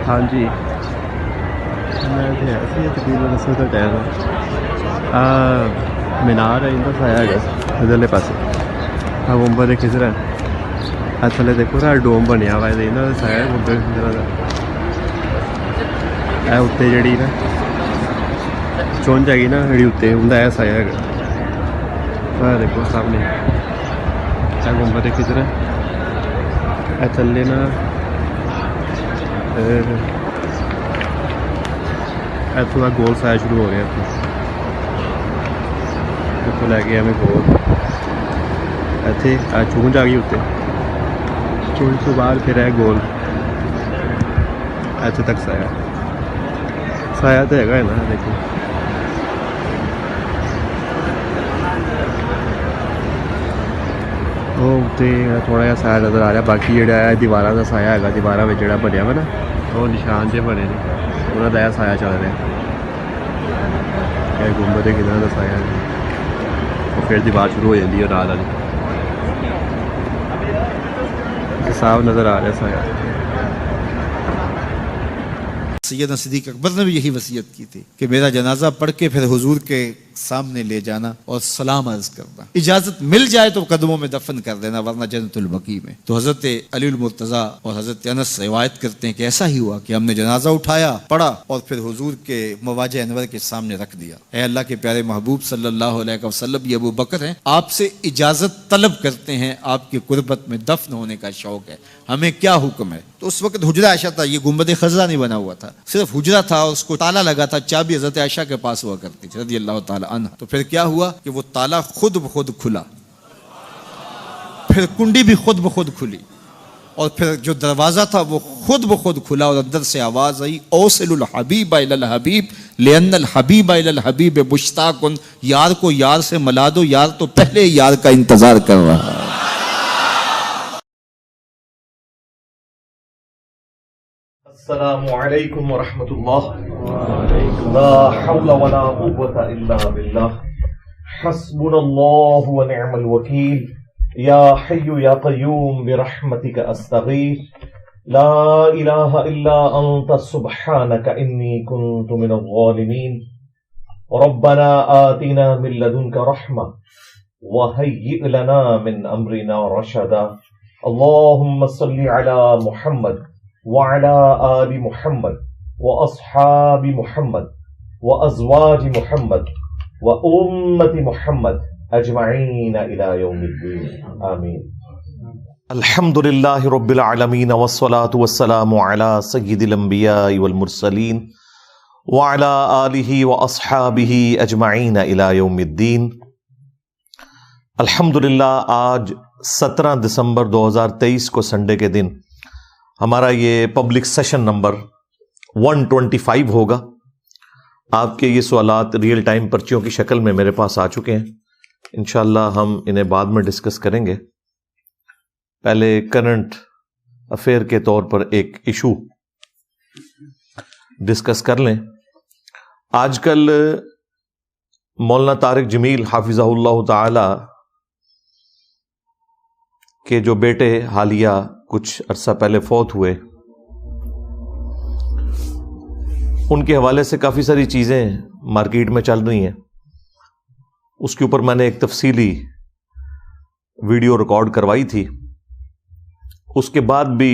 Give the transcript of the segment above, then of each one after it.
ہاں جی میں تقریباً اس وقت ٹائم مینار ہے اندر سے آیا گا ادھرلے پاسے گنبد خضرا ہے تھلے دیکھو نا ڈوم بنیا ہوا ہے انہوں نے سایا گنبد خضرا کا اتنے جڑی نا چونج ہے گی نا جڑی اتنے انہیں یہ سایا ہے دیکھو سامنے گنبد خضرا تھلے نا اتوں کا گول سایا شروع ہو رہا اتوں لے کے ایویں گول اتنے چونج آ گئی اتنے چونج تو بعد پھر ہے گول اتنے تک سایا سایا تو ہے نا دیکھو وہ تھوڑا جہا سایا نظر آ رہا باقی جہاں ہے دیواروں کا سایا ہے دیواروں میں جہاں بنیا ہوا نا وہ نشان جہ بنے نے انہوں کا سایا چل رہا ہے گنبد خضرا کا سایا اور پھر دیوار شروع ہو جاتی ہے رات والی صاف نظر آ رہا ہے سایا سیدنا صدیق اکبر نے بھی یہی وصیت کی تھی کہ میرا جنازہ پڑھ کے پھر حضور کے سامنے لے جانا اور سلام عرض کرنا، اجازت مل جائے تو قدموں میں دفن کر دینا ورنہ جنت البقیع میں۔ تو حضرت علی المرتضیٰ اور حضرت انس روایت کرتے ہیں کہ ایسا ہی ہوا کہ ہم نے جنازہ اٹھایا، پڑھا اور پھر حضور کے مواجہ انور کے سامنے رکھ دیا۔ اے اللہ کے پیارے محبوب صلی اللہ علیہ وسلم، یہ ابو بکر ہیں، آپ سے اجازت طلب کرتے ہیں، آپ کی قربت میں دفن ہونے کا شوق ہے، ہمیں کیا حکم ہے؟ تو اس وقت حجرہ عائشہ تھا، یہ گنبد خضرا نہیں بنا ہوا تھا، صرف حجرہ تھا اور اس کو تالا لگا تھا، چابی حضرت عائشہ کے پاس ہوا کرتی تھی رضی اللہ تعالی عنہ۔ تو پھر کیا ہوا کہ وہ تالا خود بخود کھلا، پھر کنڈی بھی خود بخود کھلی، اور پھر جو دروازہ تھا وہ خود بخود کھلا، اور اندر سے آواز آئی اوصل الحبیب الی الحبیب لان الحبیب الی الحبیب مشتاق، یار کو یار سے ملا دو، یار تو پہلے یار کا انتظار کر رہا ہے۔ السلام علیکم ورحمۃ اللہ، لا حول ولا قوة الا باللہ، حسبنا اللہ ونعم الوکیل، یا حی یا قیوم برحمتک استغیث، لا الہ الا انت سبحانک انی کنت من الظالمین، ربنا آتنا من لدنک رحمہ وہیئ لنا من امرنا رشدا، اللہم صل علی محمد وعلى آل محمد وأصحاب محمد وأزواج محمد وأمة محمد أجمعين إلى يوم الدين آمين۔ الحمد لله رب العالمين والصلاة والسلام على سيد الأنبياء والمرسلين وعلى آله وأصحابه أجمعين إلى يوم الدين۔ الحمدللہ آج 17 دسمبر 2023 کو سنڈے کے دن ہمارا یہ پبلک سیشن نمبر 125 ہوگا۔ آپ کے یہ سوالات ریئل ٹائم پرچیوں کی شکل میں میرے پاس آ چکے ہیں، انشاءاللہ ہم انہیں بعد میں ڈسکس کریں گے۔ پہلے کرنٹ افیئر کے طور پر ایک ایشو ڈسکس کر لیں۔ آج کل مولانا طارق جمیل حافظہ اللہ تعالی کے جو بیٹے حالیہ کچھ عرصہ پہلے فوت ہوئے، ان کے حوالے سے کافی ساری چیزیں مارکیٹ میں چل رہی ہیں، اس کے اوپر میں نے ایک تفصیلی ویڈیو ریکارڈ کروائی تھی۔ اس کے بعد بھی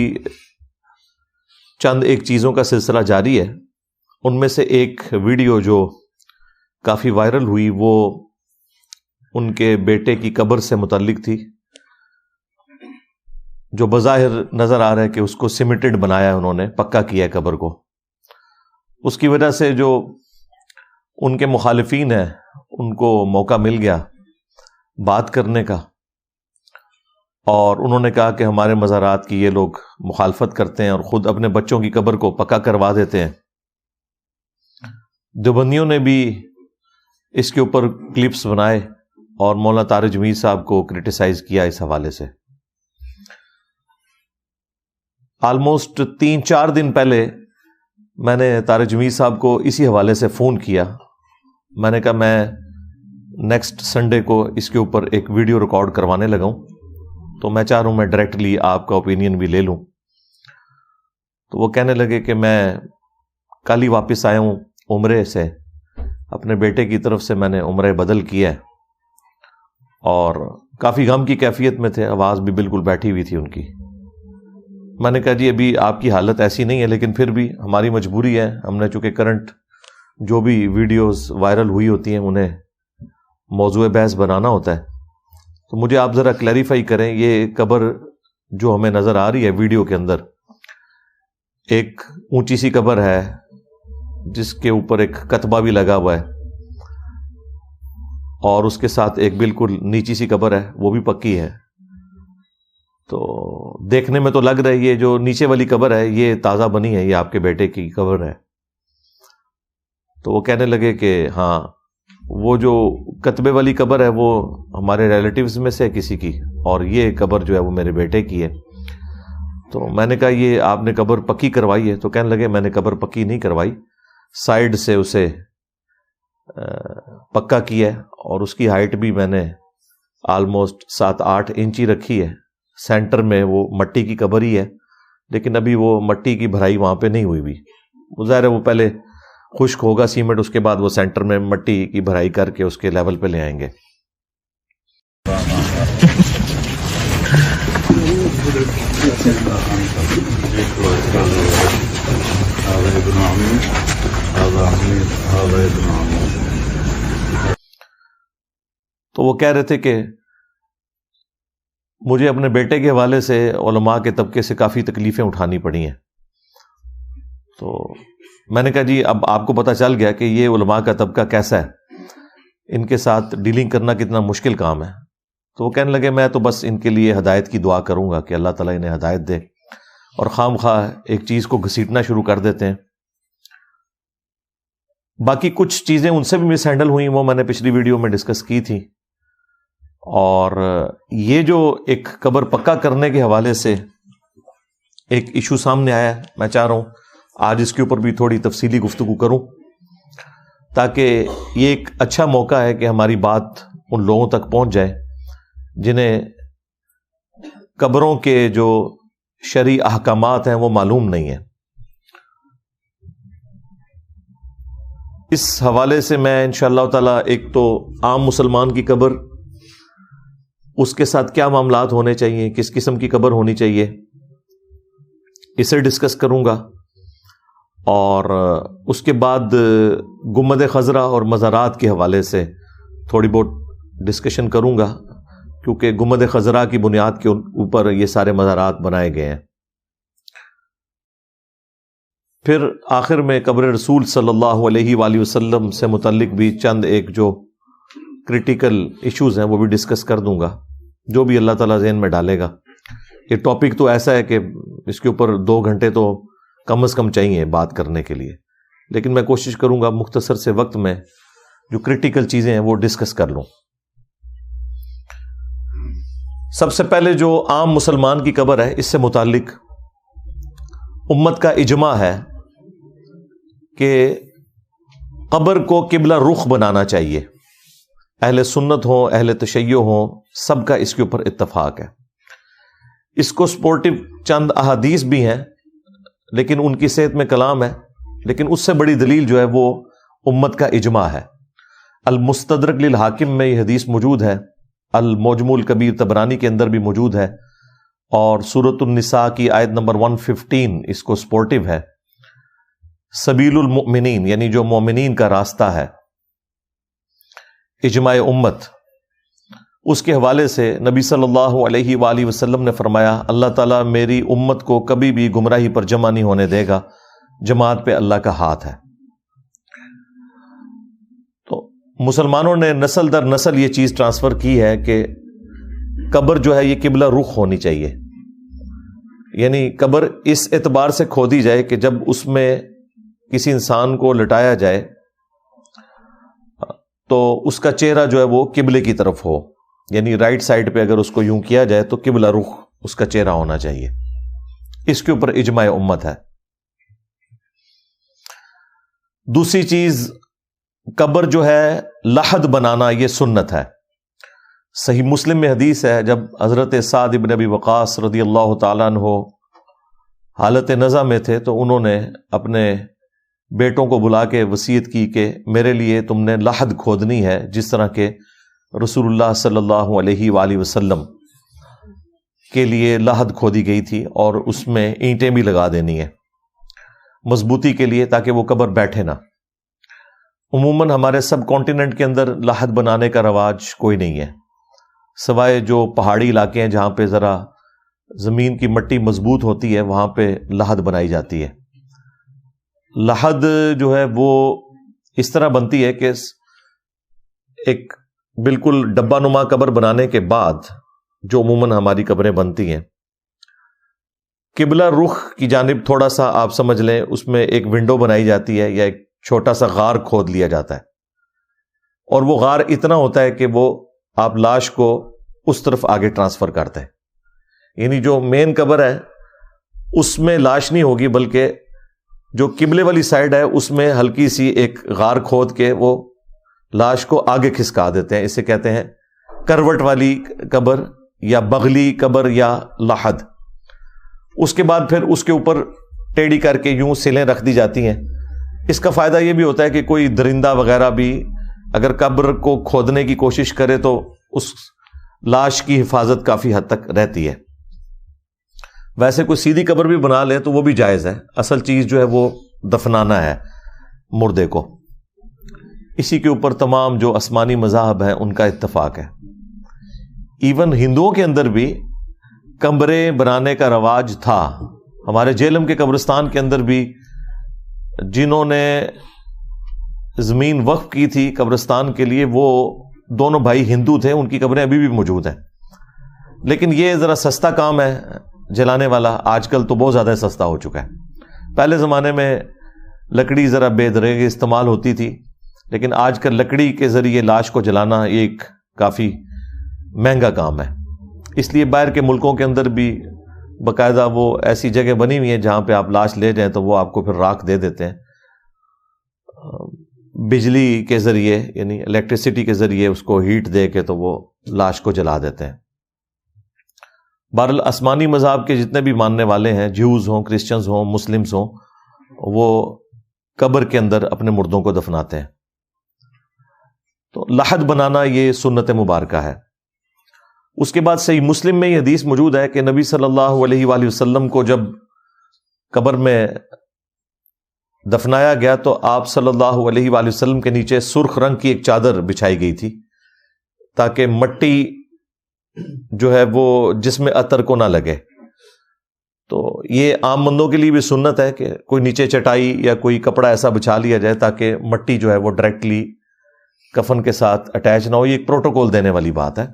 چند ایک چیزوں کا سلسلہ جاری ہے۔ ان میں سے ایک ویڈیو جو کافی وائرل ہوئی وہ ان کے بیٹے کی قبر سے متعلق تھی، جو بظاہر نظر آ رہا ہے کہ اس کو سیمنٹڈ بنایا ہے، انہوں نے پکا کیا ہے قبر کو۔ اس کی وجہ سے جو ان کے مخالفین ہیں ان کو موقع مل گیا بات کرنے کا، اور انہوں نے کہا کہ ہمارے مزارات کی یہ لوگ مخالفت کرتے ہیں اور خود اپنے بچوں کی قبر کو پکا کروا دیتے ہیں۔ دیوبندیوں نے بھی اس کے اوپر کلپس بنائے اور مولانا طارق جمیل صاحب کو کرٹیسائز کیا اس حوالے سے۔ آلموسٹ 3-4 دن پہلے میں نے طارق جمیل صاحب کو اسی حوالے سے فون کیا. میں نے کہا میں نیکسٹ سنڈے کو اس کے اوپر ایک ویڈیو ریکارڈ کروانے لگا ہوں, تو میں چاہ رہا ہوں میں ڈائریکٹلی آپ کا اوپینین بھی لے لوں. تو وہ کہنے لگے کہ میں کل ہی واپس آیا ہوں عمرے سے, اپنے بیٹے کی طرف سے میں نے عمرہ بدل کیا ہے, اور کافی غم کی کیفیت میں تھے, آواز بھی بالکل بیٹھی ہوئی تھی ان کی. میں نے کہا جی ابھی آپ کی حالت ایسی نہیں ہے, لیکن پھر بھی ہماری مجبوری ہے, ہم نے چونکہ کرنٹ جو بھی ویڈیوز وائرل ہوئی ہوتی ہیں انہیں موضوع بحث بنانا ہوتا ہے. تو مجھے آپ ذرا کلیریفائی کریں, یہ قبر جو ہمیں نظر آ رہی ہے ویڈیو کے اندر, ایک اونچی سی قبر ہے جس کے اوپر ایک کتبہ بھی لگا ہوا ہے, اور اس کے ساتھ ایک بالکل نیچی سی قبر ہے, وہ بھی پکی ہے. تو دیکھنے میں تو لگ رہا ہے یہ جو نیچے والی قبر ہے یہ تازہ بنی ہے, یہ آپ کے بیٹے کی قبر ہے. تو وہ کہنے لگے کہ ہاں وہ جو کتبے والی قبر ہے وہ ہمارے ریلیٹیوز میں سے کسی کی, اور یہ قبر جو ہے وہ میرے بیٹے کی ہے. تو میں نے کہا یہ آپ نے قبر پکی کروائی ہے؟ تو کہنے لگے میں نے قبر پکی نہیں کروائی, سائیڈ سے اسے پکا کیا ہے, اور اس کی ہائٹ بھی میں نے آلموسٹ 7-8 انچ ہی رکھی ہے. سینٹر میں وہ مٹی کی قبر ہی ہے, لیکن ابھی وہ مٹی کی بھرائی وہاں پہ نہیں ہوئی بھی. ظاہر ہے وہ پہلے خشک ہوگا سیمنٹ, اس کے بعد وہ سینٹر میں مٹی کی بھرائی کر کے اس کے لیول پہ لے آئیں گے. تو وہ کہہ رہے تھے کہ مجھے اپنے بیٹے کے حوالے سے علماء کے طبقے سے کافی تکلیفیں اٹھانی پڑی ہیں. تو میں نے کہا جی اب آپ کو پتہ چل گیا کہ یہ علماء کا طبقہ کیسا ہے, ان کے ساتھ ڈیلنگ کرنا کتنا مشکل کام ہے. تو وہ کہنے لگے میں تو بس ان کے لیے ہدایت کی دعا کروں گا کہ اللہ تعالیٰ انہیں ہدایت دے, اور خام خواہ ایک چیز کو گھسیٹنا شروع کر دیتے ہیں. باقی کچھ چیزیں ان سے بھی مس ہینڈل ہوئیں, وہ میں نے پچھلی ویڈیو میں ڈسکس کی تھی. اور یہ جو ایک قبر پکا کرنے کے حوالے سے ایک ایشو سامنے آیا ہے, میں چاہ رہا ہوں آج اس کے اوپر بھی تھوڑی تفصیلی گفتگو کروں, تاکہ یہ ایک اچھا موقع ہے کہ ہماری بات ان لوگوں تک پہنچ جائے جنہیں قبروں کے جو شرعی احکامات ہیں وہ معلوم نہیں ہیں. اس حوالے سے میں انشاءاللہ تعالی ایک تو عام مسلمان کی قبر, اس کے ساتھ کیا معاملات ہونے چاہیے, کس قسم کی قبر ہونی چاہیے, اسے ڈسکس کروں گا. اور اس کے بعد گنبد خضرا اور مزارات کے حوالے سے تھوڑی بہت ڈسکشن کروں گا, کیونکہ گنبد خضرا کی بنیاد کے اوپر یہ سارے مزارات بنائے گئے ہیں. پھر آخر میں قبر رسول صلی اللہ علیہ وآلہ وسلم سے متعلق بھی چند ایک جو کریٹیکل ایشوز ہیں وہ بھی ڈسکس کر دوں گا, جو بھی اللہ تعالیٰ ذہن میں ڈالے گا. یہ ٹاپک تو ایسا ہے کہ اس کے اوپر 2 گھنٹے تو کم از کم چاہیے بات کرنے کے لیے, لیکن میں کوشش کروں گا مختصر سے وقت میں جو کریٹیکل چیزیں ہیں وہ ڈسکس کر لوں. سب سے پہلے جو عام مسلمان کی قبر ہے, اس سے متعلق امت کا اجماع ہے کہ قبر کو قبلہ رخ بنانا چاہیے. اہل سنت ہوں, اہل تشیع ہوں, سب کا اس کے اوپر اتفاق ہے. اس کو سپورٹو چند احادیث بھی ہیں, لیکن ان کی صحت میں کلام ہے, لیکن اس سے بڑی دلیل جو ہے وہ امت کا اجماع ہے. المستدرک للحاکم میں یہ حدیث موجود ہے, المعجم الکبیر طبرانی کے اندر بھی موجود ہے, اور سورۃ النساء کی آیت نمبر 115 اس کو سپورٹو ہے. سبیل المؤمنین یعنی جو مومنین کا راستہ ہے, اجماع امت. اس کے حوالے سے نبی صلی اللہ علیہ وآلہ وسلم نے فرمایا اللہ تعالیٰ میری امت کو کبھی بھی گمراہی پر جمع نہیں ہونے دے گا, جماعت پہ اللہ کا ہاتھ ہے. تو مسلمانوں نے نسل در نسل یہ چیز ٹرانسفر کی ہے کہ قبر جو ہے یہ قبلہ رخ ہونی چاہیے. یعنی قبر اس اعتبار سے کھودی جائے کہ جب اس میں کسی انسان کو لٹایا جائے تو اس کا چہرہ جو ہے وہ قبلے کی طرف ہو, یعنی رائٹ سائڈ پہ اگر اس کو یوں کیا جائے تو قبلہ رخ اس کا چہرہ ہونا چاہیے. اس کے اوپر اجماع امت ہے. دوسری چیز قبر جو ہے لحد بنانا یہ سنت ہے. صحیح مسلم میں حدیث ہے جب حضرت سعد ابن ابی وقاص رضی اللہ تعالیٰ عنہ حالت نزع میں تھے تو انہوں نے اپنے بیٹوں کو بلا کے وصیت کی کہ میرے لیے تم نے لحد کھودنی ہے جس طرح کہ رسول اللہ صلی اللہ علیہ وآلہ وسلم کے لیے لحد کھودی گئی تھی، اور اس میں اینٹیں بھی لگا دینی ہے مضبوطی کے لیے تاکہ وہ قبر بیٹھے نہ. عموماً ہمارے سب کانٹیننٹ کے اندر لحد بنانے کا رواج کوئی نہیں ہے، سوائے جو پہاڑی علاقے ہیں جہاں پہ ذرا زمین کی مٹی مضبوط ہوتی ہے وہاں پہ لحد بنائی جاتی ہے. لحد جو ہے وہ اس طرح بنتی ہے کہ ایک بالکل ڈبہ نما قبر بنانے کے بعد جو عموماً ہماری قبریں بنتی ہیں، قبلہ رخ کی جانب تھوڑا سا آپ سمجھ لیں اس میں ایک ونڈو بنائی جاتی ہے یا ایک چھوٹا سا غار کھود لیا جاتا ہے، اور وہ غار اتنا ہوتا ہے کہ وہ آپ لاش کو اس طرف آگے ٹرانسفر کرتے ہیں. یعنی جو مین قبر ہے اس میں لاش نہیں ہوگی، بلکہ جو قبلے والی سائڈ ہے اس میں ہلکی سی ایک غار کھود کے وہ لاش کو آگے کھسکا دیتے ہیں. اسے کہتے ہیں کروٹ والی قبر یا بغلی قبر یا لحد. اس کے بعد پھر اس کے اوپر ٹیڑھی کر کے یوں سلیں رکھ دی جاتی ہیں. اس کا فائدہ یہ بھی ہوتا ہے کہ کوئی درندہ وغیرہ بھی اگر قبر کو کھودنے کی کوشش کرے تو اس لاش کی حفاظت کافی حد تک رہتی ہے. ویسے کوئی سیدھی قبر بھی بنا لے تو وہ بھی جائز ہے، اصل چیز جو ہے وہ دفنانا ہے مردے کو. اسی کے اوپر تمام جو آسمانی مذاہب ہیں ان کا اتفاق ہے. ایون ہندوؤں کے اندر بھی قبریں بنانے کا رواج تھا. ہمارے جہلم کے قبرستان کے اندر بھی جنہوں نے زمین وقف کی تھی قبرستان کے لیے وہ دونوں بھائی ہندو تھے، ان کی قبریں ابھی بھی موجود ہیں. لیکن یہ ذرا سستا کام ہے جلانے والا، آج کل تو بہت زیادہ سستا ہو چکا ہے. پہلے زمانے میں لکڑی ذرا بے دریغ استعمال ہوتی تھی، لیکن آج کل لکڑی کے ذریعے لاش کو جلانا یہ ایک کافی مہنگا کام ہے. اس لیے باہر کے ملکوں کے اندر بھی باقاعدہ وہ ایسی جگہ بنی ہوئی ہیں جہاں پہ آپ لاش لے جائیں تو وہ آپ کو پھر راکھ دے دیتے ہیں بجلی کے ذریعے، یعنی الیکٹریسٹی کے ذریعے اس کو ہیٹ دے کے تو وہ لاش کو جلا دیتے ہیں. بہرحال آسمانی مذہب کے جتنے بھی ماننے والے ہیں، جیوز ہوں، کرسچنز ہوں، مسلمز ہوں، وہ قبر کے اندر اپنے مردوں کو دفناتے ہیں. تو لحد بنانا یہ سنت مبارکہ ہے. اس کے بعد صحیح مسلم میں یہ حدیث موجود ہے کہ نبی صلی اللہ علیہ وآلہ وسلم کو جب قبر میں دفنایا گیا تو آپ صلی اللہ علیہ وآلہ وسلم کے نیچے سرخ رنگ کی ایک چادر بچھائی گئی تھی تاکہ مٹی جو ہے وہ جسم عطر کو نہ لگے. تو یہ عام بندوں کے لیے بھی سنت ہے کہ کوئی نیچے چٹائی یا کوئی کپڑا ایسا بچھا لیا جائے تاکہ مٹی جو ہے وہ ڈائریکٹلی کفن کے ساتھ اٹیچ نہ ہو. یہ ایک پروٹوکول دینے والی بات ہے.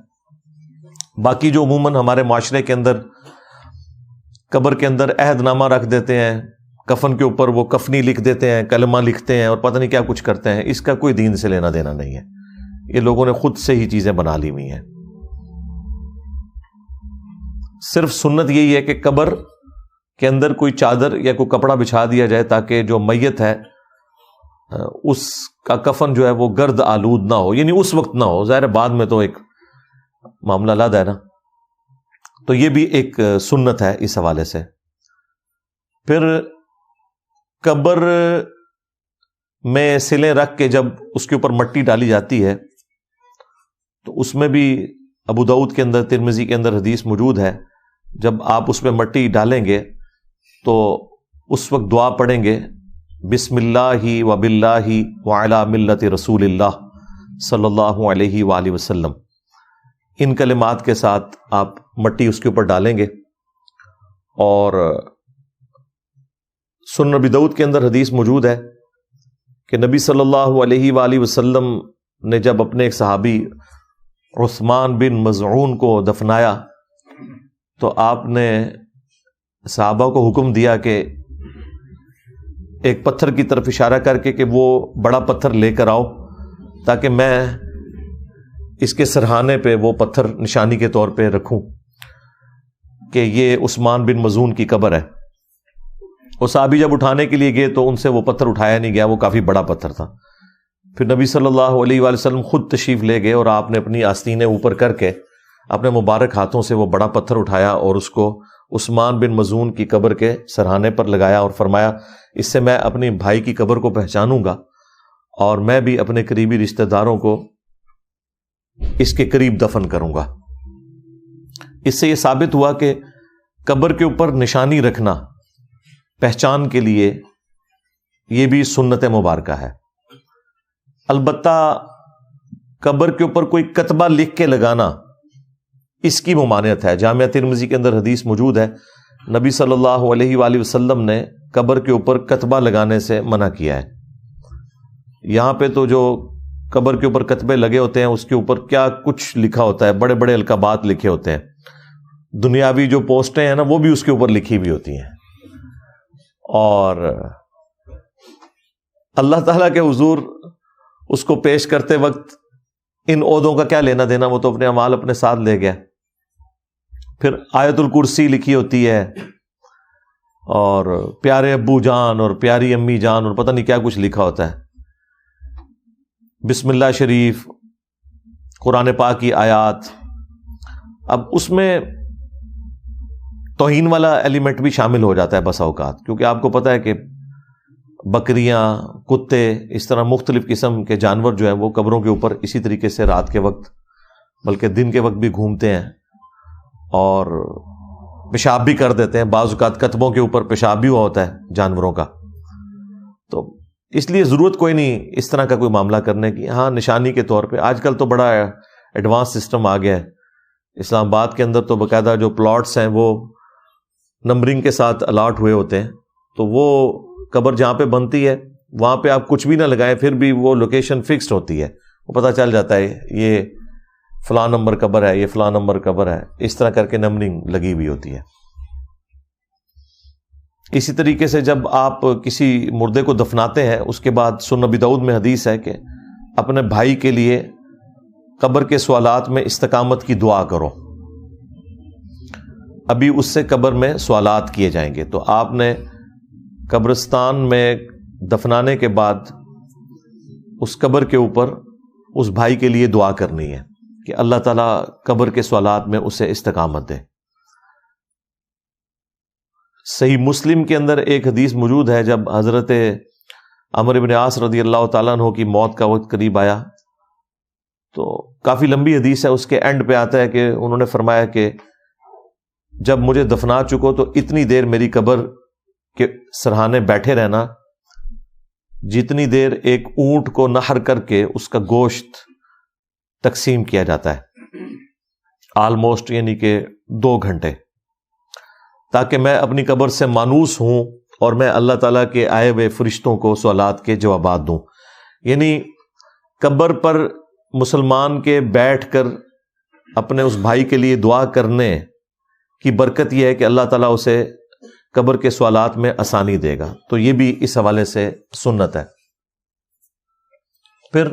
باقی جو عموماً ہمارے معاشرے کے اندر قبر کے اندر عہد نامہ رکھ دیتے ہیں، کفن کے اوپر وہ کفنی لکھ دیتے ہیں، کلمہ لکھتے ہیں اور پتہ نہیں کیا کچھ کرتے ہیں، اس کا کوئی دین سے لینا دینا نہیں ہے. یہ لوگوں نے خود سے ہی چیزیں بنا لی ہوئی ہیں. صرف سنت یہی ہے کہ قبر کے اندر کوئی چادر یا کوئی کپڑا بچھا دیا جائے تاکہ جو میت ہے اس کا کفن جو ہے وہ گرد آلود نہ ہو، یعنی اس وقت نہ ہو. ظاہر بعد میں تو ایک معاملہ علیحدہ ہے نا. تو یہ بھی ایک سنت ہے اس حوالے سے. پھر قبر میں سلیں رکھ کے جب اس کے اوپر مٹی ڈالی جاتی ہے تو اس میں بھی ابو داؤد کے اندر، ترمذی کے اندر حدیث موجود ہے، جب آپ اس میں مٹی ڈالیں گے تو اس وقت دعا پڑھیں گے بسم اللہ و باللہ وعلی ملت رسول اللہ صلی اللہ علیہ وآلہ وسلم. ان کلمات کے ساتھ آپ مٹی اس کے اوپر ڈالیں گے. اور سنن ابی داؤد کے اندر حدیث موجود ہے کہ نبی صلی اللہ علیہ وآلہ وسلم نے جب اپنے ایک صحابی عثمان بن مظعون کو دفنایا تو آپ نے صحابہ کو حکم دیا کہ ایک پتھر کی طرف اشارہ کر کے کہ وہ بڑا پتھر لے کر آؤ تاکہ میں اس کے سرہانے پہ وہ پتھر نشانی کے طور پہ رکھوں کہ یہ عثمان بن مظعون کی قبر ہے. وہ صحابی جب اٹھانے کے لیے گئے تو ان سے وہ پتھر اٹھایا نہیں گیا، وہ کافی بڑا پتھر تھا۔ پھر نبی صلی اللہ علیہ وآلہ وسلم خود تشریف لے گئے اور آپ نے اپنی آستینیں اوپر کر کے اپنے مبارک ہاتھوں سے وہ بڑا پتھر اٹھایا اور اس کو عثمان بن مظعون کی قبر کے سرہانے پر لگایا اور فرمایا اس سے میں اپنی بھائی کی قبر کو پہچانوں گا اور میں بھی اپنے قریبی رشتہ داروں کو اس کے قریب دفن کروں گا۔ اس سے یہ ثابت ہوا کہ قبر کے اوپر نشانی رکھنا پہچان کے لیے یہ بھی سنت مبارکہ ہے۔ البتہ قبر کے اوپر کوئی کتبہ لکھ کے لگانا اس کی ممانعت ہے۔ جامعہ ترمذی کے اندر حدیث موجود ہے، نبی صلی اللہ علیہ وآلہ وسلم نے قبر کے اوپر کتبہ لگانے سے منع کیا ہے۔ یہاں پہ تو جو قبر کے اوپر کتبے لگے ہوتے ہیں اس کے اوپر کیا کچھ لکھا ہوتا ہے، بڑے بڑے القابات لکھے ہوتے ہیں، دنیاوی جو پوسٹیں ہیں نا وہ بھی اس کے اوپر لکھی ہوئی ہوتی ہیں، اور اللہ تعالیٰ کے حضور اس کو پیش کرتے وقت ان عہدوں کا کیا لینا دینا، وہ تو اپنے اعمال اپنے ساتھ لے گیا۔ پھر آیت الکرسی لکھی ہوتی ہے اور پیارے ابو جان اور پیاری امی جان اور پتہ نہیں کیا کچھ لکھا ہوتا ہے، بسم اللہ شریف، قرآن پاک کی آیات۔ اب اس میں توہین والا ایلیمنٹ بھی شامل ہو جاتا ہے بسا اوقات، کیونکہ آپ کو پتہ ہے کہ بکریاں، کتے، اس طرح مختلف قسم کے جانور جو ہیں وہ قبروں کے اوپر اسی طریقے سے رات کے وقت بلکہ دن کے وقت بھی گھومتے ہیں اور پیشاب بھی کر دیتے ہیں، بعض اوقات کتبوں کے اوپر پیشاب بھی ہوا ہوتا ہے جانوروں کا۔ تو اس لیے ضرورت کوئی نہیں اس طرح کا کوئی معاملہ کرنے کی۔ ہاں نشانی کے طور پہ آج کل تو بڑا ایڈوانس سسٹم آ گیا ہے، اسلام آباد کے اندر تو باقاعدہ جو پلاٹس ہیں وہ نمبرنگ کے ساتھ الاٹ ہوئے ہوتے ہیں، تو وہ قبر جہاں پہ بنتی ہے وہاں پہ آپ کچھ بھی نہ لگائیں پھر بھی وہ لوکیشن فکسڈ ہوتی ہے، وہ پتہ چل جاتا ہے یہ فلاں نمبر قبر ہے، یہ فلاں نمبر قبر ہے، اس طرح کر کے نمبرنگ لگی ہوئی ہوتی ہے۔ اسی طریقے سے جب آپ کسی مردے کو دفناتے ہیں اس کے بعد سنن ابی داؤد میں حدیث ہے کہ اپنے بھائی کے لیے قبر کے سوالات میں استقامت کی دعا کرو۔ ابھی اس سے قبر میں سوالات کیے جائیں گے، تو آپ نے قبرستان میں دفنانے کے بعد اس قبر کے اوپر اس بھائی کے لیے دعا کرنی ہے کہ اللہ تعالیٰ قبر کے سوالات میں اسے استقامت دے۔ صحیح مسلم کے اندر ایک حدیث موجود ہے، جب حضرت عمرو بن عاص رضی اللہ تعالیٰ عنہ کی موت کا وقت قریب آیا تو کافی لمبی حدیث ہے، اس کے اینڈ پہ آتا ہے کہ انہوں نے فرمایا کہ جب مجھے دفنا چکو تو اتنی دیر میری قبر کے سرہانے بیٹھے رہنا جتنی دیر ایک اونٹ کو نحر کر کے اس کا گوشت تقسیم کیا جاتا ہے، آلموسٹ یعنی کہ 2 گھنٹے، تاکہ میں اپنی قبر سے مانوس ہوں اور میں اللہ تعالیٰ کے آئے ہوئے فرشتوں کو سوالات کے جوابات دوں۔ یعنی قبر پر مسلمان کے بیٹھ کر اپنے اس بھائی کے لیے دعا کرنے کی برکت یہ ہے کہ اللہ تعالیٰ اسے قبر کے سوالات میں آسانی دے گا، تو یہ بھی اس حوالے سے سنت ہے۔ پھر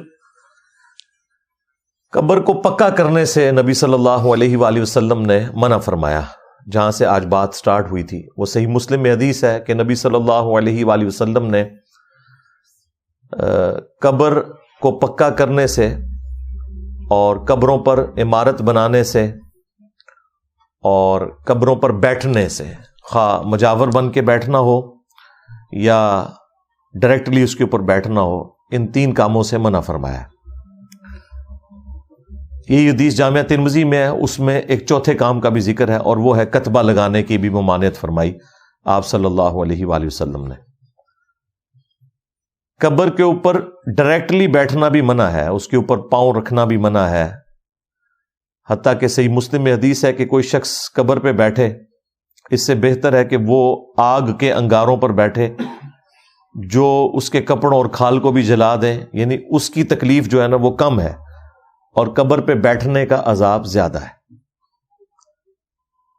قبر کو پکا کرنے سے نبی صلی اللہ علیہ وآلہ وسلم نے منع فرمایا۔ جہاں سے آج بات سٹارٹ ہوئی تھی وہ صحیح مسلم میں حدیث ہے کہ نبی صلی اللہ علیہ وآلہ وسلم نے قبر کو پکا کرنے سے اور قبروں پر عمارت بنانے سے اور قبروں پر بیٹھنے سے، خواہ مجاور بن کے بیٹھنا ہو یا ڈائریکٹلی اس کے اوپر بیٹھنا ہو، ان 3 کاموں سے منع فرمایا۔ یہ حدیث جامعہ ترمذی میں ہے، اس میں ایک چوتھے کام کا بھی ذکر ہے اور وہ ہے کتبہ لگانے کی بھی ممانعت فرمائی آپ صلی اللہ علیہ وآلہ وسلم نے۔ قبر کے اوپر ڈائریکٹلی بیٹھنا بھی منع ہے، اس کے اوپر پاؤں رکھنا بھی منع ہے، حتیٰ کہ صحیح مسلم میں حدیث ہے کہ کوئی شخص قبر پہ بیٹھے اس سے بہتر ہے کہ وہ آگ کے انگاروں پر بیٹھے جو اس کے کپڑوں اور کھال کو بھی جلا دیں، یعنی اس کی تکلیف جو ہے نا وہ کم ہے اور قبر پہ بیٹھنے کا عذاب زیادہ ہے۔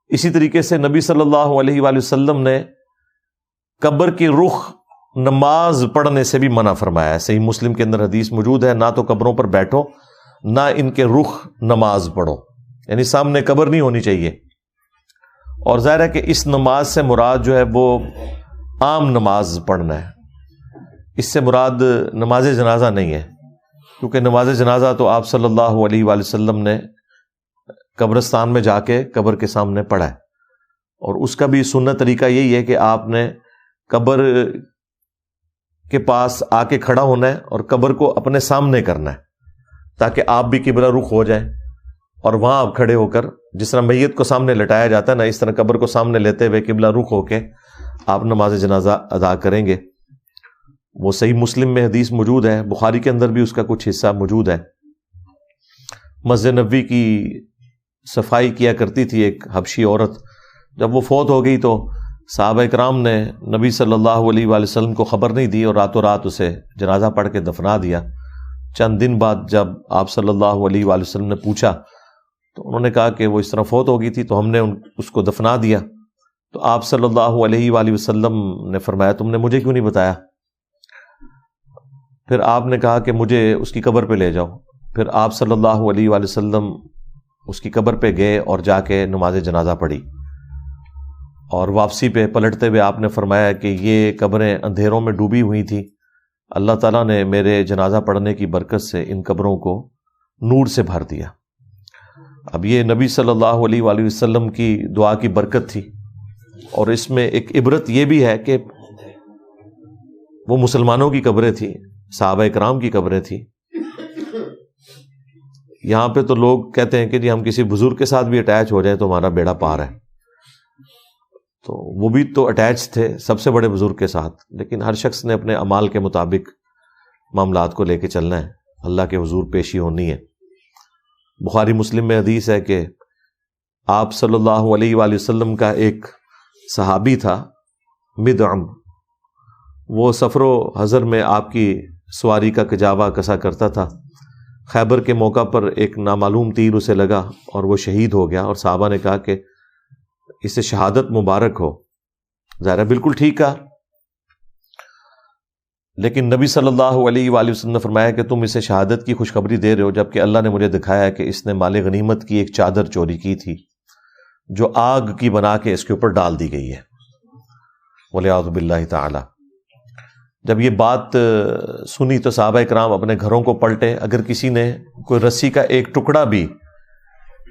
اسی طریقے سے نبی صلی اللہ علیہ وآلہ وسلم نے قبر کی رخ نماز پڑھنے سے بھی منع فرمایا ہے۔ صحیح مسلم کے اندر حدیث موجود ہے، نہ تو قبروں پر بیٹھو نہ ان کے رخ نماز پڑھو، یعنی سامنے قبر نہیں ہونی چاہیے۔ اور ظاہر ہے کہ اس نماز سے مراد جو ہے وہ عام نماز پڑھنا ہے. اس سے مراد نماز جنازہ نہیں ہے، کیونکہ نماز جنازہ تو آپ صلی اللہ علیہ وآلہ وسلم نے قبرستان میں جا کے قبر کے سامنے پڑھا ہے، اور اس کا بھی سنت طریقہ یہی ہے کہ آپ نے قبر کے پاس آ کے کھڑا ہونا ہے اور قبر کو اپنے سامنے کرنا ہے، تاکہ آپ بھی قبلہ رخ ہو جائیں، اور وہاں آپ کھڑے ہو کر جس طرح میت کو سامنے لٹایا جاتا ہے نا، اس طرح قبر کو سامنے لیتے ہوئے قبلہ رخ ہو کے آپ نماز جنازہ ادا کریں گے. وہ صحیح مسلم میں حدیث موجود ہے، بخاری کے اندر بھی اس کا کچھ حصہ موجود ہے. مسجد نبوی کی صفائی کیا کرتی تھی ایک حبشی عورت. جب وہ فوت ہو گئی تو صحابہ کرام نے نبی صلی اللہ علیہ وآلہ وسلم کو خبر نہیں دی اور راتوں رات اسے جنازہ پڑھ کے دفنا دیا. چند دن بعد جب آپ صلی اللہ علیہ وآلہ وسلم نے پوچھا تو انہوں نے کہا کہ وہ اس طرح فوت ہو گئی تھی تو ہم نے اس کو دفنا دیا. تو آپ صلی اللہ علیہ وآلہ وسلم نے فرمایا تم نے مجھے کیوں نہیں بتایا؟ پھر آپ نے کہا کہ مجھے اس کی قبر پہ لے جاؤ. پھر آپ صلی اللہ علیہ وآلہ وسلم اس کی قبر پہ گئے اور جا کے نماز جنازہ پڑھی، اور واپسی پہ پلٹتے ہوئے آپ نے فرمایا کہ یہ قبریں اندھیروں میں ڈوبی ہوئی تھیں، اللہ تعالیٰ نے میرے جنازہ پڑھنے کی برکت سے ان قبروں کو نور سے بھر دیا. اب یہ نبی صلی اللہ علیہ وآلہ وسلم کی دعا کی برکت تھی، اور اس میں ایک عبرت یہ بھی ہے کہ وہ مسلمانوں کی قبریں تھیں، صحابہ کرام کی قبریں تھیں. یہاں پہ تو لوگ کہتے ہیں کہ جی ہم کسی بزرگ کے ساتھ بھی اٹیچ ہو جائیں تو ہمارا بیڑا پار ہے. تو وہ بھی تو اٹیچ تھے سب سے بڑے بزرگ کے ساتھ، لیکن ہر شخص نے اپنے اعمال کے مطابق معاملات کو لے کے چلنا ہے، اللہ کے حضور پیشی ہونی ہے. بخاری مسلم میں حدیث ہے کہ آپ صلی اللہ علیہ وآلہ وسلم کا ایک صحابی تھا مدعم، وہ سفر و حضر میں آپ کی سواری کا کجاوا کسا کرتا تھا. خیبر کے موقع پر ایک نامعلوم تیر اسے لگا اور وہ شہید ہو گیا، اور صحابہ نے کہا کہ اسے شہادت مبارک ہو. ظاہر بالکل ٹھیک ہے، لیکن نبی صلی اللہ علیہ وآلہ وسلم نے فرمایا کہ تم اسے شہادت کی خوشخبری دے رہے ہو، جبکہ اللہ نے مجھے دکھایا ہے کہ اس نے مال غنیمت کی ایک چادر چوری کی تھی جو آگ کی بنا کے اس کے اوپر ڈال دی گئی ہے، والعیاذ باللہ تعالی. جب یہ بات سنی تو صحابہ کرام اپنے گھروں کو پلٹے. اگر کسی نے کوئی رسی کا ایک ٹکڑا بھی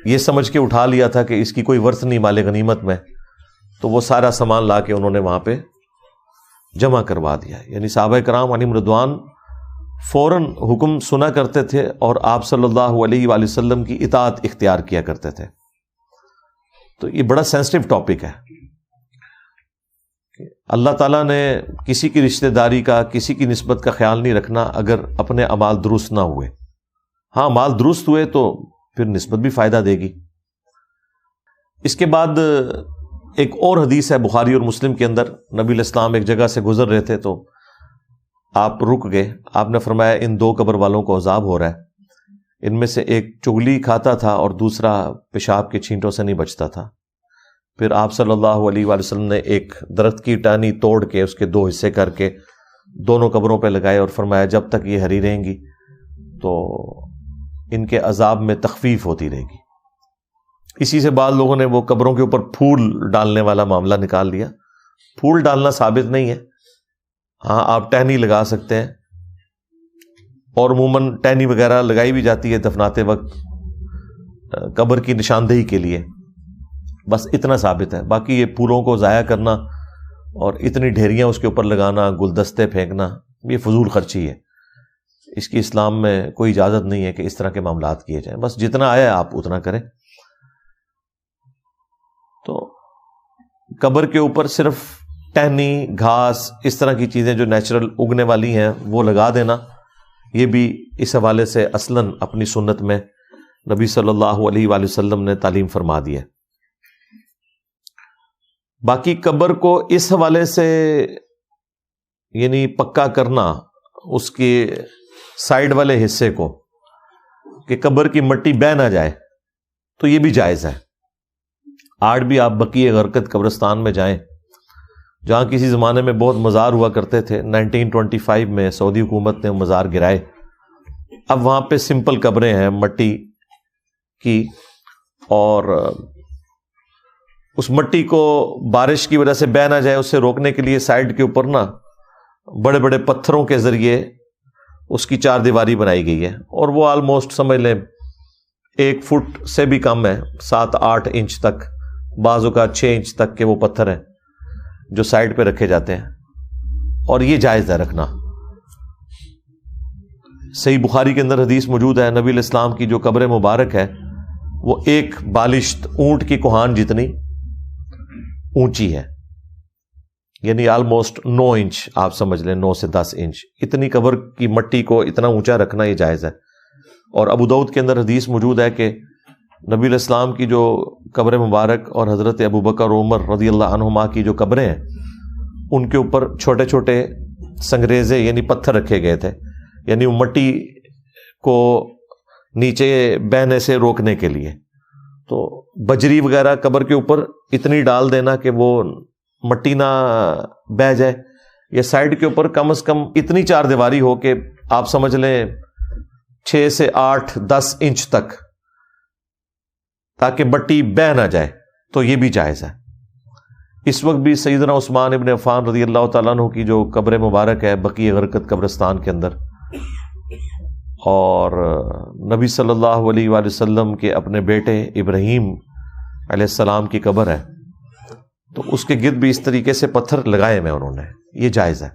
یہ سمجھ کے اٹھا لیا تھا کہ اس کی کوئی ورث نہیں مال غنیمت میں، تو وہ سارا سامان لا کے انہوں نے وہاں پہ جمع کروا دیا. یعنی صحابہ کرام علیہم رضوان فوراً حکم سنا کرتے تھے اور آپ صلی اللہ علیہ وآلہ وسلم کی اطاعت اختیار کیا کرتے تھے. تو یہ بڑا سینسٹیو ٹاپک ہے. اللہ تعالیٰ نے کسی کی رشتہ داری کا، کسی کی نسبت کا خیال نہیں رکھنا اگر اپنے اعمال درست نہ ہوئے. ہاں مال درست ہوئے تو پھر نسبت بھی فائدہ دے گی. اس کے بعد ایک اور حدیث ہے بخاری اور مسلم کے اندر. نبی علیہ السلام ایک جگہ سے گزر رہے تھے تو آپ رک گئے. آپ نے فرمایا ان دو قبر والوں کو عذاب ہو رہا ہے، ان میں سے ایک چغلی کھاتا تھا اور دوسرا پیشاب کے چھینٹوں سے نہیں بچتا تھا. پھر آپ صلی اللہ علیہ وآلہ وسلم نے ایک درخت کی ٹہنی توڑ کے اس کے دو حصے کر کے دونوں قبروں پہ لگائے اور فرمایا جب تک یہ ہری رہیں گی تو ان کے عذاب میں تخفیف ہوتی رہے گی. اسی سے بعض لوگوں نے وہ قبروں کے اوپر پھول ڈالنے والا معاملہ نکال لیا. پھول ڈالنا ثابت نہیں ہے، ہاں آپ ٹہنی لگا سکتے ہیں، اور عموماً ٹہنی وغیرہ لگائی بھی جاتی ہے دفناتے وقت قبر کی نشاندہی کے لیے، بس اتنا ثابت ہے. باقی یہ پھولوں کو ضائع کرنا اور اتنی ڈھیریاں اس کے اوپر لگانا، گلدستے پھینکنا، یہ فضول خرچی ہے. اس کی اسلام میں کوئی اجازت نہیں ہے کہ اس طرح کے معاملات کیے جائیں. بس جتنا آیا آپ اتنا کریں. تو قبر کے اوپر صرف ٹہنی، گھاس، اس طرح کی چیزیں جو نیچرل اگنے والی ہیں وہ لگا دینا، یہ بھی اس حوالے سے اصلاً اپنی سنت میں نبی صلی اللہ علیہ وآلہ وسلم نے تعلیم فرما دی ہے. باقی قبر کو اس حوالے سے یعنی پکا کرنا اس کے سائڈ والے حصے کو کہ قبر کی مٹی بہہ نہ جائے، تو یہ بھی جائز ہے. آج بھی آپ بقیع غرقد قبرستان میں جائیں جہاں کسی زمانے میں بہت مزار ہوا کرتے تھے. 1925 میں سعودی حکومت نے مزار گرائے. اب وہاں پہ سمپل قبریں ہیں مٹی کی، اور اس مٹی کو بارش کی وجہ سے بہہ نہ جائے، اسے روکنے کے لیے سائڈ کے اوپر نا بڑے بڑے پتھروں کے ذریعے اس کی چار دیواری بنائی گئی ہے، اور وہ آلموسٹ سمجھ لیں 1 فٹ سے بھی کم ہے، 7-8 انچ تک، بعض اوقات 6 انچ تک کے وہ پتھر ہیں جو سائڈ پہ رکھے جاتے ہیں، اور یہ جائز ہے رکھنا۔ صحیح بخاری کے اندر حدیث موجود ہے، نبی علیہ السلام کی جو قبر مبارک ہے وہ ایک بالشت اونٹ کی کوہان جتنی اونچی ہے، یعنی آلموسٹ 9 انچ، آپ سمجھ لیں 9 سے 10 انچ، اتنی قبر کی مٹی کو اتنا اونچا رکھنا یہ جائز ہے۔ اور ابو داؤد کے اندر حدیث موجود ہے کہ نبی علیہ السلام کی جو قبر مبارک اور حضرت ابو بکر اور عمر رضی اللہ عنہما کی جو قبریں ہیں ان کے اوپر چھوٹے چھوٹے سنگریزے یعنی پتھر رکھے گئے تھے، یعنی وہ مٹی کو نیچے بہنے سے روکنے کے لیے۔ تو بجری وغیرہ قبر کے اوپر اتنی ڈال دینا کہ وہ مٹی نہ بہہ جائے، یا سائڈ کے اوپر کم از کم اتنی چار دیواری ہو کہ آپ سمجھ لیں 6 سے 8-10 انچ تک، تاکہ مٹی بہہ نہ جائے، تو یہ بھی جائز ہے۔ اس وقت بھی سیدنا عثمان ابن عفان رضی اللہ تعالیٰ عنہ کی جو قبر مبارک ہے بقیع غرقد قبرستان کے اندر، اور نبی صلی اللہ علیہ وآلہ وسلم کے اپنے بیٹے ابراہیم علیہ السلام کی قبر ہے، تو اس کے گرد بھی اس طریقے سے پتھر لگائے میں انہوں نے، یہ جائز ہے۔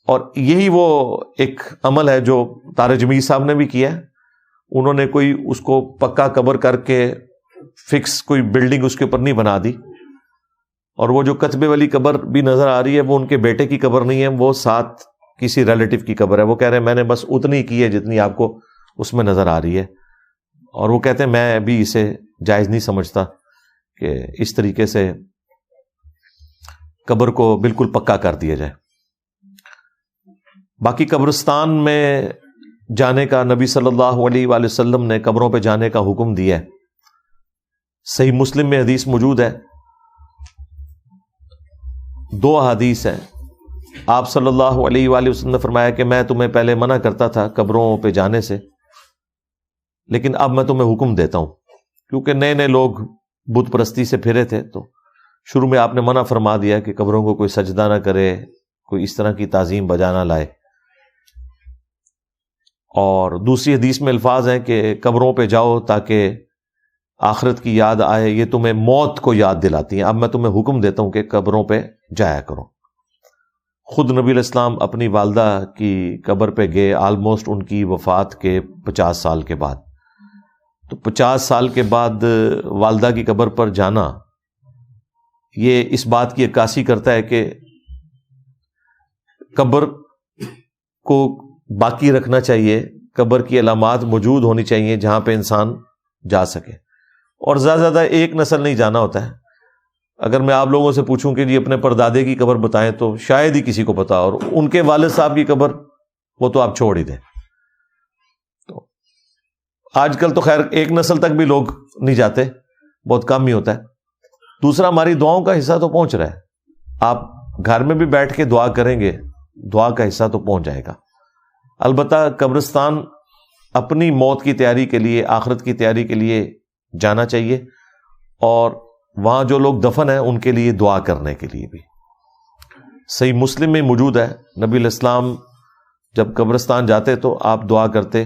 اور یہی وہ ایک عمل ہے جو طارق جمیل صاحب نے بھی کیا ہے، انہوں نے کوئی اس کو پکا قبر کر کے فکس کوئی بلڈنگ اس کے اوپر نہیں بنا دی، اور وہ جو کتبے والی قبر بھی نظر آ رہی ہے وہ ان کے بیٹے کی قبر نہیں ہے، وہ ساتھ کسی ریلیٹو کی قبر ہے۔ وہ کہہ رہے ہیں میں نے بس اتنی کی ہے جتنی آپ کو اس میں نظر آ رہی ہے، اور وہ کہتے ہیں میں بھی اسے جائز نہیں سمجھتا کہ اس طریقے سے قبر کو بالکل پکا کر دیا جائے۔ باقی قبرستان میں جانے کا نبی صلی اللہ علیہ وآلہ وسلم نے قبروں پہ جانے کا حکم دیا ہے، صحیح مسلم میں حدیث موجود ہے، 2 احادیث ہیں۔ آپ صلی اللہ علیہ وآلہ وسلم نے فرمایا کہ میں تمہیں پہلے منع کرتا تھا قبروں پہ جانے سے، لیکن اب میں تمہیں حکم دیتا ہوں، کیونکہ نئے نئے لوگ بت پرستی سے پھرے تھے، تو شروع میں آپ نے منع فرما دیا کہ قبروں کو کوئی سجدہ نہ کرے، کوئی اس طرح کی تعظیم بجا نہ لائے۔ اور دوسری حدیث میں الفاظ ہیں کہ قبروں پہ جاؤ تاکہ آخرت کی یاد آئے، یہ تمہیں موت کو یاد دلاتی ہیں، اب میں تمہیں حکم دیتا ہوں کہ قبروں پہ جایا کرو۔ خود نبی علیہ السلام اپنی والدہ کی قبر پہ گئے آلموسٹ ان کی وفات کے 50 سال کے بعد، تو 50 سال کے بعد والدہ کی قبر پر جانا یہ اس بات کی عکاسی کرتا ہے کہ قبر کو باقی رکھنا چاہیے، قبر کی علامات موجود ہونی چاہیے جہاں پہ انسان جا سکے، اور زیادہ ایک نسل نہیں جانا ہوتا ہے۔ اگر میں آپ لوگوں سے پوچھوں کہ جی اپنے پردادے کی قبر بتائیں تو شاید ہی کسی کو پتا، اور ان کے والد صاحب کی قبر وہ تو آپ چھوڑ ہی دیں۔ تو آج کل تو خیر ایک نسل تک بھی لوگ نہیں جاتے، بہت کم ہی ہوتا ہے۔ دوسرا، ہماری دعاؤں کا حصہ تو پہنچ رہا ہے، آپ گھر میں بھی بیٹھ کے دعا کریں گے، دعا کا حصہ تو پہنچ جائے گا۔ البتہ قبرستان اپنی موت کی تیاری کے لیے، آخرت کی تیاری کے لیے جانا چاہیے، اور وہاں جو لوگ دفن ہیں ان کے لیے دعا کرنے کے لیے بھی۔ صحیح مسلم میں موجود ہے، نبی علیہ السلام جب قبرستان جاتے تو آپ دعا کرتے،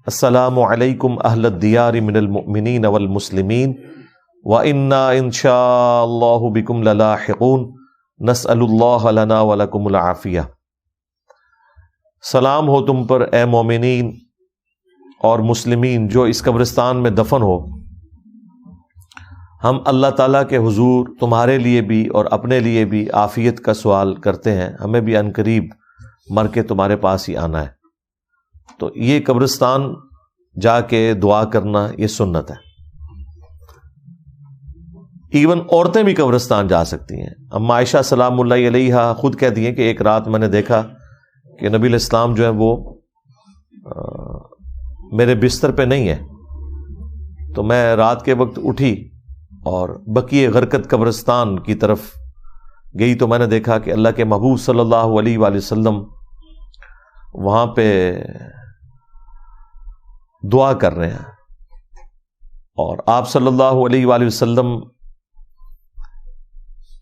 السلام علیکم اہل الدیار من المؤمنین والمسلمین وَإِنَّا إِن شَاءَ اللَّهُ بِكُمْ لَلَاحِقُونَ نَسْأَلُ اللَّهَ لَنَا وَلَكُمُ الْعَافِيَةَ۔ سلام ہو تم پر اے مومنین اور مسلمین جو اس قبرستان میں دفن ہو، ہم اللہ تعالیٰ کے حضور تمہارے لیے بھی اور اپنے لیے بھی عافیت کا سوال کرتے ہیں، ہمیں بھی عنقریب مر کے تمہارے پاس ہی آنا ہے۔ تو یہ قبرستان جا کے دعا کرنا یہ سنت ہے۔ ایون عورتیں بھی قبرستان جا سکتی ہیں۔ اما عائشہ سلام اللہ علیہا خود کہتی ہیں کہ ایک رات میں نے دیکھا کہ نبی علیہ السلام جو ہے وہ میرے بستر پہ نہیں ہے، تو میں رات کے وقت اٹھی اور بقیع غرقد قبرستان کی طرف گئی، تو میں نے دیکھا کہ اللہ کے محبوب صلی اللہ علیہ وآلہ وسلم وہاں پہ دعا کر رہے ہیں، اور آپ صلی اللہ علیہ وآلہ وسلم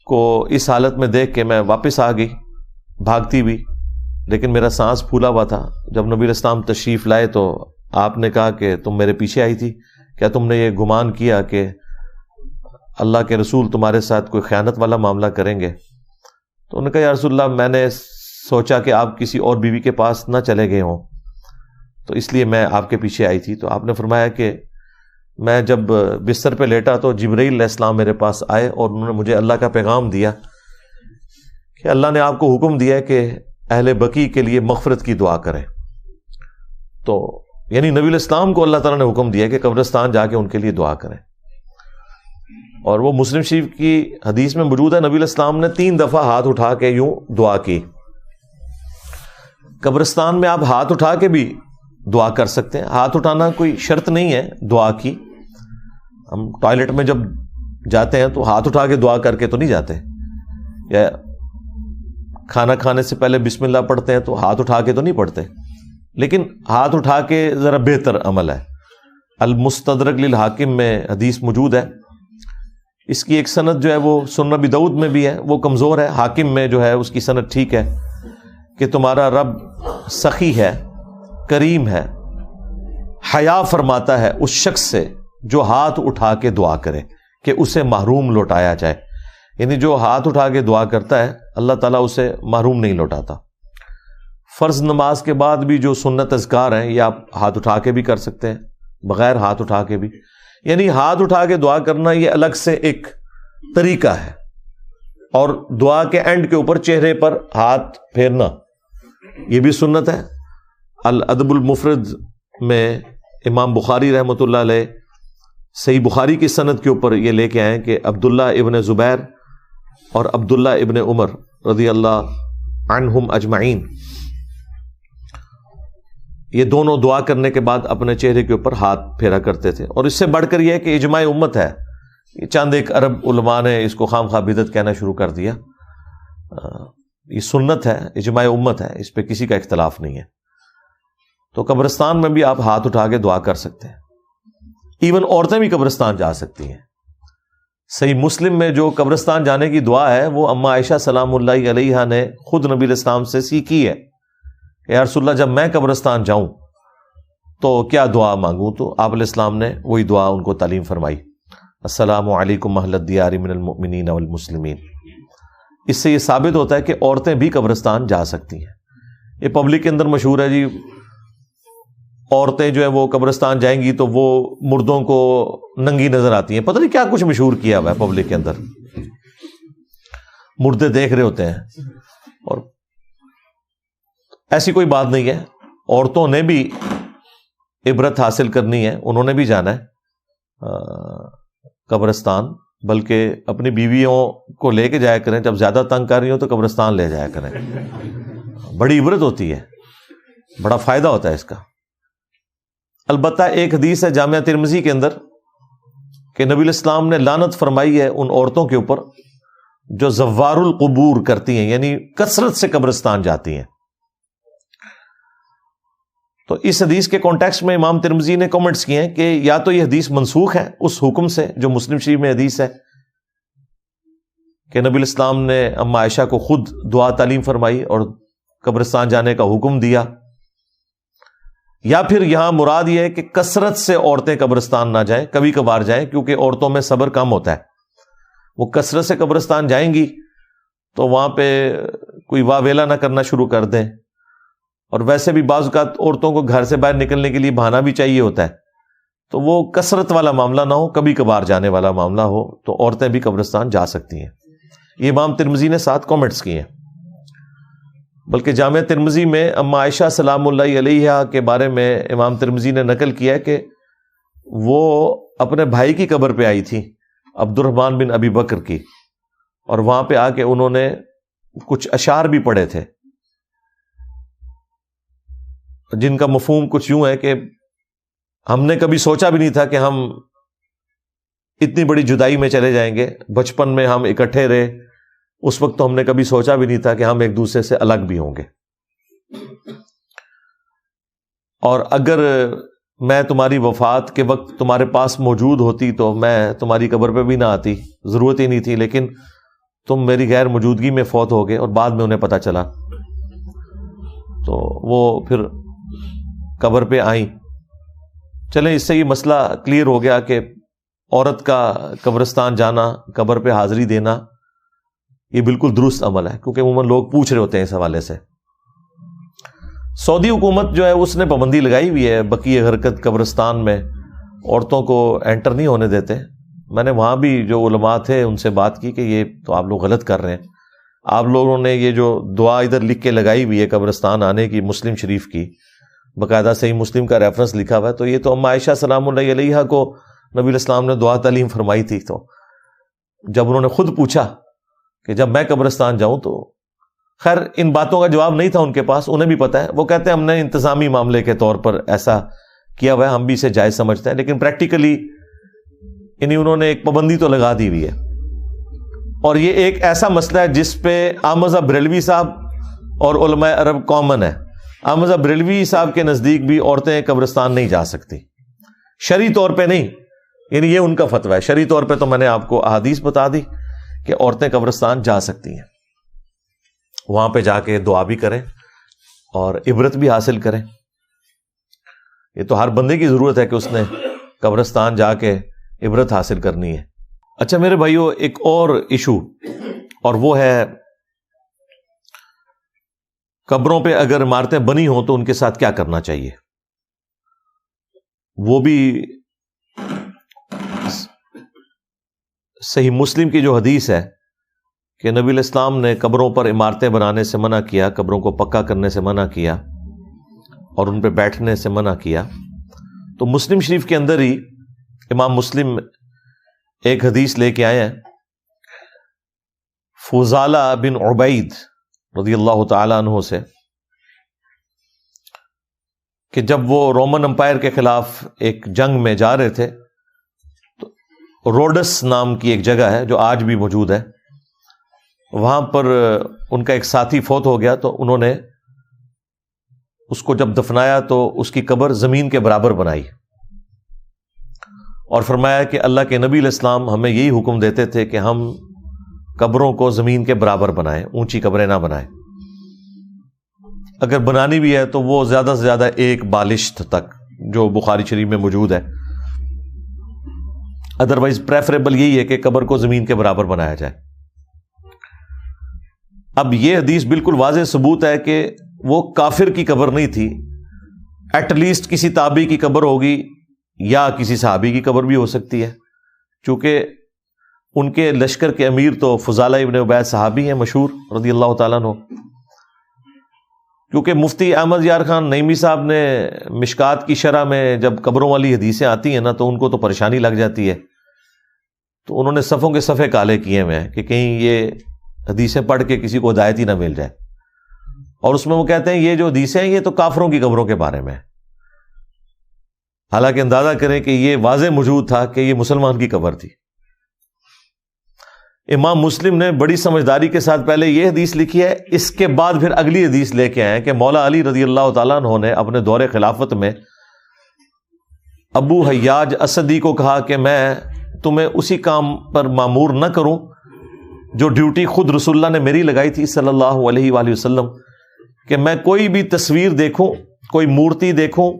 کو اس حالت میں دیکھ کے میں واپس آ گئی بھاگتی بھی، لیکن میرا سانس پھولا ہوا تھا۔ جب نبی الاسلام تشریف لائے تو آپ نے کہا کہ تم میرے پیچھے آئی تھی، کیا تم نے یہ گمان کیا کہ اللہ کے رسول تمہارے ساتھ کوئی خیانت والا معاملہ کریں گے؟ تو انہوں نے کہا یا رسول اللہ، میں نے سوچا کہ آپ کسی اور بیوی کے پاس نہ چلے گئے ہوں، تو اس لیے میں آپ کے پیچھے آئی تھی۔ تو آپ نے فرمایا کہ میں جب بستر پہ لیٹا تو جبرائیل علیہ السلام میرے پاس آئے اور انہوں نے مجھے اللہ کا پیغام دیا کہ اللہ نے آپ کو حکم دیا ہے کہ اہل بقیع کے لیے مغفرت کی دعا کریں۔ تو یعنی نبی علیہ السلام کو اللہ تعالیٰ نے حکم دیا کہ قبرستان جا کے ان کے لیے دعا کریں، اور وہ مسلم شریف کی حدیث میں موجود ہے، نبی علیہ السلام نے 3 دفعہ ہاتھ اٹھا کے یوں دعا کی۔ قبرستان میں آپ ہاتھ اٹھا کے بھی دعا کر سکتے ہیں، ہاتھ اٹھانا کوئی شرط نہیں ہے دعا کی۔ ہم ٹوائلٹ میں جب جاتے ہیں تو ہاتھ اٹھا کے دعا کر کے تو نہیں جاتے، یا کھانا کھانے سے پہلے بسم اللہ پڑھتے ہیں تو ہاتھ اٹھا کے تو نہیں پڑھتے، لیکن ہاتھ اٹھا کے ذرا بہتر عمل ہے۔ المستدرک للحاکم میں حدیث موجود ہے، اس کی ایک سند جو ہے وہ سنن ابی داؤد میں بھی ہے، وہ کمزور ہے۔ حاکم میں جو ہے اس کی سند ٹھیک ہے کہ تمہارا رب سخی ہے، کریم ہے، حیا فرماتا ہے اس شخص سے جو ہاتھ اٹھا کے دعا کرے کہ اسے محروم لوٹایا جائے، یعنی جو ہاتھ اٹھا کے دعا کرتا ہے اللہ تعالیٰ اسے محروم نہیں لوٹاتا۔ فرض نماز کے بعد بھی جو سنت اذکار ہیں یہ آپ ہاتھ اٹھا کے بھی کر سکتے ہیں، بغیر ہاتھ اٹھا کے بھی، یعنی ہاتھ اٹھا کے دعا کرنا یہ الگ سے ایک طریقہ ہے۔ اور دعا کے اینڈ کے اوپر چہرے پر ہاتھ پھیرنا یہ بھی سنت ہے۔ الادب المفرد میں امام بخاری رحمۃ اللہ علیہ صحیح بخاری کی سند کے اوپر یہ لے کے آئے کہ عبداللہ ابن زبیر اور عبداللہ ابن عمر رضی اللہ عنہم اجمعین یہ دونوں دعا کرنے کے بعد اپنے چہرے کے اوپر ہاتھ پھیرا کرتے تھے۔ اور اس سے بڑھ کر یہ ہے کہ اجماع امت ہے، یہ چند ایک عرب علماء نے اس کو خام خواہ بدعت کہنا شروع کر دیا، یہ سنت ہے، اجماع امت ہے، اس پہ کسی کا اختلاف نہیں ہے۔ تو قبرستان میں بھی آپ ہاتھ اٹھا کے دعا کر سکتے ہیں، ایون عورتیں بھی قبرستان جا سکتی ہیں۔ صحیح مسلم میں جو قبرستان جانے کی دعا ہے وہ اما عائشہ سلام اللہ علیہا نے خود نبی علیہ السلام سے سیکھی ہے کہ یا رسول اللہ جب میں قبرستان جاؤں تو کیا دعا مانگوں، تو آپ علیہ السلام نے وہی دعا ان کو تعلیم فرمائی، السلام علیکم اہل الدیار من المؤمنین والمسلمین۔ اس سے یہ ثابت ہوتا ہے کہ عورتیں بھی قبرستان جا سکتی ہیں۔ یہ پبلک کے اندر مشہور ہے جی، عورتیں جو ہیں وہ قبرستان جائیں گی تو وہ مردوں کو ننگی نظر آتی ہیں، پتہ نہیں کیا کچھ مشہور کیا ہوا ہے پبلک کے اندر، مردے دیکھ رہے ہوتے ہیں، اور ایسی کوئی بات نہیں ہے۔ عورتوں نے بھی عبرت حاصل کرنی ہے، انہوں نے بھی جانا ہے قبرستان، بلکہ اپنی بیویوں کو لے کے جایا کریں، جب زیادہ تنگ کر رہی ہوں تو قبرستان لے جایا کریں، بڑی عبرت ہوتی ہے، بڑا فائدہ ہوتا ہے اس کا۔ البتہ ایک حدیث ہے جامعہ ترمذی کے اندر کہ نبی علیہ السلام نے لعنت فرمائی ہے ان عورتوں کے اوپر جو زوار القبور کرتی ہیں، یعنی کثرت سے قبرستان جاتی ہیں۔ تو اس حدیث کے کانٹیکسٹ میں امام ترمذی نے کامنٹس کیے ہیں کہ یا تو یہ حدیث منسوخ ہے اس حکم سے جو مسلم شریف میں حدیث ہے کہ نبی علیہ السلام نے اما عائشہ کو خود دعا تعلیم فرمائی اور قبرستان جانے کا حکم دیا، یا پھر یہاں مراد یہ ہے کہ کثرت سے عورتیں قبرستان نہ جائیں، کبھی کبھار جائیں، کیونکہ عورتوں میں صبر کم ہوتا ہے، وہ کثرت سے قبرستان جائیں گی تو وہاں پہ کوئی واہ ویلا نہ کرنا شروع کر دیں، اور ویسے بھی بعض اوقات عورتوں کو گھر سے باہر نکلنے کے لیے بہانہ بھی چاہیے ہوتا ہے، تو وہ کثرت والا معاملہ نہ ہو، کبھی کبھار جانے والا معاملہ ہو، تو عورتیں بھی قبرستان جا سکتی ہیں۔ یہ امام ترمذی نے 7 کامنٹس کیے ہیں۔ بلکہ جامعہ ترمذی میں اما عائشہ سلام اللہ علیہا کے بارے میں امام ترمذی نے نقل کیا ہے کہ وہ اپنے بھائی کی قبر پہ آئی تھی، عبد الرحمن بن ابی بکر کی، اور وہاں پہ آ کے انہوں نے کچھ اشعار بھی پڑھے تھے جن کا مفہوم کچھ یوں ہے کہ ہم نے کبھی سوچا بھی نہیں تھا کہ ہم اتنی بڑی جدائی میں چلے جائیں گے، بچپن میں ہم اکٹھے رہے، اس وقت تو ہم نے کبھی سوچا بھی نہیں تھا کہ ہم ایک دوسرے سے الگ بھی ہوں گے، اور اگر میں تمہاری وفات کے وقت تمہارے پاس موجود ہوتی تو میں تمہاری قبر پہ بھی نہ آتی، ضرورت ہی نہیں تھی، لیکن تم میری غیر موجودگی میں فوت ہو گئے اور بعد میں انہیں پتہ چلا تو وہ پھر قبر پہ آئیں۔ چلیں اس سے یہ مسئلہ کلیئر ہو گیا کہ عورت کا قبرستان جانا، قبر پہ حاضری دینا یہ بالکل درست عمل ہے، کیونکہ عموماً لوگ پوچھ رہے ہوتے ہیں اس حوالے سے۔ سعودی حکومت جو ہے اس نے پابندی لگائی ہوئی ہے بقیہ غرقد قبرستان میں عورتوں کو انٹر نہیں ہونے دیتے۔ میں نے وہاں بھی جو علماء تھے ان سے بات کی کہ یہ تو آپ لوگ غلط کر رہے ہیں، آپ لوگوں نے یہ جو دعا ادھر لکھ کے لگائی ہوئی ہے قبرستان آنے کی، مسلم شریف کی باقاعدہ صحیح مسلم کا ریفرنس لکھا ہوا ہے، تو یہ تو ام عائشہ سلام اللہ علیہا کو نبی علیہ السلام نے دعا تعلیم فرمائی تھی۔ تو جب انہوں نے خود پوچھا کہ جب میں قبرستان جاؤں تو خیر ان باتوں کا جواب نہیں تھا ان کے پاس، انہیں بھی پتہ ہے، وہ کہتے ہیں ہم نے انتظامی معاملے کے طور پر ایسا کیا ہوا ہے، ہم بھی اسے جائز سمجھتے ہیں، لیکن پریکٹیکلی انہوں نے ایک پابندی تو لگا دی ہوئی ہے۔ اور یہ ایک ایسا مسئلہ ہے جس پہ احمد بریلوی صاحب اور علماء عرب کامن ہے۔ احمد بریلوی صاحب کے نزدیک بھی عورتیں قبرستان نہیں جا سکتی، شرعی طور پہ نہیں، یعنی یہ ان کا فتویٰ ہے۔ شرعی طور پہ تو میں نے آپ کو احادیث بتا دی کہ عورتیں قبرستان جا سکتی ہیں، وہاں پہ جا کے دعا بھی کریں اور عبرت بھی حاصل کریں۔ یہ تو ہر بندے کی ضرورت ہے کہ اس نے قبرستان جا کے عبرت حاصل کرنی ہے۔ اچھا میرے بھائیو، ایک اور ایشو، اور وہ ہے قبروں پہ اگر عمارتیں بنی ہوں تو ان کے ساتھ کیا کرنا چاہیے۔ وہ بھی صحیح مسلم کی جو حدیث ہے کہ نبی علیہ السلام نے قبروں پر عمارتیں بنانے سے منع کیا، قبروں کو پکا کرنے سے منع کیا اور ان پہ بیٹھنے سے منع کیا، تو مسلم شریف کے اندر ہی امام مسلم ایک حدیث لے کے آئے ہیں فضالہ بن عبید رضی اللہ تعالی عنہ سے کہ جب وہ رومن امپائر کے خلاف ایک جنگ میں جا رہے تھے تو روڈس نام کی ایک جگہ ہے جو آج بھی موجود ہے، وہاں پر ان کا ایک ساتھی فوت ہو گیا، تو انہوں نے اس کو جب دفنایا تو اس کی قبر زمین کے برابر بنائی اور فرمایا کہ اللہ کے نبی علیہ السلام ہمیں یہی حکم دیتے تھے کہ ہم قبروں کو زمین کے برابر بنائیں، اونچی قبریں نہ بنائیں، اگر بنانی بھی ہے تو وہ زیادہ سے زیادہ ایک بالشت تک، جو بخاری شریف میں موجود ہے، ادروائز پریفریبل یہی ہے کہ قبر کو زمین کے برابر بنایا جائے۔ اب یہ حدیث بالکل واضح ثبوت ہے کہ وہ کافر کی قبر نہیں تھی، ایٹ لیسٹ کسی تابعی کی قبر ہوگی یا کسی صحابی کی قبر بھی ہو سکتی ہے، چونکہ ان کے لشکر کے امیر تو فضالہ ابن عبید صحابی ہیں مشہور رضی اللہ تعالیٰ عنہ۔ کیونکہ مفتی احمد یار خان نعیمی صاحب نے مشکات کی شرح میں جب قبروں والی حدیثیں آتی ہیں نا تو ان کو تو پریشانی لگ جاتی ہے، تو انہوں نے صفوں کے صفحے کالے کیے ہوئے ہیں کہ کہیں یہ حدیثیں پڑھ کے کسی کو ہدایت ہی نہ مل جائے، اور اس میں وہ کہتے ہیں یہ جو حدیثیں ہیں یہ تو کافروں کی قبروں کے بارے میں، حالانکہ اندازہ کریں کہ یہ واضح موجود تھا کہ یہ مسلمان کی قبر تھی۔ امام مسلم نے بڑی سمجھداری کے ساتھ پہلے یہ حدیث لکھی ہے، اس کے بعد پھر اگلی حدیث لے کے آئے کہ مولا علی رضی اللہ تعالیٰ عنہ نے اپنے دور خلافت میں ابو حیاج اسدی کو کہا کہ میں تمہیں اسی کام پر مامور نہ کروں جو ڈیوٹی خود رسول اللہ نے میری لگائی تھی صلی اللہ علیہ وآلہ وسلم، کہ میں کوئی بھی تصویر دیکھوں، کوئی مورتی دیکھوں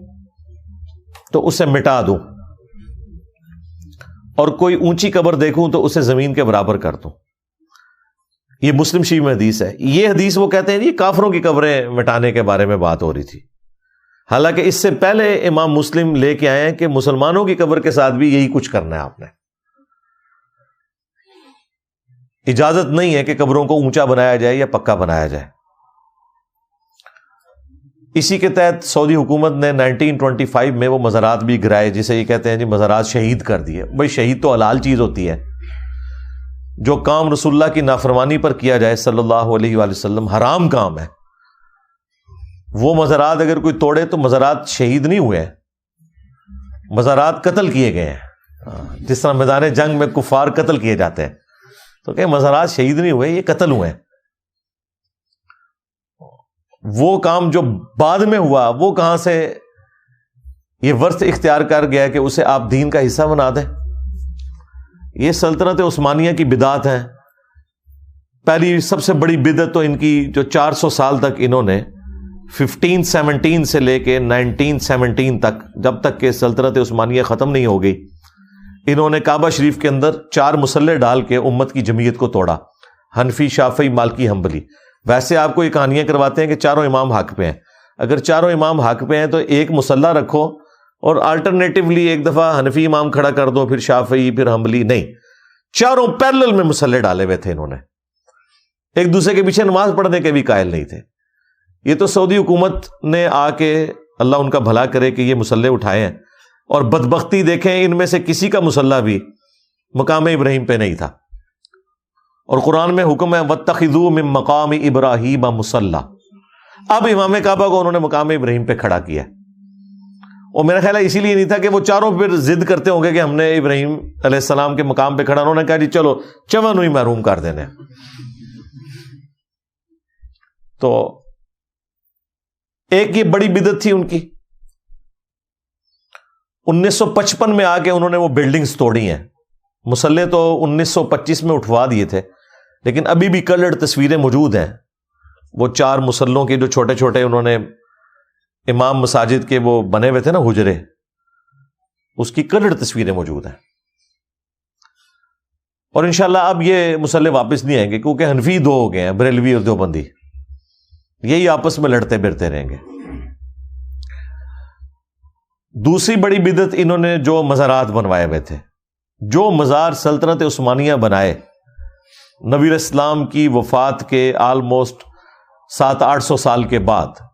تو اسے مٹا دوں، اور کوئی اونچی قبر دیکھوں تو اسے زمین کے برابر کر دوں۔ یہ مسلم شریف میں حدیث ہے۔ یہ حدیث وہ کہتے ہیں یہ کافروں کی قبریں مٹانے کے بارے میں بات ہو رہی تھی، حالانکہ اس سے پہلے امام مسلم لے کے آئے ہیں کہ مسلمانوں کی قبر کے ساتھ بھی یہی کچھ کرنا ہے آپ نے۔ اجازت نہیں ہے کہ قبروں کو اونچا بنایا جائے یا پکا بنایا جائے۔ اسی کے تحت سعودی حکومت نے 1925 میں وہ مزارات بھی گرائے، جسے یہ کہتے ہیں جی مزارات شہید کر دیے۔ بھائی شہید تو حلال چیز ہوتی ہے، جو کام رسول اللہ کی نافرمانی پر کیا جائے صلی اللہ علیہ وآلہ وسلم حرام کام ہے، وہ مزارات اگر کوئی توڑے تو مزارات شہید نہیں ہوئے ہیں، مزارات قتل کیے گئے ہیں۔ جس طرح میدان جنگ میں کفار قتل کیے جاتے ہیں، تو کہ مزارات شہید نہیں ہوئے، یہ قتل ہوئے ہیں۔ وہ کام جو بعد میں ہوا وہ کہاں سے یہ ورث اختیار کر گیا کہ اسے آپ دین کا حصہ بنا دیں. یہ سلطنت عثمانیہ کی بدعت ہیں. پہلی سب سے بڑی بدعت تو ان کی جو 400 سال تک انہوں نے 1517 سے لے کے 1917 تک، جب تک کہ سلطنت عثمانیہ ختم نہیں ہو گئی، انہوں نے کعبہ شریف کے اندر 4 مسلح ڈال کے امت کی جمعیت کو توڑا. حنفی، شافعی، مالکی، حنبلی. ویسے آپ کو یہ کہانیاں کرواتے ہیں کہ چاروں امام حق پہ ہیں. اگر چاروں امام حق پہ ہیں تو ایک مسلح رکھو اور آلٹرنیٹیولی ایک دفعہ حنفی امام کھڑا کر دو، پھر شافعی، پھر حنبلی. نہیں، چاروں پیرلل میں مسلح ڈالے ہوئے تھے انہوں نے. ایک دوسرے کے پیچھے نماز پڑھنے کے بھی قائل نہیں تھے. یہ تو سعودی حکومت نے آ کے، اللہ ان کا بھلا کرے، کہ یہ مسلح اٹھائے ہیں، اور بدبختی دیکھیں ان میں سے کسی کا مسلح بھی مقام ابراہیم پہ نہیں تھا. اور قرآن میں حکم ہے وَاتَّخِذُوا مِن مَقَامِ إِبْرَاهِيمَ مُصَلًّى. اب امام کعبہ کو انہوں نے مقام ابراہیم پہ کھڑا کیا. اور میرا خیال ہے اسی لیے نہیں تھا کہ وہ چاروں پھر ضد کرتے ہوں گے کہ ہم نے ابراہیم علیہ السلام کے مقام پہ کھڑا. انہوں نے کہا جی چلو چون ہی محروم کر دینے. تو ایک یہ بڑی بدعت تھی ان کی. 1955 میں آ کے انہوں نے وہ بلڈنگز توڑی ہیں. مسلح تو 1925 میں اٹھوا دیے تھے، لیکن ابھی بھی کلرڈ تصویریں موجود ہیں. وہ 4 مسلوں کے جو چھوٹے چھوٹے انہوں نے امام مساجد کے وہ بنے ہوئے تھے نا حجرے، اس کی کلرڈ تصویریں موجود ہیں. اور انشاءاللہ اب یہ مسلح واپس نہیں آئیں گے، کیونکہ حنفی 2 ہو گئے ہیں، بریلوی اور دیوبندی. یہی آپس میں لڑتے پھرتے رہیں گے. دوسری بڑی بدعت انہوں نے جو مزارات بنوائے ہوئے تھے، جو مزار سلطنت عثمانیہ بنائے نبی اسلام کی وفات کے آلموسٹ 700-800 سال کے بعد،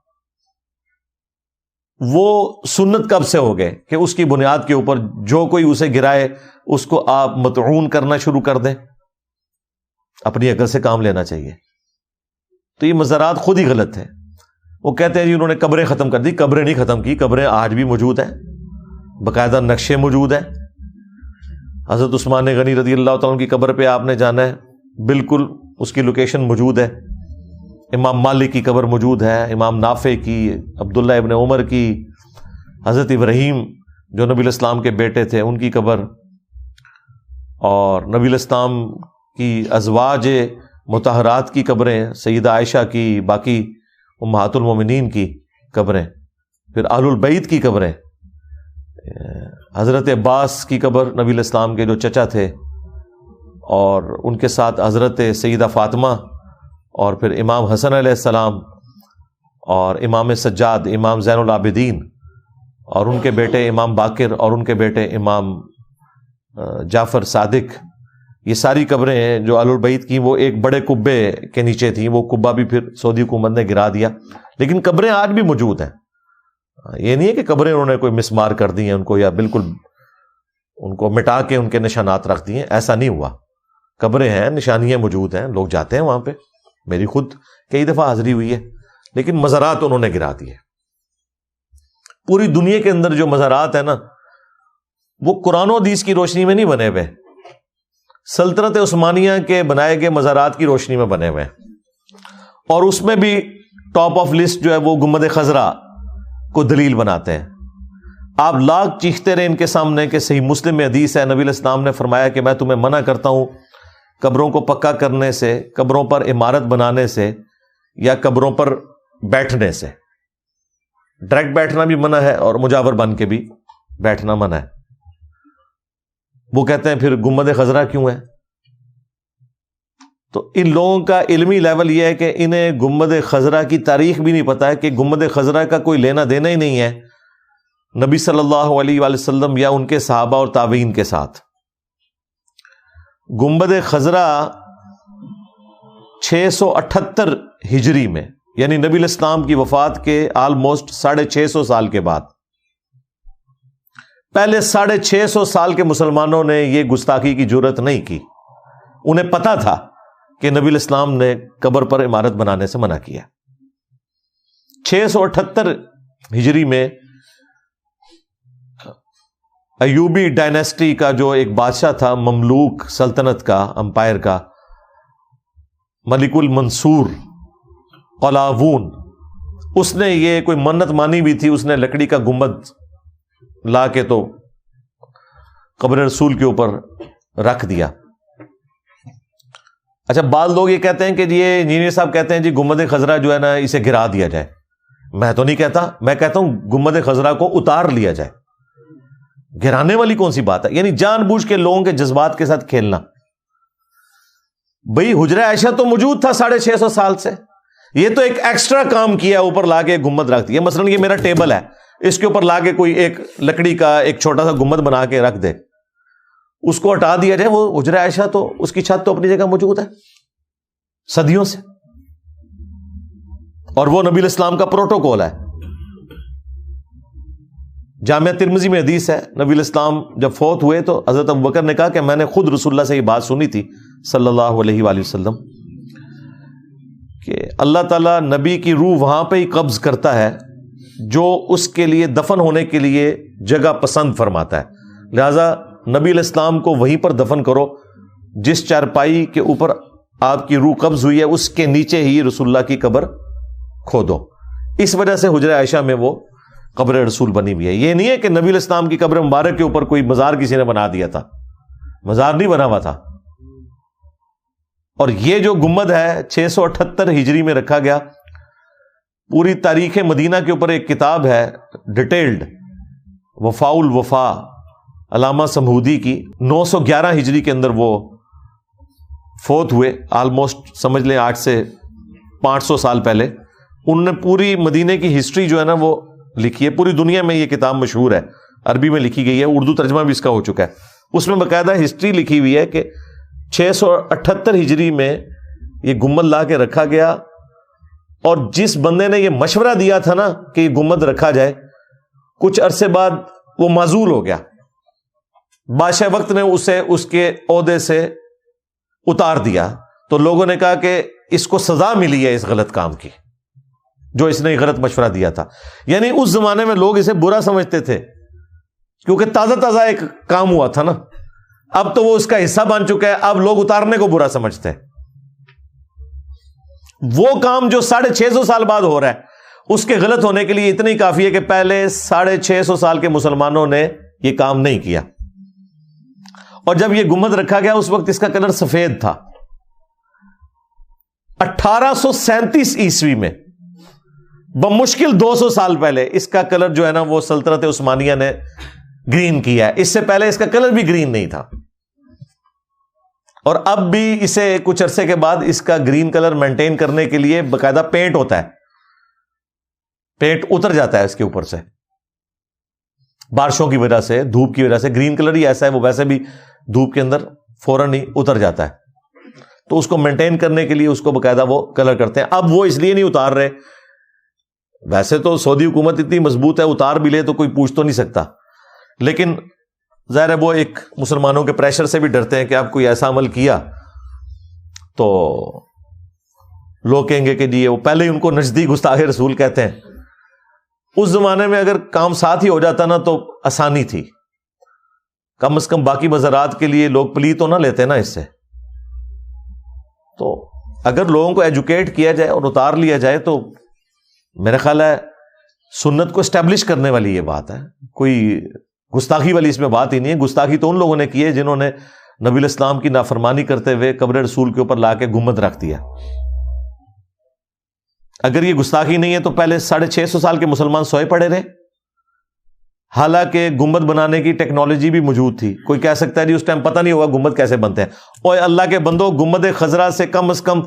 وہ سنت کب سے ہو گئے کہ اس کی بنیاد کے اوپر جو کوئی اسے گرائے اس کو آپ مطعون کرنا شروع کر دیں. اپنی عقل سے کام لینا چاہیے. تو یہ مزارات خود ہی غلط ہے. وہ کہتے ہیں جی انہوں نے قبریں ختم کر دی. قبریں نہیں ختم کی، قبریں آج بھی موجود ہیں، باقاعدہ نقشے موجود ہیں. حضرت عثمان غنی رضی اللہ تعالیٰ عنہ کی قبر پہ آپ نے جانا ہے، بالکل اس کی لوکیشن موجود ہے. امام مالک کی قبر موجود ہے، امام نافع کی، عبداللہ ابن عمر کی، حضرت ابراہیم جو نبی الاسلام کے بیٹے تھے ان کی قبر، اور نبی الاسلام کی ازواج مطہرات کی قبریں، سیدہ عائشہ کی، باقی امہات المومنین کی قبریں، پھر اہل البیت کی قبریں، حضرت عباس کی قبر نبی الاسلام کے جو چچا تھے، اور ان کے ساتھ حضرت سیدہ فاطمہ، اور پھر امام حسن علیہ السلام، اور امام سجاد، امام زین العابدین، اور ان کے بیٹے امام باقر، اور ان کے بیٹے امام جعفر صادق. یہ ساری قبریں ہیں جو اہل البیت کی، وہ ایک بڑے قبے کے نیچے تھیں. وہ قبہ بھی پھر سعودی حکومت نے گرا دیا، لیکن قبریں آج بھی موجود ہیں. یہ نہیں ہے کہ قبریں انہوں نے کوئی مسمار کر دی ہیں ان کو، یا بالکل ان کو مٹا کے ان کے نشانات رکھ دیے. ایسا نہیں ہوا. قبریں ہیں، نشانیاں موجود ہیں، لوگ جاتے ہیں وہاں پہ. میری خود کئی دفعہ حاضری ہوئی ہے. لیکن مزارات انہوں نے گرا دیے. پوری دنیا کے اندر جو مزارات ہیں نا، وہ قرآن و حدیث کی روشنی میں نہیں بنے ہوئے، سلطنت عثمانیہ کے بنائے گئے مزارات کی روشنی میں بنے ہوئے ہیں. اور اس میں بھی ٹاپ آف لسٹ جو ہے وہ گنبد خضرا کو دلیل بناتے ہیں. آپ لاکھ چیختے رہے ان کے سامنے کہ صحیح مسلم میں حدیث ہے، نبی الاسلام نے فرمایا کہ میں تمہیں منع کرتا ہوں قبروں کو پکا کرنے سے، قبروں پر عمارت بنانے سے، یا قبروں پر بیٹھنے سے. ڈائریکٹ بیٹھنا بھی منع ہے اور مجاور بن کے بھی بیٹھنا منع ہے. وہ کہتے ہیں پھر گنبد خضرا کیوں ہے؟ تو ان لوگوں کا علمی لیول یہ ہے کہ انہیں گنبد خضرا کی تاریخ بھی نہیں پتا ہے، کہ گنبد خضرا کا کوئی لینا دینا ہی نہیں ہے نبی صلی اللہ علیہ وآلہ وسلم یا ان کے صحابہ اور تابعین کے ساتھ. گنبد خضرا 678 ہجری میں، یعنی نبی الاسلام کی وفات کے آلموسٹ 650 سال کے بعد، پہلے 650 سال کے مسلمانوں نے یہ گستاخی کی جرات نہیں کی. انہیں پتا تھا کہ نبی الاسلام نے قبر پر عمارت بنانے سے منع کیا. 678 ہجری میں ایوبی ڈائنیسٹی کا جو ایک بادشاہ تھا، مملوک سلطنت کا، امپائر کا، ملک المنصور قلاوون، اس نے یہ کوئی منت مانی بھی تھی، اس نے لکڑی کا گنبد لا کے تو قبر رسول کے اوپر رکھ دیا. اچھا بعض لوگ یہ کہتے ہیں کہ یہ انجینئر صاحب کہتے ہیں جی گنبد خضرا جو ہے نا اسے گرا دیا جائے. میں تو نہیں کہتا, میں کہتا ہوں گنبد خضرا کو اتار لیا جائے. گرانے والی کون سی بات ہے؟ یعنی جان بوجھ کے لوگوں کے جذبات کے ساتھ کھیلنا. بھئی حجرہ عائشہ تو موجود تھا 650 سال سے, یہ تو ایک ایکسٹرا کام کیا اوپر لا کے گنبد رکھ دیا. مثلا یہ میرا ٹیبل ہے, اس کے اوپر لا کے کوئی ایک لکڑی کا ایک چھوٹا سا گنبد بنا کے رکھ دے, اس کو ہٹا دیا جائے. وہ حجرہ عائشہ تو اس کی چھت تو اپنی جگہ موجود ہے صدیوں سے, اور وہ نبی الاسلام کا پروٹوکول ہے. جامعہ ترمذی میں حدیث ہے, نبی الاسلام جب فوت ہوئے تو حضرت ابوبکر نے کہا کہ میں نے خود رسول اللہ سے یہ بات سنی تھی صلی اللہ علیہ وآلہ وسلم کہ اللہ تعالیٰ نبی کی روح وہاں پہ ہی قبض کرتا ہے جو اس کے لیے دفن ہونے کے لیے جگہ پسند فرماتا ہے. لہذا نبی الاسلام کو وہیں پر دفن کرو, جس چارپائی کے اوپر آپ کی روح قبض ہوئی ہے اس کے نیچے ہی رسول اللہ کی قبر کھودو. اس وجہ سے حجرہ عائشہ میں وہ قبر رسول بنی ہوئی ہے. یہ نہیں ہے کہ نبی الاسلام کی قبر مبارک کے اوپر کوئی مزار کسی نے بنا دیا تھا, مزار نہیں بنا ہوا تھا. اور یہ جو گنبد ہے 678 ہجری میں رکھا گیا. پوری تاریخ مدینہ کے اوپر ایک کتاب ہے ڈیٹیلڈ, وفاء الوفا علامہ سمہودی کی, 911 ہجری کے اندر وہ فوت ہوئے. آلموسٹ سمجھ لیں 8 سے 500 سال پہلے. انہوں نے پوری مدینے کی ہسٹری جو ہے نا وہ لکھی ہے. پوری دنیا میں یہ کتاب مشہور ہے, عربی میں لکھی گئی ہے, اردو ترجمہ بھی اس کا ہو چکا ہے. اس میں باقاعدہ ہسٹری لکھی ہوئی ہے کہ 678 ہجری میں یہ گنبد لا کے رکھا گیا, اور جس بندے نے یہ مشورہ دیا تھا نا کہ یہ گنبد رکھا جائے, کچھ عرصے بعد وہ معزول ہو گیا. بادشاہ وقت نے اسے اس کے عہدے سے اتار دیا. تو لوگوں نے کہا کہ اس کو سزا ملی ہے اس غلط کام کی جو اس نے غلط مشورہ دیا تھا. یعنی اس زمانے میں لوگ اسے برا سمجھتے تھے کیونکہ تازہ تازہ ایک کام ہوا تھا نا. اب تو وہ اس کا حصہ بن چکا ہے, اب لوگ اتارنے کو برا سمجھتے ہیں. وہ کام جو 650 سال بعد ہو رہا ہے اس کے غلط ہونے کے لیے اتنا ہی کافی ہے کہ پہلے 650 سال کے مسلمانوں نے یہ کام نہیں کیا. اور جب یہ گنبد رکھا گیا اس وقت اس کا کلر سفید تھا. 1837 عیسوی میں بمشکل 200 سال پہلے اس کا کلر جو ہے نا وہ سلطنت عثمانیہ نے گرین کیا ہے. اس سے پہلے اس کا کلر بھی گرین نہیں تھا, اور اب بھی اسے کچھ عرصے کے بعد اس کا گرین کلر مینٹین کرنے کے لیے باقاعدہ پینٹ ہوتا ہے. پینٹ اتر جاتا ہے اس کے اوپر سے بارشوں کی وجہ سے, دھوپ کی وجہ سے. گرین کلر ہی ایسا ہے, وہ ویسے بھی دھوپ کے اندر فوراً ہی اتر جاتا ہے. تو اس کو مینٹین کرنے کے لیے اس کو باقاعدہ وہ کلر کرتے ہیں. اب وہ اس لیے نہیں اتار رہے, ویسے تو سعودی حکومت اتنی مضبوط ہے, اتار بھی لے تو کوئی پوچھ تو نہیں سکتا, لیکن ظاہر ہے وہ ایک مسلمانوں کے پریشر سے بھی ڈرتے ہیں کہ آپ کوئی ایسا عمل کیا تو لوگ کہیں گے کہ جی وہ پہلے ہی ان کو نزدیک گستاخ رسول کہتے ہیں. اس زمانے میں اگر کام ساتھ ہی ہو جاتا نا تو آسانی تھی, کم از کم باقی مزارات کے لیے لوگ پلی تو نہ لیتے نا اس سے. تو اگر لوگوں کو ایجوکیٹ کیا جائے اور اتار لیا جائے تو میرا خیال ہے سنت کو اسٹیبلش کرنے والی یہ بات ہے, کوئی گستاخی والی اس میں بات ہی نہیں ہے. گستاخی تو ان لوگوں نے کی ہے جنہوں نے نبی الاسلام کی نافرمانی کرتے ہوئے قبر رسول کے اوپر لا کے گنبد رکھ دیا. اگر یہ گستاخی نہیں ہے تو پہلے 650 سال کے مسلمان سوئے پڑے رہے, حالانکہ گنبد بنانے کی ٹیکنالوجی بھی موجود تھی. کوئی کہہ سکتا ہے جی اس ٹائم پتہ نہیں ہوگا گنبد کیسے بنتے ہیں. اوے اللہ کے بندو, گنبد خضرا سے کم از کم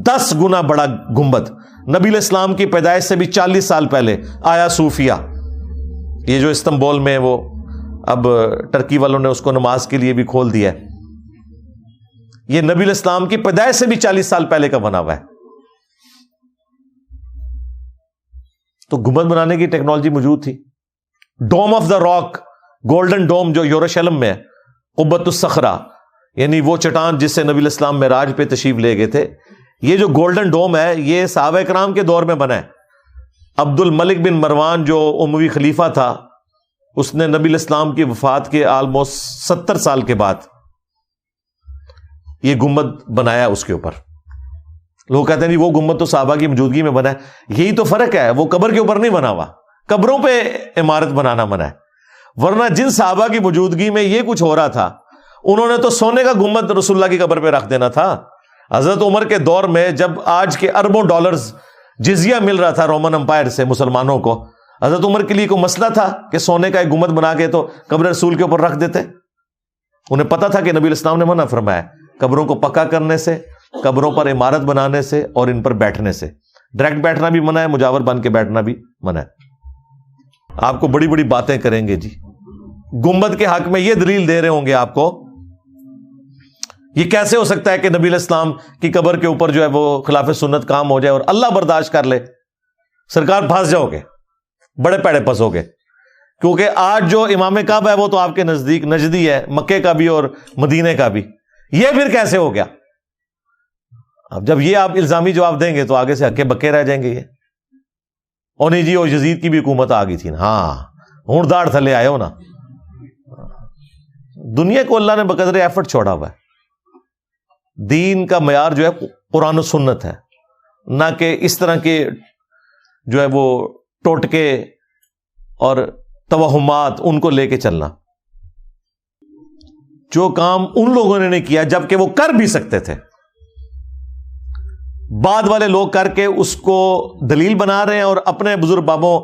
10 گنا بڑا گنبد نبی الاسلام کی پیدائش سے بھی 40 سال پہلے آیا صوفیہ, یہ جو استنبول میں وہ اب ٹرکی والوں نے اس کو نماز کے لیے بھی کھول دیا ہے, یہ نبی الاسلام کی پیدائش سے بھی 40 سال پہلے کا بنا ہوا ہے. تو گنبد بنانے کی ٹیکنالوجی موجود تھی. ڈوم آف دا راک, گولڈن ڈوم جو یروشلم میں, قبۃ الصخرہ یعنی وہ چٹان جس سے نبی الاسلام معراج پہ تشریف لے گئے تھے, یہ جو گولڈن ڈوم ہے یہ صحابہ کرام کے دور میں بنا ہے. عبد الملک بن مروان جو اموی خلیفہ تھا, اس نے نبی الاسلام کی وفات کے آلموسٹ 70 سال کے بعد یہ گنبد بنایا. اس کے اوپر لوگ کہتے ہیں نہیں وہ گنبد تو صحابہ کی موجودگی میں بنا ہے. یہی تو فرق ہے, وہ قبر کے اوپر نہیں بنا ہوا, قبروں پہ عمارت بنانا منع ہے. ورنہ جن صحابہ کی موجودگی میں یہ کچھ ہو رہا تھا انہوں نے تو سونے کا گنبد رسول اللہ کی قبر پہ رکھ دینا تھا. حضرت عمر کے دور میں جب آج کے اربوں ڈالرز جزیہ مل رہا تھا رومن امپائر سے مسلمانوں کو, حضرت عمر کے لیے کوئی مسئلہ تھا کہ سونے کا ایک گنبد بنا کے تو قبر رسول کے اوپر رکھ دیتے؟ انہیں پتا تھا کہ نبی الاسلام نے منع فرمایا قبروں کو پکا کرنے سے, قبروں پر عمارت بنانے سے اور ان پر بیٹھنے سے. ڈائریکٹ بیٹھنا بھی منع ہے, مجاور بن کے بیٹھنا بھی منع ہے. آپ کو بڑی بڑی باتیں کریں گے جی, گنبد کے حق میں یہ دلیل دے رہے ہوں گے آپ کو, یہ کیسے ہو سکتا ہے کہ نبی الاسلام کی قبر کے اوپر جو ہے وہ خلاف سنت کام ہو جائے اور اللہ برداشت کر لے. سرکار پھنس جاؤ گے, بڑے پیڑے پھنسو گے, کیونکہ آج جو امام کعبہ ہے وہ تو آپ کے نزدیک نجدی ہے, مکے کا بھی اور مدینے کا بھی. یہ پھر کیسے ہو گیا؟ اب جب یہ آپ الزامی جواب دیں گے تو آگے سے ہکے بکے رہ جائیں گے یہ. اور نہیں جی, وہ یزید کی بھی حکومت آ گئی تھی نا, ہاں ہونٹ داڑ تھلے آئے ہو نا. دنیا کو اللہ نے بقدر ایفرٹ چھوڑا ہوا ہے. دین کا معیار جو ہے قرآن و سنت ہے, نہ کہ اس طرح کے جو ہے وہ ٹوٹکے اور توہمات ان کو لے کے چلنا. جو کام ان لوگوں نے نہیں کیا جبکہ وہ کر بھی سکتے تھے, بعد والے لوگ کر کے اس کو دلیل بنا رہے ہیں اور اپنے بزرگ بابوں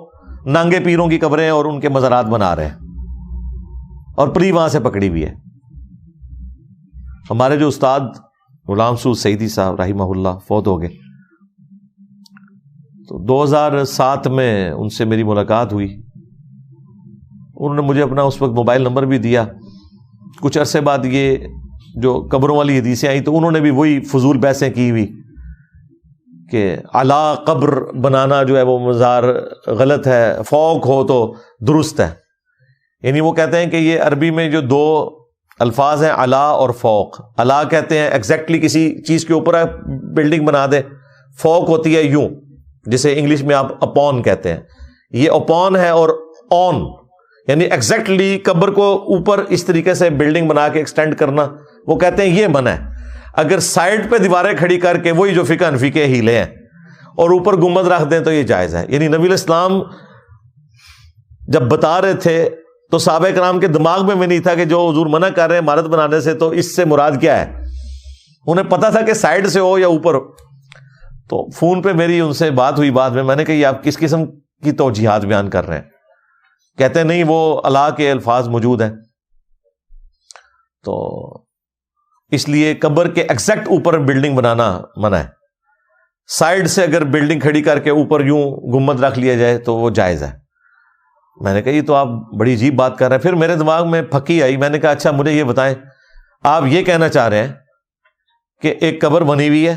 نانگے پیروں کی قبریں اور ان کے مزارات بنا رہے ہیں, اور پری وہاں سے پکڑی بھی ہے. ہمارے جو استاد غلام سعود سعیدی صاحب رحمہ اللہ فوت ہو گئے, تو 2007 میں ان سے میری ملاقات ہوئی. انہوں نے مجھے اپنا اس وقت موبائل نمبر بھی دیا. کچھ عرصے بعد یہ جو قبروں والی حدیثیں آئی تو انہوں نے بھی وہی فضول بحثیں کی ہوئی کہ اعلی قبر بنانا جو ہے وہ مزار غلط ہے, فوق ہو تو درست ہے. یعنی وہ کہتے ہیں کہ یہ عربی میں جو دو الفاظ ہیں اعلی اور فوق. اعلی کہتے ہیں ایگزیکٹلی کسی چیز کے اوپر بلڈنگ بنا دے, فوق ہوتی ہے یوں, جسے انگلش میں آپ اپون کہتے ہیں. یہ اپون ہے اور آن, یعنی ایگزیکٹلی قبر کو اوپر اس طریقے سے بلڈنگ بنا کے ایکسٹینڈ کرنا, وہ کہتے ہیں یہ منع ہے. اگر سائڈ پہ دیواریں کھڑی کر کے وہی جو فقہ حنفی کے ہیلے ہیں اور اوپر گنبد رکھ دیں تو یہ جائز ہے. یعنی نبی الاسلام جب بتا رہے تھے تو صحابہ کرام کے دماغ میں بھی نہیں تھا کہ جو حضور منع کر رہے ہیں عمارت بنانے سے تو اس سے مراد کیا ہے. انہیں پتا تھا کہ سائڈ سے ہو یا اوپر ہو. تو فون پہ میری ان سے بات ہوئی بعد میں نے کہا یہ آپ کس قسم کی توجیحات بیان کر رہے ہیں؟ کہتے ہیں نہیں وہ اللہ کے الفاظ موجود ہیں, تو اس لیے قبر کے ایگزیکٹ اوپر بلڈنگ بنانا منع ہے. سائڈ سے اگر بلڈنگ کھڑی کر کے اوپر یوں گنبد رکھ لیا جائے تو وہ جائز ہے. میں نے کہا یہ تو آپ بڑی عجیب بات کر رہے ہیں. پھر میرے دماغ میں پھکی آئی, میں نے کہا اچھا مجھے یہ بتائیں, آپ یہ کہنا چاہ رہے ہیں کہ ایک قبر بنی ہوئی ہے,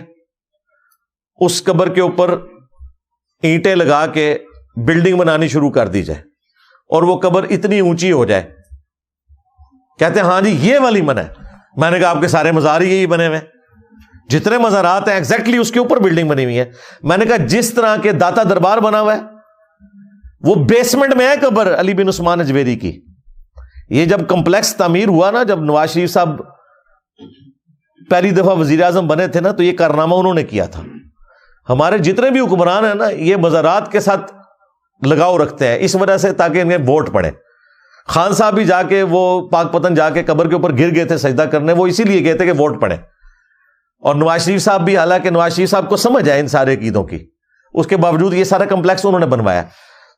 اس قبر کے اوپر اینٹیں لگا کے بلڈنگ بنانی شروع کر دی جائے اور وہ قبر اتنی اونچی ہو جائے؟ کہتے ہیں ہاں جی یہ والی منع ہے. میں نے کہا آپ کے سارے مزار ہی یہی بنے ہوئے ہیں, جتنے مزارات ہیں ایگزیکٹلی اس کے اوپر بلڈنگ بنی ہوئی ہے. میں نے کہا جس طرح کے داتا دربار بنا ہوا ہے وہ بیسمنٹ میں ہے قبر علی بن عثمان اجویری کی. یہ جب کمپلیکس تعمیر ہوا نا, جب نواز شریف صاحب پہلی دفعہ وزیر اعظم بنے تھے نا, تو یہ کارنامہ انہوں نے کیا تھا. ہمارے جتنے بھی حکمران ہیں نا یہ مزارات کے ساتھ لگاؤ رکھتے ہیں اس وجہ سے تاکہ انہیں ووٹ پڑے. خان صاحب بھی جا کے وہ پاک پتن جا کے قبر کے اوپر گر گئے تھے سجدہ کرنے, وہ اسی لیے گئے تھے کہ ووٹ پڑے. اور نواز شریف صاحب بھی, حالانکہ نواز شریف صاحب کو سمجھ ہے ان سارے عقیدوں کی, اس کے باوجود یہ سارا کمپلیکس انہوں نے بنوایا.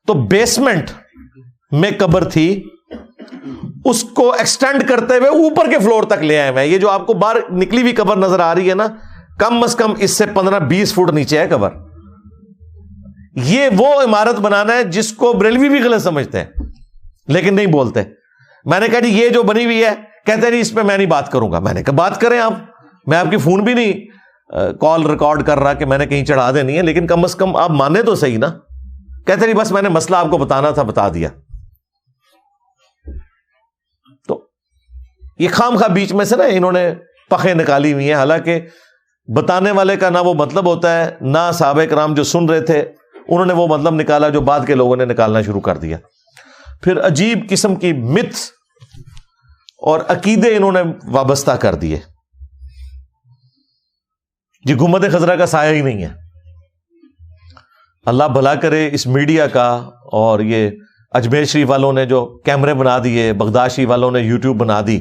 تو بیسمنٹ میں قبر تھی, اس کو ایکسٹینڈ کرتے ہوئے اوپر کے فلور تک لے آئے ہیں. یہ جو آپ کو باہر نکلی ہوئی قبر نظر آ رہی ہے نا, کم از کم اس سے 15-20 فٹ نیچے ہے قبر. یہ وہ عمارت بنانا ہے جس کو بریلوی بھی غلط سمجھتے ہیں لیکن نہیں بولتے. میں نے کہا جی یہ جو بنی ہوئی ہے, کہتے ہیں جی اس پہ میں نہیں بات کروں گا. میں نے کہا بات کریں آپ, میں آپ کی فون بھی نہیں کال ریکارڈ کر رہا کہ میں نے کہیں چڑھا دینی ہے, لیکن کم از کم آپ مانے تو صحیح نا. کہتے نہیں بس میں نے مسئلہ آپ کو بتانا تھا, بتا دیا. تو یہ خام خواہ بیچ میں سے نا انہوں نے پخیں نکالی ہوئی ہیں, حالانکہ بتانے والے کا نہ وہ مطلب ہوتا ہے, نہ صحابہ کرام جو سن رہے تھے انہوں نے وہ مطلب نکالا جو بعد کے لوگوں نے نکالنا شروع کر دیا. پھر عجیب قسم کی متھ اور عقیدے انہوں نے وابستہ کر دیے. جی گنبد خضرا کا سایہ ہی نہیں ہے. اللہ بھلا کرے اس میڈیا کا اور یہ اجمیر شریف والوں نے جو کیمرے بنا دیے، بغداد شریف والوں نے یوٹیوب بنا دی،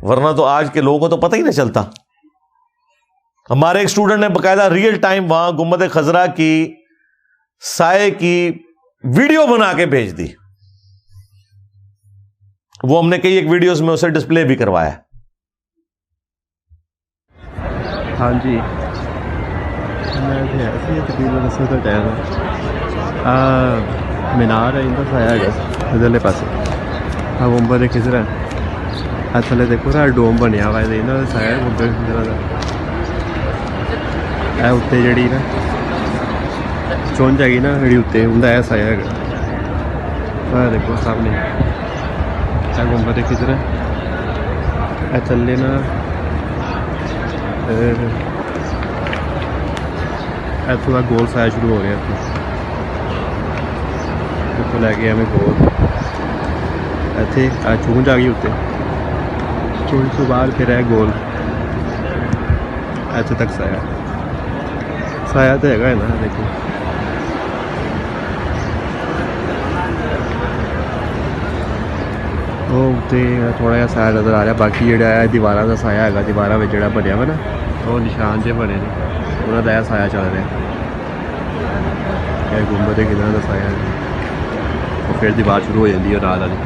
ورنہ تو آج کے لوگوں کو تو پتہ ہی نہیں چلتا. ہمارے ایک اسٹوڈنٹ نے باقاعدہ ریئل ٹائم وہاں گنبد خضرا کی سائے کی ویڈیو بنا کے بھیج دی. وہ ہم نے کئی ایک ویڈیوز میں اسے ڈسپلے بھی کروایا. ہاں جی، میں تقریباً دسو کا ٹائم مینار ہے اندر سایہ ہے ادھرلے پاسے. ہاں گنبد خضرا تھلے دیکھو نا ڈوم بنیا ہوا ہے یہاں کا سایہ گنبد خضرا کا. ਇਹ ਉੱਤੇ ਜਿਹੜੀ ਨਾ ਚੁੰਝ ਹੈਗੀ ਨਾ ਜਿਹੜੀ ਉੱਤੇ ਹੁੰਦਾ ਇਹ ਸਾਇਆ ਹੈਗਾ. ਆਹ ਦੇਖੋ ਸਾਹਮਣੇ ਇਹ ਗੁੰਬਦ ਖਿਜ਼ਰਾ, ਇਹ ਥੱਲੇ ਨਾ ਇੱਥੋਂ ਦਾ ਗੋਲ ਸਾਇਆ ਸ਼ੁਰੂ ਹੋ ਰਿਹਾ ਇੱਥੋਂ ਲੈ ਕੇ ਐਵੇਂ ਗੋਲ ਇੱਥੇ ਆ ਚੁੰਝ ਆ ਗਈ ਉੱਤੇ, ਚੁੰਝ ਤੋਂ ਬਾਅਦ ਫਿਰ ਇਹ ਗੋਲ ਇੱਥੇ ਤੱਕ ਸਾਇਆ. سایہ تو ہے نا دیکھو. وہ تھوڑا جہا سایہ نظر آ رہا، باقی جہاں ہے دیواروں کا سایہ ہے، دیواروں میں جہاں بنیا ہوا نا وہ نشان جہ بنے نے انہوں کا سایہ چل رہا ہے. گنبد خضرا کا سایہ ہے، پھر دیوار شروع ہو جاتی ہے رات والی.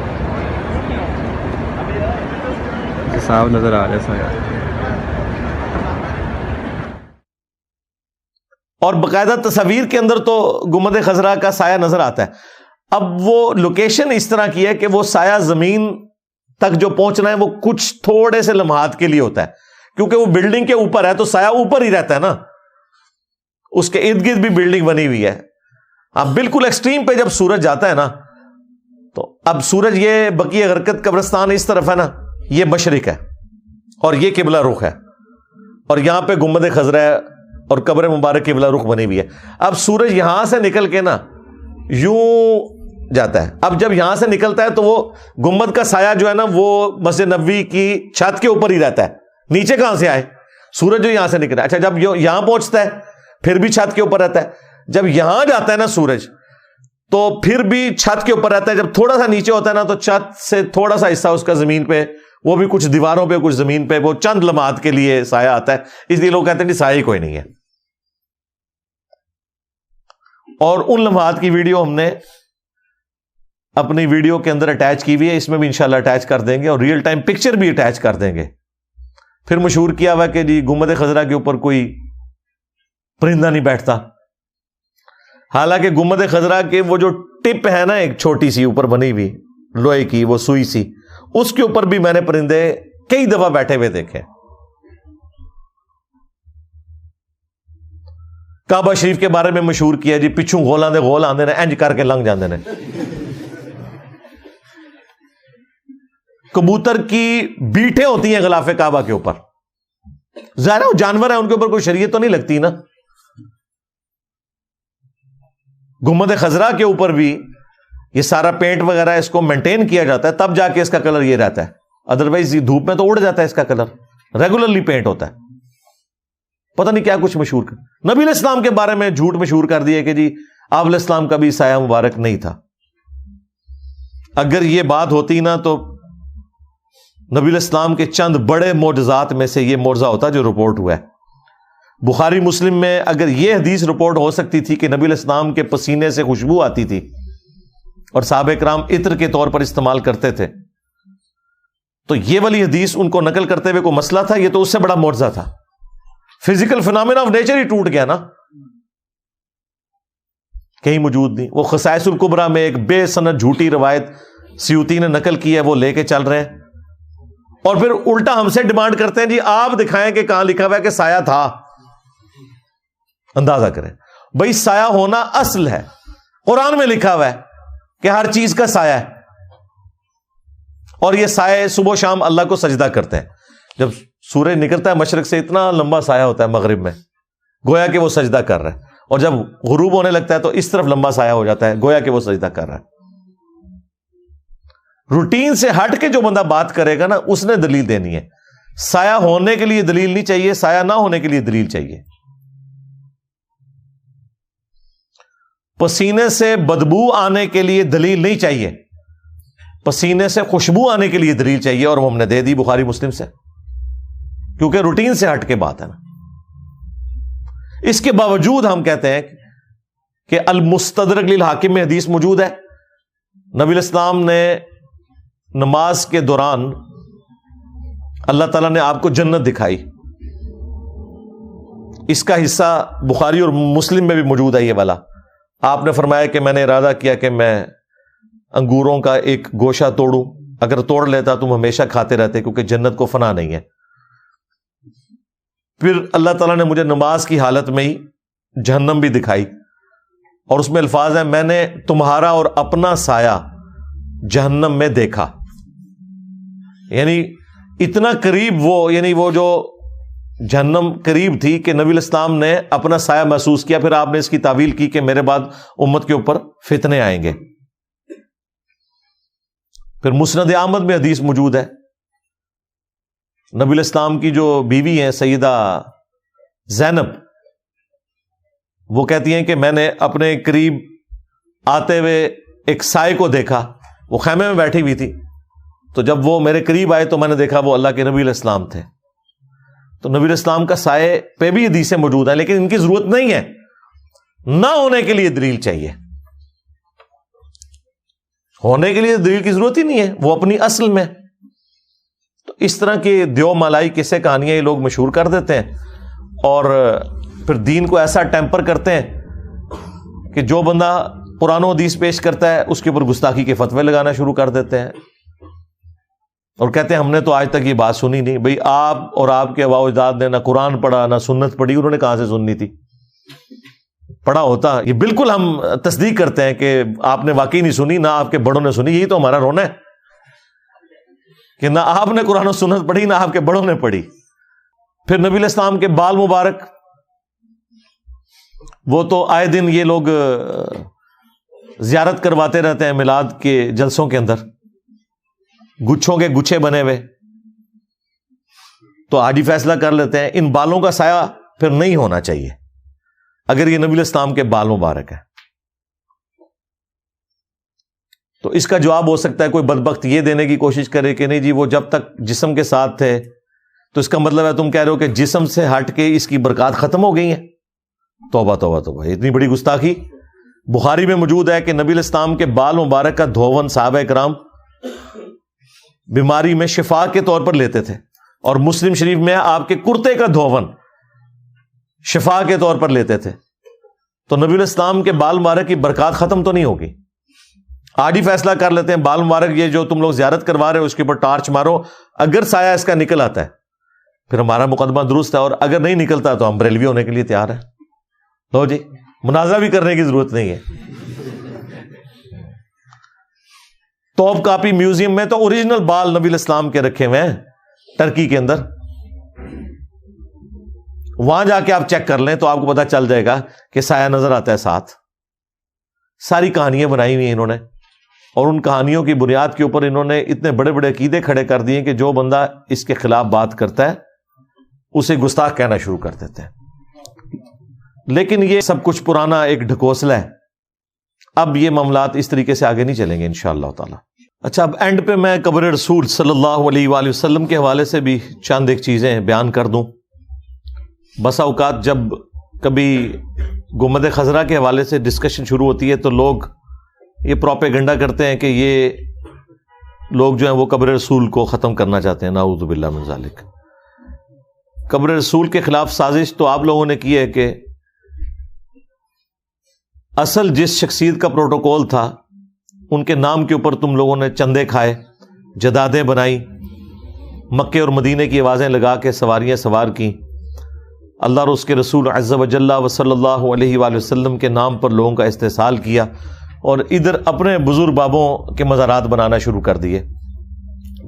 صاف نظر آ رہا ہے سایہ. اور باقاعدہ تصاویر کے اندر تو گنبد خضرا کا سایہ نظر آتا ہے. اب وہ لوکیشن اس طرح کی ہے کہ وہ سایہ زمین تک جو پہنچنا ہے وہ کچھ تھوڑے سے لمحات کے لیے ہوتا ہے، کیونکہ وہ بلڈنگ کے اوپر ہے تو سایہ اوپر ہی رہتا ہے نا، اس کے ارد گرد بھی بلڈنگ بنی ہوئی ہے. اب بالکل ایکسٹریم پہ جب سورج جاتا ہے نا تو اب سورج یہ بقیہ غرقد قبرستان اس طرف ہے نا، یہ مشرق ہے اور یہ قبلہ رخ ہے، اور یہاں پہ گنبد خضرا ہے اور قبر مبارک قبلہ رخ بنی ہوئی ہے. اب سورج یہاں سے نکل کے نا یوں جاتا ہے. اب جب یہاں سے نکلتا ہے تو وہ گنبد کا سایہ جو ہے نا وہ مسجد نبوی کی چھت کے اوپر ہی رہتا ہے، نیچے کہاں سے آئے؟ سورج جو یہاں سے نکلا. اچھا جب یہاں پہنچتا ہے پھر بھی چھت کے اوپر رہتا ہے، جب یہاں جاتا ہے نا سورج تو پھر بھی چھت کے اوپر رہتا ہے. جب تھوڑا سا نیچے ہوتا ہے نا تو چھت سے تھوڑا سا حصہ اس کا زمین پہ، وہ بھی کچھ دیواروں پہ کچھ زمین پہ، وہ چند لمحات کے لیے سایہ آتا ہے. اس لیے لوگ کہتے ہیں کہ سایہ کوئی نہیں ہے. اور ان لمحات کی ویڈیو ہم نے اپنی ویڈیو کے اندر اٹیچ کی ہوئی ہے، اس میں بھی انشاءاللہ اٹیچ کر دیں گے، اور ریئل ٹائم پکچر بھی اٹیچ کر دیں گے. پھر مشہور کیا ہوا کہ جی گنبد خضرا کے اوپر کوئی پرندہ نہیں بیٹھتا، حالانکہ گنبد خضرا کے وہ جو ٹپ ہے نا ایک چھوٹی سی اوپر بنی ہوئی لوہے کی، وہ سوئی سی، اس کے اوپر بھی میں نے پرندے کئی دفعہ بیٹھے ہوئے دیکھے. کعبہ شریف کے بارے میں مشہور کیا جی پچھوں گولاں دے گول آندے نے، انج کر کے لنگ جاندے نے. کبوتر کی بیٹھیں ہوتی ہیں غلاف کعبہ کے اوپر، ظاہر ہے وہ جانور ہیں، ان کے اوپر کوئی شریعت تو نہیں لگتی نا. گنبد خضرا کے اوپر بھی یہ سارا پینٹ وغیرہ اس کو مینٹین کیا جاتا ہے، تب جا کے اس کا کلر یہ رہتا ہے، ادروائز دھوپ میں تو اڑ جاتا ہے اس کا کلر. ریگولرلی پینٹ ہوتا ہے. پتہ نہیں کیا کچھ مشہور کر نبی علیہ السلام کے بارے میں جھوٹ مشہور کر دیا کہ جی آپ علیہ السلام کا بھی سایہ مبارک نہیں تھا. اگر یہ بات ہوتی نا تو نبی علیہ السلام کے چند بڑے معجزات میں سے یہ معجزہ ہوتا جو رپورٹ ہوا ہے. بخاری مسلم میں اگر یہ حدیث رپورٹ ہو سکتی تھی کہ نبی علیہ السلام کے پسینے سے خوشبو آتی تھی اور صحابہ کرام عطر کے طور پر استعمال کرتے تھے، تو یہ والی حدیث ان کو نقل کرتے ہوئے کوئی مسئلہ تھا؟ یہ تو اس سے بڑا معجزہ تھا. فزیکل فنامنا آف نیچر ہی ٹوٹ گیا نا، کہیں موجود نہیں. وہ خصائص الکبریٰ میں ایک بے سند جھوٹی روایت سیوطی نے نقل کی ہے، وہ لے کے چل رہے ہیں، اور پھر الٹا ہم سے ڈیمانڈ کرتے ہیں جی آپ دکھائیں کہ کہاں لکھا ہوا ہے کہ سایہ تھا. اندازہ کریں بھائی، سایہ ہونا اصل ہے، قرآن میں لکھا ہوا ہے کہ ہر چیز کا سایہ ہے، اور یہ سایہ صبح و شام اللہ کو سجدہ کرتے ہیں. جب سورج نکلتا ہے مشرق سے اتنا لمبا سایہ ہوتا ہے مغرب میں، گویا کہ وہ سجدہ کر رہا ہے، اور جب غروب ہونے لگتا ہے تو اس طرف لمبا سایہ ہو جاتا ہے، گویا کہ وہ سجدہ کر رہا ہے. روٹین سے ہٹ کے جو بندہ بات کرے گا نا اس نے دلیل دینی ہے. سایہ ہونے کے لیے دلیل نہیں چاہیے، سایہ نہ ہونے کے لیے دلیل چاہیے. پسینے سے بدبو آنے کے لیے دلیل نہیں چاہیے، پسینے سے خوشبو آنے کے لیے دلیل چاہیے، اور وہ ہم نے دے دی بخاری مسلم سے، کیونکہ روٹین سے ہٹ کے بات ہے نا۔ اس کے باوجود ہم کہتے ہیں کہ المستدرک للحاکم میں حدیث موجود ہے، نبی الاسلام نے نماز کے دوران اللہ تعالیٰ نے آپ کو جنت دکھائی، اس کا حصہ بخاری اور مسلم میں بھی موجود ہے یہ والا۔ آپ نے فرمایا کہ میں نے ارادہ کیا کہ میں انگوروں کا ایک گوشہ توڑوں، اگر توڑ لیتا تم ہمیشہ کھاتے رہتے، کیونکہ جنت کو فنا نہیں ہے۔ پھر اللہ تعالیٰ نے مجھے نماز کی حالت میں ہی جہنم بھی دکھائی، اور اس میں الفاظ ہیں میں نے تمہارا اور اپنا سایہ جہنم میں دیکھا، یعنی اتنا قریب وہ جو جہنم قریب تھی کہ نبی الاسلام نے اپنا سایہ محسوس کیا۔ پھر آپ نے اس کی تعویل کی کہ میرے بعد امت کے اوپر فتنے آئیں گے۔ پھر مسند احمد میں حدیث موجود ہے، نبی الاسلام کی جو بیوی ہیں سیدہ زینب، وہ کہتی ہیں کہ میں نے اپنے قریب آتے ہوئے ایک سائے کو دیکھا، وہ خیمے میں بیٹھی ہوئی تھی، تو جب وہ میرے قریب آئے تو میں نے دیکھا وہ اللہ کے نبی علیہ السلام تھے۔ تو نبی علیہ السلام کا سائے پہ بھی حدیثیں موجود ہیں، لیکن ان کی ضرورت نہیں ہے، نہ ہونے کے لیے دلیل چاہیے، ہونے کے لیے دلیل کی ضرورت ہی نہیں ہے، وہ اپنی اصل میں۔ تو اس طرح کے دیو مالائی قصے کہانیاں یہ لوگ مشہور کر دیتے ہیں، اور پھر دین کو ایسا ٹیمپر کرتے ہیں کہ جو بندہ قرآن و حدیث پیش کرتا ہے اس کے اوپر گستاخی کے فتوے لگانا شروع کر دیتے ہیں، اور کہتے ہیں ہم نے تو آج تک یہ بات سنی نہیں۔ بھئی آپ اور آپ کے آباء و اجداد نے نہ قرآن پڑھا نہ سنت پڑھی، انہوں نے کہاں سے سننی تھی؟ پڑھا ہوتا۔ یہ بالکل ہم تصدیق کرتے ہیں کہ آپ نے واقعی نہیں سنی، نہ آپ کے بڑوں نے سنی، یہی تو ہمارا رونا ہے کہ نہ آپ نے قرآن و سنت پڑھی نہ آپ کے بڑوں نے پڑھی۔ پھر نبی علیہ السلام کے بال مبارک، وہ تو آئے دن یہ لوگ زیارت کرواتے رہتے ہیں میلاد کے جلسوں کے اندر، گچھوں کے گچھے بنے ہوئے، تو آج ہی فیصلہ کر لیتے ہیں ان بالوں کا سایہ پھر نہیں ہونا چاہیے اگر یہ نبی علیہ السلام کے بال مبارک ہے۔ تو اس کا جواب ہو سکتا ہے کوئی بدبخت یہ دینے کی کوشش کرے کہ نہیں جی وہ جب تک جسم کے ساتھ تھے، تو اس کا مطلب ہے تم کہہ رہے ہو کہ جسم سے ہٹ کے اس کی برکات ختم ہو گئی ہیں۔ توبہ توبہ توبہ، اتنی بڑی گستاخی۔ بخاری میں موجود ہے کہ نبی علیہ السلام کے بال مبارک کا دھون صحابہ کرام بیماری میں شفا کے طور پر لیتے تھے، اور مسلم شریف میں آپ کے کرتے کا دھون شفا کے طور پر لیتے تھے۔ تو نبی علیہ السلام کے بال مبارک کی برکات ختم تو نہیں ہوگی۔ آج ہی فیصلہ کر لیتے ہیں بال مبارک یہ جو تم لوگ زیارت کروا رہے ہو اس کے اوپر ٹارچ مارو، اگر سایہ اس کا نکل آتا ہے پھر ہمارا مقدمہ درست ہے، اور اگر نہیں نکلتا تو ہم بریلوی ہونے کے لیے تیار ہیں۔ لو جی، منازعہ بھی کرنے کی ضرورت نہیں ہے۔ توپ کاپی میوزیم میں تو اوریجنل بال نبی علیہ السلام کے رکھے ہوئے ہیں ٹرکی کے اندر، وہاں جا کے آپ چیک کر لیں تو آپ کو پتا چل جائے گا کہ سایہ نظر آتا ہے ساتھ۔ ساری کہانیاں بنائی ہوئی ہیں انہوں نے، اور ان کہانیوں کی بنیاد کے اوپر انہوں نے اتنے بڑے بڑے عقیدے کھڑے کر دیے کہ جو بندہ اس کے خلاف بات کرتا ہے اسے گستاخ کہنا شروع کر دیتے ہیں۔ لیکن یہ سب کچھ پرانا ایک ڈھکوسلا ہے، اب یہ معاملات اس طریقے سے آگے نہیں چلیں گے انشاءاللہ تعالی۔ اچھا، اب اینڈ پہ میں قبر رسول صلی اللہ علیہ وآلہ وسلم کے حوالے سے بھی چند ایک چیزیں بیان کر دوں۔ بسا اوقات جب کبھی گنبد خضرا کے حوالے سے ڈسکشن شروع ہوتی ہے تو لوگ یہ پروپیگنڈا کرتے ہیں کہ یہ لوگ جو ہیں وہ قبر رسول کو ختم کرنا چاہتے ہیں، نعوذ باللہ من ذالک۔ قبر رسول کے خلاف سازش تو آپ لوگوں نے کی ہے کہ اصل جس شخصیت کا پروٹوکول تھا ان کے نام کے اوپر تم لوگوں نے چندے کھائے، جدادیں بنائی، مکے اور مدینے کی آوازیں لگا کے سواریاں سوار کی، اللہ اور اس کے رسول عز و جل و صلی اللہ علیہ وآلہ وسلم کے نام پر لوگوں کا استحصال کیا، اور ادھر اپنے بزرگ بابوں کے مزارات بنانا شروع کر دیے۔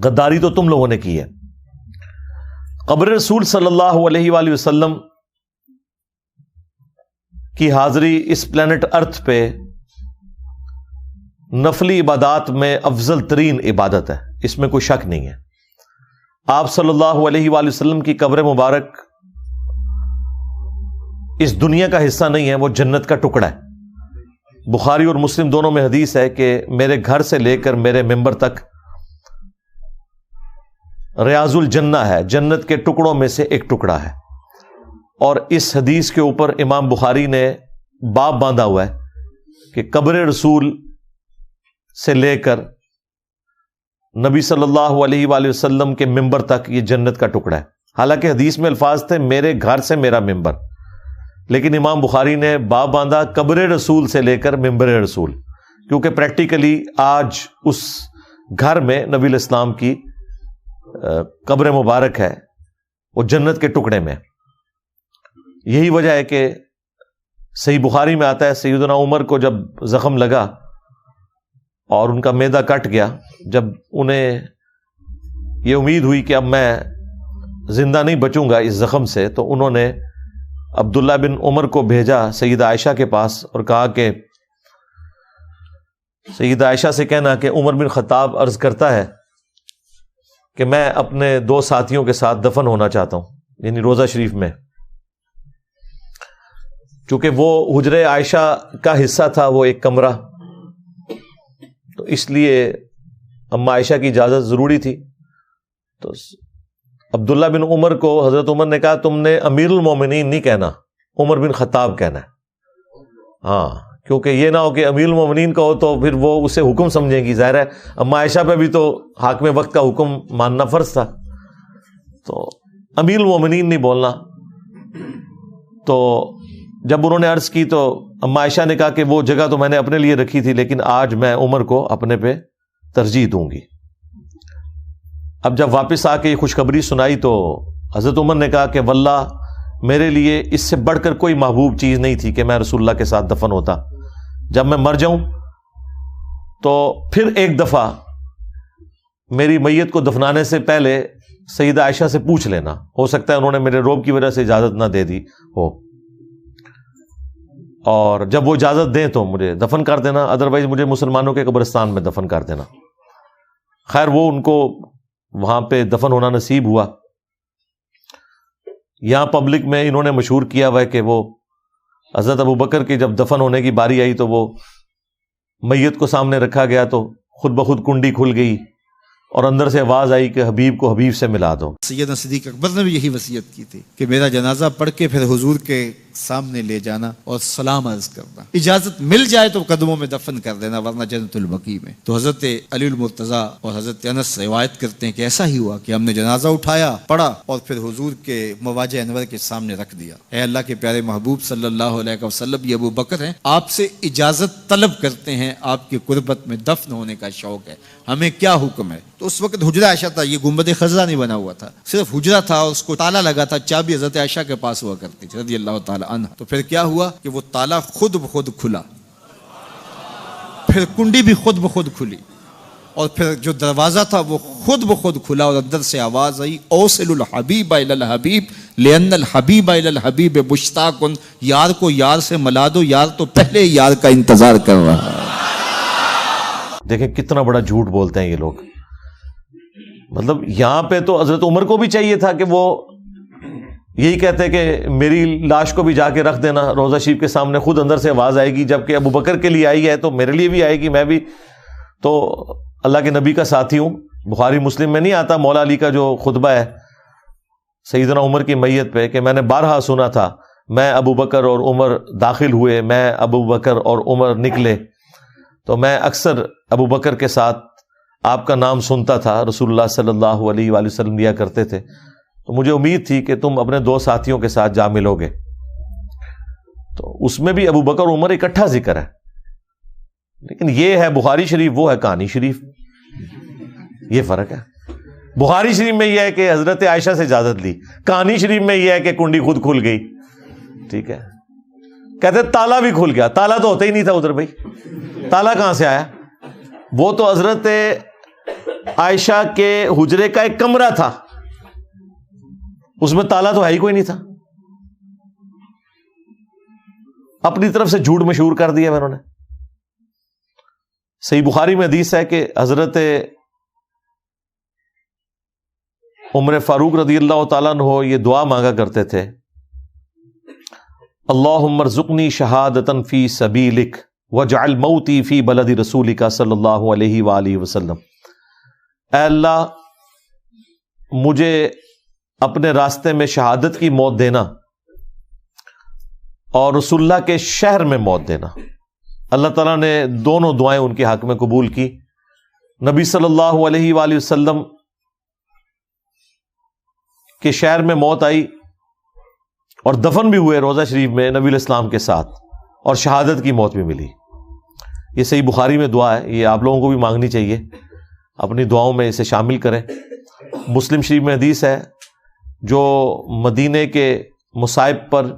غداری تو تم لوگوں نے کی ہے۔ قبر رسول صلی اللہ علیہ وآلہ وسلم کی حاضری اس پلانٹ ارتھ پہ نفلی عبادات میں افضل ترین عبادت ہے، اس میں کوئی شک نہیں ہے۔ آپ صلی اللہ علیہ وآلہ وسلم کی قبر مبارک اس دنیا کا حصہ نہیں ہے، وہ جنت کا ٹکڑا ہے۔ بخاری اور مسلم دونوں میں حدیث ہے کہ میرے گھر سے لے کر میرے ممبر تک ریاض الجنہ ہے، جنت کے ٹکڑوں میں سے ایک ٹکڑا ہے. اور اس حدیث کے اوپر امام بخاری نے باب باندھا ہوا ہے کہ قبر رسول سے لے کر نبی صلی اللہ علیہ وآلہ وسلم کے ممبر تک یہ جنت کا ٹکڑا ہے. حالانکہ حدیث میں الفاظ تھے میرے گھر سے میرا ممبر، لیکن امام بخاری نے باب باندھا قبر رسول سے لے کر ممبر رسول، کیونکہ پریکٹیکلی آج اس گھر میں نبی الاسلام کی قبر مبارک ہے، وہ جنت کے ٹکڑے میں. یہی وجہ ہے کہ صحیح بخاری میں آتا ہے سیدنا عمر کو جب زخم لگا اور ان کا معدہ کٹ گیا، جب انہیں یہ امید ہوئی کہ اب میں زندہ نہیں بچوں گا اس زخم سے، تو انہوں نے عبداللہ بن عمر کو بھیجا سیدہ عائشہ کے پاس اور کہا کہ سیدہ عائشہ سے کہنا کہ عمر بن خطاب عرض کرتا ہے کہ میں اپنے 2 ساتھیوں کے ساتھ دفن ہونا چاہتا ہوں، یعنی روضہ شریف میں. چونکہ وہ حجرے عائشہ کا حصہ تھا وہ ایک کمرہ، تو اس لیے اما عائشہ کی اجازت ضروری تھی. تو عبداللہ بن عمر کو حضرت عمر نے کہا تم نے امیر المومنین نہیں کہنا، عمر بن خطاب کہنا ہے. ہاں، کیونکہ یہ نہ ہو کہ امیر المومنین کہو تو پھر وہ اسے حکم سمجھیں گی. ظاہر ہے اما عائشہ پہ بھی تو حاکم وقت کا حکم ماننا فرض تھا، تو امیر المومنین نہیں بولنا. تو جب انہوں نے عرض کی تو اما عائشہ نے کہا کہ وہ جگہ تو میں نے اپنے لیے رکھی تھی، لیکن آج میں عمر کو اپنے پہ ترجیح دوں گی. اب جب واپس آ کے یہ خوشخبری سنائی تو حضرت عمر نے کہا کہ واللہ میرے لیے اس سے بڑھ کر کوئی محبوب چیز نہیں تھی کہ میں رسول اللہ کے ساتھ دفن ہوتا. جب میں مر جاؤں تو پھر ایک دفعہ میری میت کو دفنانے سے پہلے سیدہ عائشہ سے پوچھ لینا، ہو سکتا ہے انہوں نے میرے روب کی وجہ سے اجازت نہ دے دی ہو، اور جب وہ اجازت دیں تو مجھے دفن کر دینا، ادروائز مجھے مسلمانوں کے قبرستان میں دفن کر دینا. خیر وہ ان کو وہاں پہ دفن ہونا نصیب ہوا. یہاں پبلک میں انہوں نے مشہور کیا ہوا ہے کہ وہ حضرت ابو بکر کی جب دفن ہونے کی باری آئی تو وہ میت کو سامنے رکھا گیا تو خود بخود کنڈی کھل گئی اور اندر سے آواز آئی کہ حبیب کو حبیب سے ملا دو. سیدنا صدیق اکبر نے بھی یہی وصیت کی تھی کہ میرا جنازہ پڑھ کے پھر حضور کے سامنے لے جانا اور سلام عرض کرنا، اجازت مل جائے تو قدموں میں دفن کر دینا ورنہ جنت البقیع میں. تو حضرت علی المرتضیٰ اور حضرت انس روایت کرتے ہیں کہ ایسا ہی ہوا کہ ہم نے جنازہ اٹھایا، پڑھا اور پھر حضور کے مواجہ انور کے سامنے رکھ دیا. اے اللہ کے پیارے محبوب صلی اللہ علیہ وسلم، یہ ابو بکر ہیں، آپ سے اجازت طلب کرتے ہیں، آپ کی قربت میں دفن ہونے کا شوق ہے، ہمیں کیا حکم ہے؟ تو اس وقت حجرہ عائشہ تھا، یہ گنبد خضرا نہیں بنا ہوا تھا، صرف حجرہ تھا اور اس کو تالا لگا تھا. چابی حضرت عائشہ کے پاس ہوا کرتی تھی رضی اللہ تعالی عنہ. تو پھر کیا ہوا کہ وہ تالا خود بخود کھلا، پھر کنڈی بھی خود بخود کھلی، اور پھر جو دروازہ تھا وہ خود بخود کھلا اور اندر سے آواز آئی اوصل الحبیب الی الحبیب لان الحبیب الی الحبیب مشتاق. یار کو یار سے ملا دو، یار تو پہلے یار کا انتظار کر رہا ہے. دیکھیں کتنا بڑا جھوٹ بولتے ہیں یہ لوگ. مطلب یہاں پہ تو حضرت عمر کو بھی چاہیے تھا کہ وہ یہی کہتے کہ میری لاش کو بھی جا کے رکھ دینا روضہ شریف کے سامنے، خود اندر سے آواز آئے گی. جبکہ ابو بکر کے لیے آئی ہے تو میرے لیے بھی آئے گی، میں بھی تو اللہ کے نبی کا ساتھی ہوں. بخاری مسلم میں نہیں آتا مولا علی کا جو خطبہ ہے سیدنا عمر کی میت پہ کہ میں نے بارہا سنا تھا، میں ابو بکر اور عمر داخل ہوئے، میں ابو بکر اور عمر نکلے، تو میں اکثر ابو بکر کے ساتھ آپ کا نام سنتا تھا، رسول اللہ صلی اللہ علیہ وآلہ وسلم لیا کرتے تھے، تو مجھے امید تھی کہ تم اپنے 2 ساتھیوں کے ساتھ جا ملو گے. تو اس میں بھی ابو بکر اور عمر اکٹھا ذکر ہے. لیکن یہ ہے بخاری شریف، وہ ہے کہانی شریف، یہ فرق ہے. بخاری شریف میں یہ ہے کہ حضرت عائشہ سے اجازت لی، کہانی شریف میں یہ ہے کہ کنڈی خود کھل گئی. ٹھیک ہے، کہتے تالا بھی کھل گیا. تالا تو ہوتا ہی نہیں تھا ادھر، بھائی تالا کہاں سے آیا؟ وہ تو حضرت عائشہ کے حجرے کا ایک کمرہ تھا، اس میں تالا تو ہے ہی کوئی نہیں تھا. اپنی طرف سے جھوٹ مشہور کر دیا انہوں نے. صحیح بخاری میں حدیث ہے کہ حضرت عمر فاروق رضی اللہ تعالیٰ عنہ یہ دعا مانگا کرتے تھے، اللہم ارزقنی شہادۃ فی سبیلک وَجْعَلْ مَوْتِي فِي بَلَدِ رَسُولِكَ صلی اللہ علیہ وآلہ وسلم، اے اللہ مجھے اپنے راستے میں شہادت کی موت دینا اور رسول اللہ کے شہر میں موت دینا۔ اللہ تعالیٰ نے دونوں دعائیں ان کے حق میں قبول کی۔ نبی صلی اللہ علیہ وآلہ وسلم کے شہر میں موت آئی اور دفن بھی ہوئے روضہ شریف میں نبی علیہ السلام کے ساتھ، اور شہادت کی موت بھی ملی۔ یہ صحیح بخاری میں دعا ہے، یہ آپ لوگوں کو بھی مانگنی چاہیے، اپنی دعاؤں میں اسے شامل کریں۔ مسلم شریف میں حدیث ہے، جو مدینے کے مصائب پر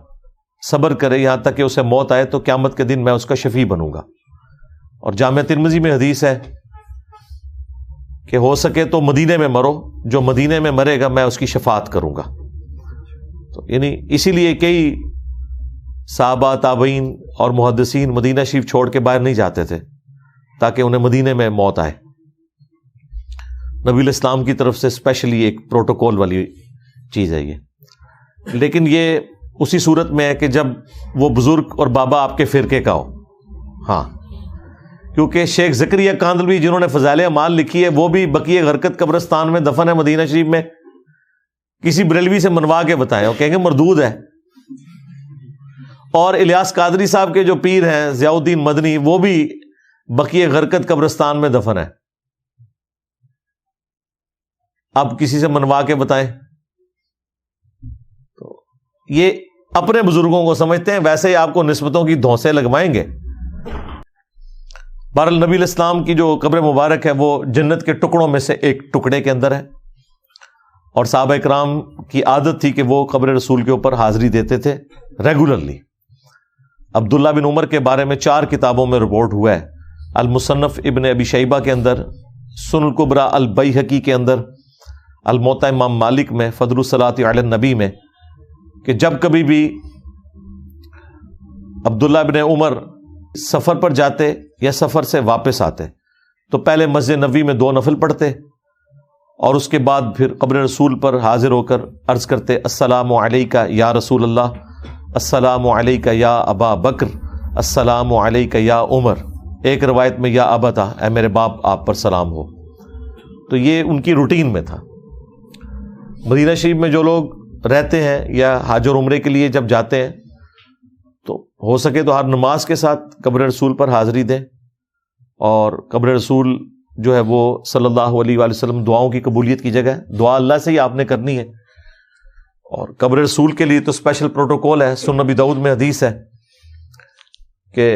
صبر کرے یہاں تک کہ اسے موت آئے تو قیامت کے دن میں اس کا شفیع بنوں گا۔ اور جامع ترمذی میں حدیث ہے کہ ہو سکے تو مدینے میں مرو، جو مدینے میں مرے گا میں اس کی شفاعت کروں گا۔ تو یعنی اسی لیے کئی صحابہ، تابعین اور محدثین مدینہ شریف چھوڑ کے باہر نہیں جاتے تھے تاکہ انہیں مدینے میں موت آئے۔ نبی علیہ السلام کی طرف سے اسپیشلی ایک پروٹوکول والی چیز ہے یہ، لیکن یہ اسی صورت میں ہے کہ جب وہ بزرگ اور بابا آپ کے فرقے کا ہو۔ ہاں، کیونکہ شیخ زکریا کاندلوی جنہوں نے فضائل اعمال لکھی ہے وہ بھی بقیہ غرقت قبرستان میں دفن ہے مدینہ شریف میں، کسی بریلوی سے منوا کے بتائیں، وہ کہیں گے مردود ہے۔ اور الیاس قادری صاحب کے جو پیر ہیں ضیاء الدین مدنی، وہ بھی بقیہ غرقت قبرستان میں دفن ہے۔ اب کسی سے منوا کے بتائیں، تو یہ اپنے بزرگوں کو سمجھتے ہیں، ویسے ہی آپ کو نسبتوں کی دھونسے لگوائیں گے۔ بہرحال نبی علیہ السلام کی جو قبر مبارک ہے وہ جنت کے ٹکڑوں میں سے ایک ٹکڑے کے اندر ہے، اور صحابہ کرام کی عادت تھی کہ وہ قبر رسول کے اوپر حاضری دیتے تھے ریگولرلی۔ عبداللہ بن عمر کے بارے میں 4 کتابوں میں رپورٹ ہوا ہے، المصنف ابن ابی شیبہ کے اندر، سنن الکبریٰ البیہقی کے اندر، الموطا امام مالک میں، فضل الصلاۃ علی النبی میں، کہ جب کبھی بھی عبداللہ بن عمر سفر پر جاتے یا سفر سے واپس آتے تو پہلے مسجد نبوی میں 2 نفل پڑھتے، اور اس کے بعد پھر قبر رسول پر حاضر ہو کر عرض کرتے السلام علیکہ یا رسول اللہ، السلام علیکہ یا ابا بکر، السلام علیکہ یا عمر، ایک روایت میں یا ابتا، اے میرے باپ آپ پر سلام ہو۔ تو یہ ان کی روٹین میں تھا۔ مدینہ شریف میں جو لوگ رہتے ہیں یا حج اور عمرے کے لیے جب جاتے ہیں تو ہو سکے تو ہر نماز کے ساتھ قبر رسول پر حاضری دیں، اور قبر رسول جو ہے وہ صلی اللہ علیہ وآلہ وسلم دعاؤں کی قبولیت کی جگہ ہے، دعا اللہ سے ہی آپ نے کرنی ہے۔ اور قبر رسول کے لیے تو اسپیشل پروٹوکول ہے، سنن ابی داؤد میں حدیث ہے کہ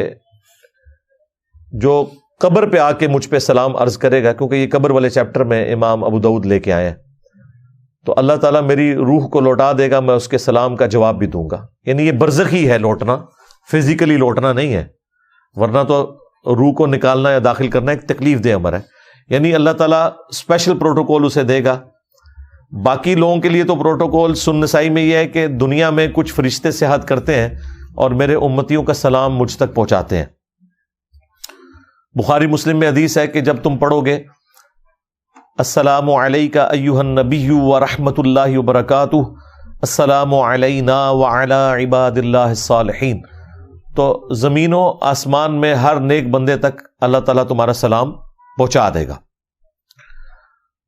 جو قبر پہ آ کے مجھ پہ سلام عرض کرے گا، کیونکہ یہ قبر والے چیپٹر میں امام ابو داؤد لے کے آئے ہیں، تو اللہ تعالیٰ میری روح کو لوٹا دے گا، میں اس کے سلام کا جواب بھی دوں گا۔ یعنی یہ برزخی ہے لوٹنا، فزیکلی لوٹنا نہیں ہے، ورنہ تو روح کو نکالنا یا داخل کرنا ایک تکلیف دہ امر ہے۔ یعنی اللہ تعالیٰ اسپیشل پروٹوکول اسے دے گا۔ باقی لوگوں کے لیے تو پروٹوکول سنن نسائی میں یہ ہے کہ دنیا میں کچھ فرشتے سیاحت کرتے ہیں اور میرے امتیوں کا سلام مجھ تک پہنچاتے ہیں۔ بخاری مسلم میں حدیث ہے کہ جب تم پڑھو گے السلام علیکہ ایہا النبی ورحمۃ اللہ وبرکاتہ، السلام علینا وعلی عباد اللہ الصالحین، تو زمین و آسمان میں ہر نیک بندے تک اللہ تعالیٰ تمہارا سلام پہنچا دے گا۔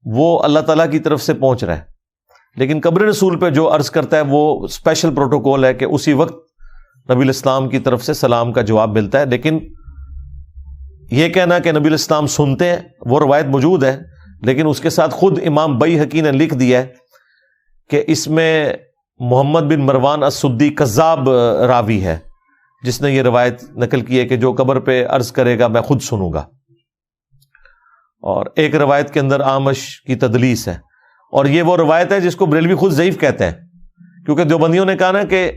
وہ اللہ تعالیٰ کی طرف سے پہنچ رہا ہے، لیکن قبر رسول پہ جو عرض کرتا ہے وہ اسپیشل پروٹوکول ہے کہ اسی وقت نبی علیہ السلام کی طرف سے سلام کا جواب ملتا ہے۔ لیکن یہ کہنا کہ نبی علیہ السلام سنتے ہیں، وہ روایت موجود ہے، لیکن اس کے ساتھ خود امام بیہقی نے لکھ دیا ہے کہ اس میں محمد بن مروان السدی کذاب راوی ہے، جس نے یہ روایت نقل کی ہے کہ جو قبر پہ عرض کرے گا میں خود سنوں گا۔ اور ایک روایت کے اندر آمش کی تدلیس ہے، اور یہ وہ روایت ہے جس کو بریلوی خود ضعیف کہتے ہیں، کیونکہ دیوبندیوں نے کہا نا کہ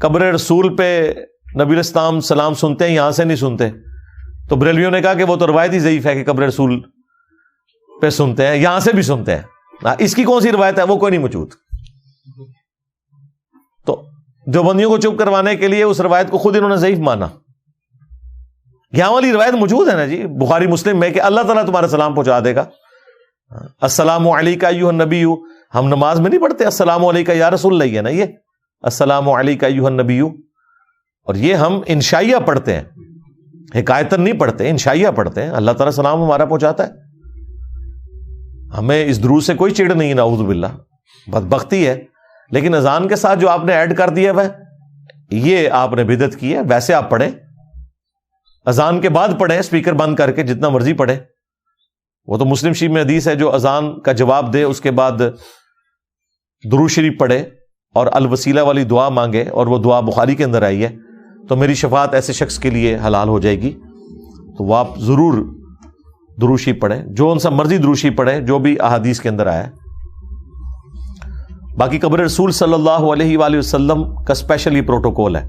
قبر رسول پہ نبی علیہ السلام سلام سنتے ہیں، یہاں سے نہیں سنتے، تو بریلویوں نے کہا کہ وہ تو روایت ہی ضعیف ہے کہ قبر رسول پہ سنتے ہیں، یہاں سے بھی سنتے ہیں، اس کی کون سی روایت ہے؟ وہ کوئی نہیں موجود۔ تو دیوبندیوں کو چپ کروانے کے لیے اس روایت کو خود انہوں نے ضعیف مانا۔ یہاں والی روایت موجود ہے نا جی بخاری مسلم میں کہ اللہ تعالیٰ تمہارا سلام پہنچا دے گا۔ السلام علیکہ ایھا النبی، ہم نماز میں نہیں پڑھتے السلام علیکہ یا رسول اللہ، ہے نا یہ السلام علیکہ ایھا النبی، اور یہ ہم انشائیہ پڑھتے ہیں حکایتن نہیں پڑھتے، انشائیہ پڑھتے ہیں، اللہ تعالیٰ سلام ہمارا پہنچاتا ہے. ہمیں اس درود سے کوئی چڑ نہیں، نعوذ باللہ، بدبختی ہے. لیکن اذان کے ساتھ جو آپ نے ایڈ کر دیا ہے یہ آپ نے بدعت کی ہے. ویسے آپ پڑھیں، اذان کے بعد پڑھیں، اسپیکر بند کر کے جتنا مرضی پڑھیں. وہ تو مسلم شریف میں حدیث ہے، جو اذان کا جواب دے اس کے بعد درود شریف پڑھے اور الوسیلہ والی دعا مانگے، اور وہ دعا بخاری کے اندر آئی ہے، تو میری شفاعت ایسے شخص کے لیے حلال ہو جائے گی. تو وہ آپ ضرور درود شریف پڑھیں، جو ان سے مرضی درود شریف پڑھیں جو بھی احادیث کے اندر آیا ہے. باقی قبر رسول صلی اللہ علیہ وآلہ وسلم کا اسپیشل یہ پروٹوکول ہے.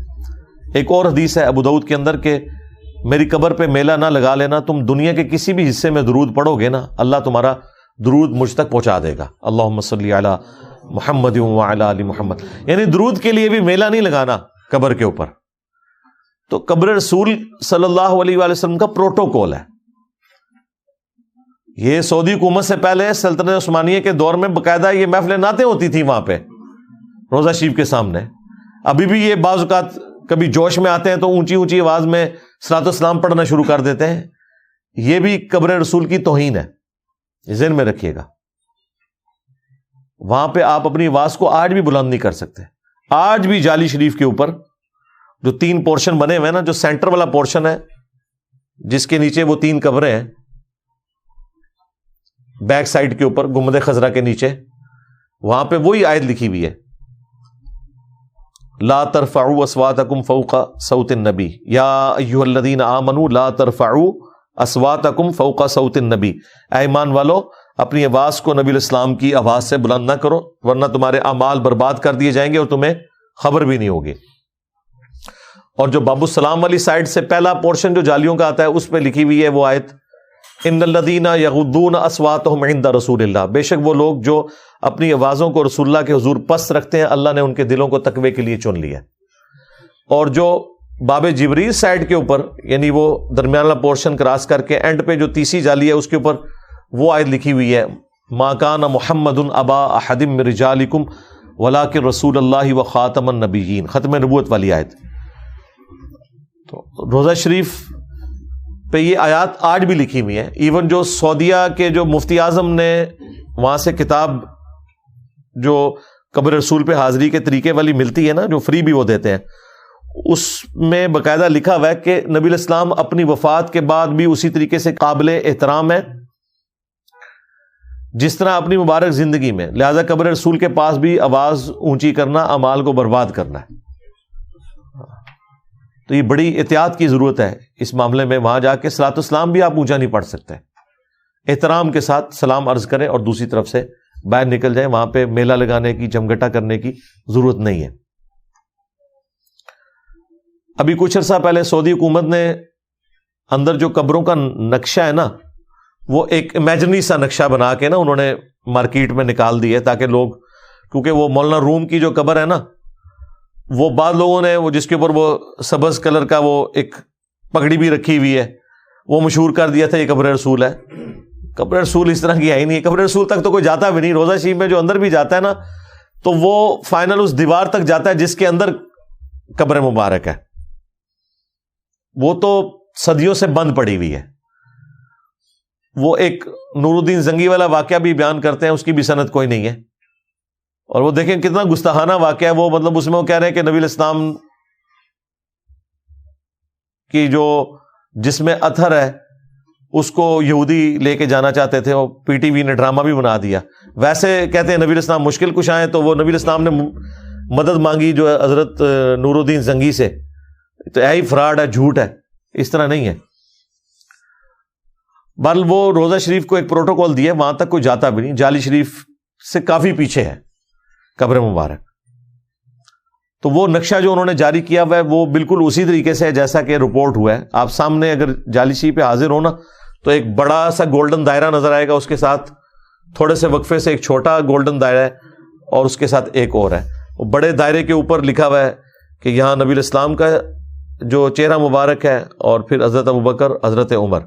ایک اور حدیث ہے ابو داؤد کے اندر کہ میری قبر پہ میلہ نہ لگا لینا، تم دنیا کے کسی بھی حصے میں درود پڑھو گے نا، اللہ تمہارا درود مجھ تک پہنچا دے گا. اللہم صلی علی محمد وعلی آل محمد. یعنی درود کے لیے بھی میلہ نہیں لگانا قبر کے اوپر. تو قبر رسول صلی اللہ علیہ وآلہ وسلم کا پروٹوکول ہے. یہ سعودی حکومت سے پہلے سلطنت عثمانیہ کے دور میں باقاعدہ یہ محفلیں نعتیں ہوتی تھیں وہاں پہ روضہ شریف کے سامنے. ابھی بھی یہ بعض اوقات کبھی جوش میں آتے ہیں تو اونچی اونچی آواز میں صلاۃ والسلام پڑھنا شروع کر دیتے ہیں. یہ بھی قبر رسول کی توہین ہے، ذہن میں رکھیے گا. وہاں پہ آپ اپنی آواز کو آج بھی بلند نہیں کر سکتے. آج بھی جالی شریف کے اوپر جو 3 پورشن بنے ہوئے ہیں نا، جو سینٹر والا پورشن ہے جس کے نیچے وہ 3 قبریں ہیں، بیک سائڈ کے اوپر گنبد خضرا کے نیچے، وہاں پہ وہی آیت لکھی ہوئی ہے، لا ترفعوا اصواتکم فوق صوت النبی یا ایھا الذین آمنوا لا ترفعوا اصواتکم فوق صوت النبی. اے ایمان والو، اپنی آواز کو نبی الاسلام کی آواز سے بلند نہ کرو ورنہ تمہارے اعمال برباد کر دیے جائیں گے اور تمہیں خبر بھی نہیں ہوگی. اور جو باب السلام والی سائڈ سے پہلا پورشن جو جالیوں کا آتا ہے اس پہ لکھی ہوئی ہے وہ آیت، ان الذین یغضون اصواتهم عند رسول اللہ. بے شک وہ لوگ جو اپنی آوازوں کو رسول اللہ کے حضور پست رکھتے ہیں، اللہ نے ان کے دلوں کو تقوی کے لیے چن لیا. اور جو باب جبریل سائڈ کے اوپر، یعنی وہ درمیان والا پورشن کراس کر کے اینڈ پہ جو تیسری جالی ہے اس کے اوپر وہ آیت لکھی ہوئی ہے، ما کان محمد ابا احد من رجالکم ولکن رسول اللہ و خاتم النبیین، ختم نبوت والی آیت. تو روضہ شریف پہ یہ آیات آج بھی لکھی ہوئی ہیں. ایون جو سعودیہ کے جو مفتی اعظم نے وہاں سے کتاب جو قبر رسول پہ حاضری کے طریقے والی ملتی ہے نا، جو فری بھی وہ دیتے ہیں، اس میں باقاعدہ لکھا ہوا ہے کہ نبی الاسلام اپنی وفات کے بعد بھی اسی طریقے سے قابل احترام ہے جس طرح اپنی مبارک زندگی میں. لہذا قبر رسول کے پاس بھی آواز اونچی کرنا اعمال کو برباد کرنا ہے. تو یہ بڑی احتیاط کی ضرورت ہے اس معاملے میں. وہاں جا کے صلاۃ والسلام بھی آپ اونچا نہیں پڑھ سکتے. احترام کے ساتھ سلام عرض کریں اور دوسری طرف سے باہر نکل جائیں. وہاں پہ میلہ لگانے کی، جمگٹا کرنے کی ضرورت نہیں ہے. ابھی کچھ عرصہ پہلے سعودی حکومت نے اندر جو قبروں کا نقشہ ہے نا، وہ ایک امیجنری سا نقشہ بنا کے نا انہوں نے مارکیٹ میں نکال دی ہے، تاکہ لوگ، کیونکہ وہ مولانا روم کی جو قبر ہے نا، وہ بعض لوگوں نے وہ جس کے اوپر وہ سبز کلر کا وہ ایک پگڑی بھی رکھی ہوئی ہے، وہ مشہور کر دیا تھا یہ قبر رسول ہے. قبر رسول اس طرح کی ہے ہی نہیں. قبر رسول تک تو کوئی جاتا بھی نہیں. روضہ شریف میں جو اندر بھی جاتا ہے نا، تو وہ فائنل اس دیوار تک جاتا ہے جس کے اندر قبر مبارک ہے. وہ تو صدیوں سے بند پڑی ہوئی ہے. وہ ایک نور الدین زنگی والا واقعہ بھی بیان کرتے ہیں، اس کی بھی سند کوئی نہیں ہے. اور وہ دیکھیں کتنا گستاخانہ واقعہ ہے وہ. مطلب اس میں وہ کہہ رہے ہیں کہ نبی الاسلام کی جو جس میں اتھر ہے اس کو یہودی لے کے جانا چاہتے تھے، اور پی ٹی وی نے ڈرامہ بھی بنا دیا. ویسے کہتے ہیں نبی الاسلام مشکل کشا ہیں، تو وہ نبی الاسلام نے مدد مانگی جو حضرت نور الدین زنگی سے. تو ہی فراڈ ہے، جھوٹ ہے، اس طرح نہیں ہے. بل وہ روضہ شریف کو ایک پروٹوکول دیا، وہاں تک کوئی جاتا بھی نہیں. جالی شریف سے کافی پیچھے ہے قبر مبارک. تو وہ نقشہ جو انہوں نے جاری کیا ہوا ہے وہ بالکل اسی طریقے سے ہے جیسا کہ رپورٹ ہوا ہے. آپ سامنے اگر جالی شریف پہ حاضر ہو نا، تو ایک بڑا سا گولڈن دائرہ نظر آئے گا، اس کے ساتھ تھوڑے سے وقفے سے ایک چھوٹا گولڈن دائرہ ہے، اور اس کے ساتھ ایک اور ہے. وہ بڑے دائرے کے اوپر لکھا ہوا ہے کہ یہاں نبی الاسلام کا جو چہرہ مبارک ہے، اور پھر حضرت ابوبکر، حضرت عمر.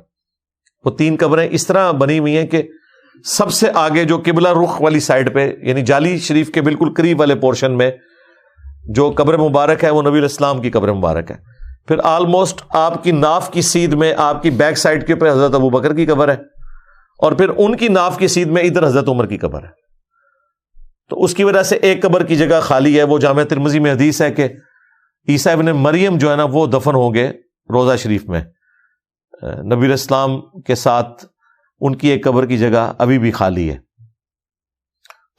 وہ 3 قبریں اس طرح بنی ہوئی ہیں کہ سب سے آگے جو قبلہ رخ والی سائڈ پہ، یعنی جالی شریف کے بالکل قریب والے پورشن میں جو قبر مبارک ہے وہ نبی الاسلام کی قبر مبارک ہے. پھر آلموسٹ آپ کی ناف کی سیدھ میں آپ کی بیک سائڈ کے اوپر حضرت ابو بکر کی قبر ہے، اور پھر ان کی ناف کی سیدھ میں ادھر حضرت عمر کی قبر ہے. تو اس کی وجہ سے ایک قبر کی جگہ خالی ہے. وہ جامع ترمذی میں حدیث ہے کہ عیسیٰ ابن مریم جو ہے نا وہ دفن ہوں گے روضہ شریف میں، نبی علیہ السلام کے ساتھ ان کی ایک قبر کی جگہ ابھی بھی خالی ہے.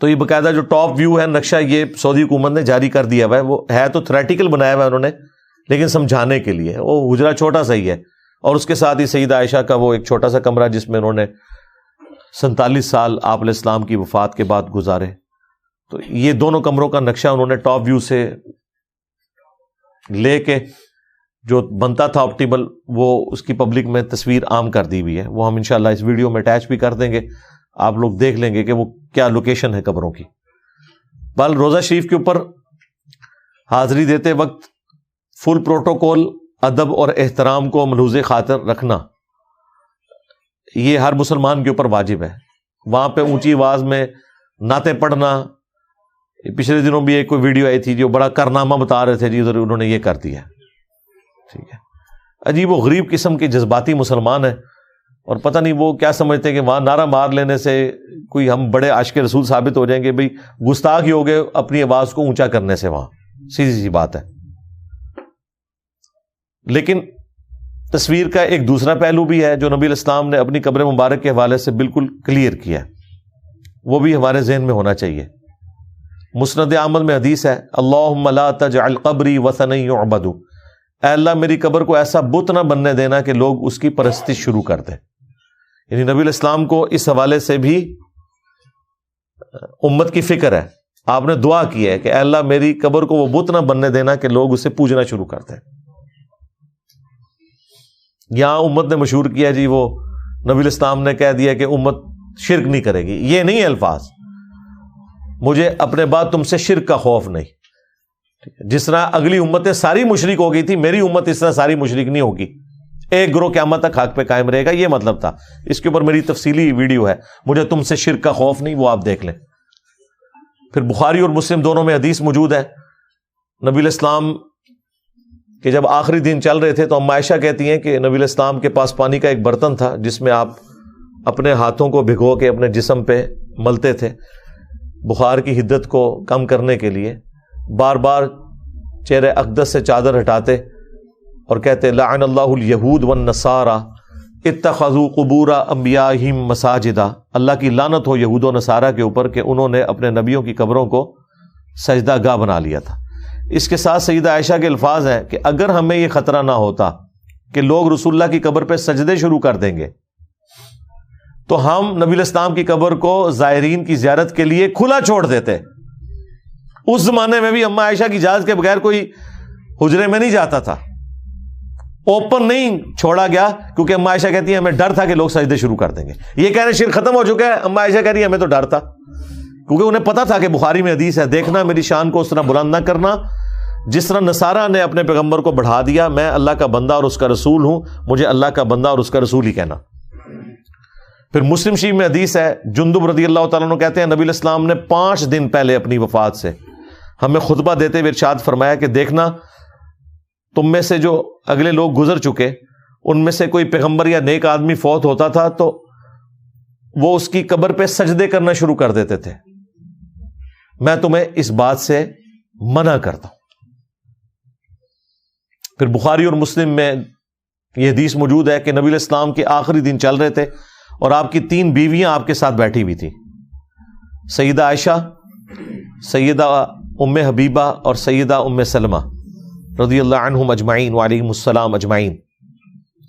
تو یہ باقاعدہ جو ٹاپ ویو ہے نقشہ یہ سعودی حکومت نے جاری کر دیا ہوا ہے. وہ ہے تو تھریٹیکل بنایا ہوا ہے انہوں نے، لیکن سمجھانے کے لیے. وہ حجرہ چھوٹا سا ہی ہے، اور اس کے ساتھ ہی سیدہ عائشہ کا وہ ایک چھوٹا سا کمرہ جس میں انہوں نے 47 سال آپ علیہ السلام کی وفات کے بعد گزارے. تو یہ دونوں کمروں کا نقشہ انہوں نے ٹاپ ویو سے لے کے جو بنتا تھا آپٹیمل، وہ اس کی پبلک میں تصویر عام کر دی ہوئی ہے. وہ ہم انشاءاللہ اس ویڈیو میں اٹیچ بھی کر دیں گے، آپ لوگ دیکھ لیں گے کہ وہ کیا لوکیشن ہے قبروں کی. بال روضہ شریف کے اوپر حاضری دیتے وقت فل پروٹوکول، ادب اور احترام کو ملحوظ خاطر رکھنا یہ ہر مسلمان کے اوپر واجب ہے. وہاں پہ اونچی آواز میں نعتیں پڑھنا، پچھلے دنوں بھی ایک کوئی ویڈیو آئی تھی جو بڑا کارنامہ بتا رہے تھے جی ادھر انہوں نے یہ کر دیا. ٹھیک ہے، عجیب و غریب قسم کے جذباتی مسلمان ہیں، اور پتہ نہیں وہ کیا سمجھتے ہیں کہ وہاں نعرہ مار لینے سے کوئی ہم بڑے عاشق رسول ثابت ہو جائیں گے. بھائی گستاخ ہی ہو گئے اپنی آواز کو اونچا کرنے سے، وہاں سیدھی سی بات ہے. لیکن تصویر کا ایک دوسرا پہلو بھی ہے جو نبی علیہ السلام نے اپنی قبر مبارک کے حوالے سے بالکل کلیئر کیا ہے، وہ بھی ہمارے ذہن میں ہونا چاہیے. مسند احمد میں حدیث ہے، اللہم لا تجعل قبری وثنا یعبد، اے اللہ میری قبر کو ایسا بت نہ بننے دینا کہ لوگ اس کی پرستش شروع کر دیں. یعنی نبی علیہ السلام کو اس حوالے سے بھی امت کی فکر ہے. آپ نے دعا کی ہے کہ اے اللہ میری قبر کو وہ بت نہ بننے دینا کہ لوگ اسے پوجنا شروع کر دیں. یہاں امت نے مشہور کیا جی وہ نبی علیہ السلام نے کہہ دیا کہ امت شرک نہیں کرے گی. یہ نہیں الفاظ، مجھے اپنے بعد تم سے شرک کا خوف نہیں. جس طرح اگلی امتیں ساری مشرک ہو گئی تھی، میری امت اس طرح ساری مشرک نہیں ہوگی، ایک گروہ قیامت تک حق پہ قائم رہے گا. یہ مطلب تھا. اس کے اوپر میری تفصیلی ویڈیو ہے، مجھے تم سے شرک کا خوف نہیں، وہ آپ دیکھ لیں. پھر بخاری اور مسلم دونوں میں حدیث موجود ہے، نبی علیہ السلام کہ جب آخری دن چل رہے تھے تو ام عائشہ کہتی ہیں کہ نبی علیہ السلام کے پاس پانی کا ایک برتن تھا جس میں آپ اپنے ہاتھوں کو بھگو کے اپنے جسم پہ ملتے تھے بخار کی حدت کو کم کرنے کے لیے. بار بار چہرے اقدس سے چادر ہٹاتے اور کہتے لعن اللہ الیہود والنصارى اتخذوا قبور انبیائہم مساجدا، اللہ کی لعنت ہو یہود و نصارہ کے اوپر کہ انہوں نے اپنے نبیوں کی قبروں کو سجدہ گاہ بنا لیا تھا. اس کے ساتھ سیدہ عائشہ کے الفاظ ہیں کہ اگر ہمیں یہ خطرہ نہ ہوتا کہ لوگ رسول اللہ کی قبر پہ سجدے شروع کر دیں گے تو ہم نبی علیہ السلام کی قبر کو زائرین کی زیارت کے لیے کھلا چھوڑ دیتے. اس زمانے میں بھی اما عائشہ کی اجازت کے بغیر کوئی حجرے میں نہیں جاتا تھا، اوپن نہیں چھوڑا گیا، کیونکہ اما عائشہ کہتی ہیں ہمیں ڈر تھا کہ لوگ سجدے شروع کر دیں گے. یہ کہہ رہے شرک ختم ہو چکا ہے، اما عائشہ کہہ رہی ہے ہمیں تو ڈر تھا، کیونکہ انہیں پتا تھا کہ بخاری میں حدیث ہے، دیکھنا میری شان کو اس طرح بلند نہ کرنا جس طرح نصارہ نے اپنے پیغمبر کو بڑھا دیا. میں اللہ کا بندہ اور اس کا رسول ہوں، مجھے اللہ کا بندہ اور اس کا رسول ہی کہنا. پھر مسلم شریف میں حدیث ہے، جندب رضی اللہ تعالیٰ عنہ کہتے ہیں نبی علیہ السلام نے 5 دن پہلے اپنی وفات سے ہمیں خطبہ دیتے ہوئے ارشاد فرمایا کہ دیکھنا تم میں سے جو اگلے لوگ گزر چکے ان میں سے کوئی پیغمبر یا نیک آدمی فوت ہوتا تھا تو وہ اس کی قبر پہ سجدے کرنا شروع کر دیتے تھے، میں تمہیں اس بات سے منع کرتا ہوں. پھر بخاری اور مسلم میں یہ حدیث موجود ہے کہ نبی علیہ السلام کے آخری دن چل رہے تھے اور آپ کی 3 بیویاں آپ کے ساتھ بیٹھی ہوئی تھیں، سیدہ عائشہ، سیدہ ام حبیبہ اور سیدہ ام سلمہ رضی اللہ عنہم اجمعین وعلیہم السلام اجمعین.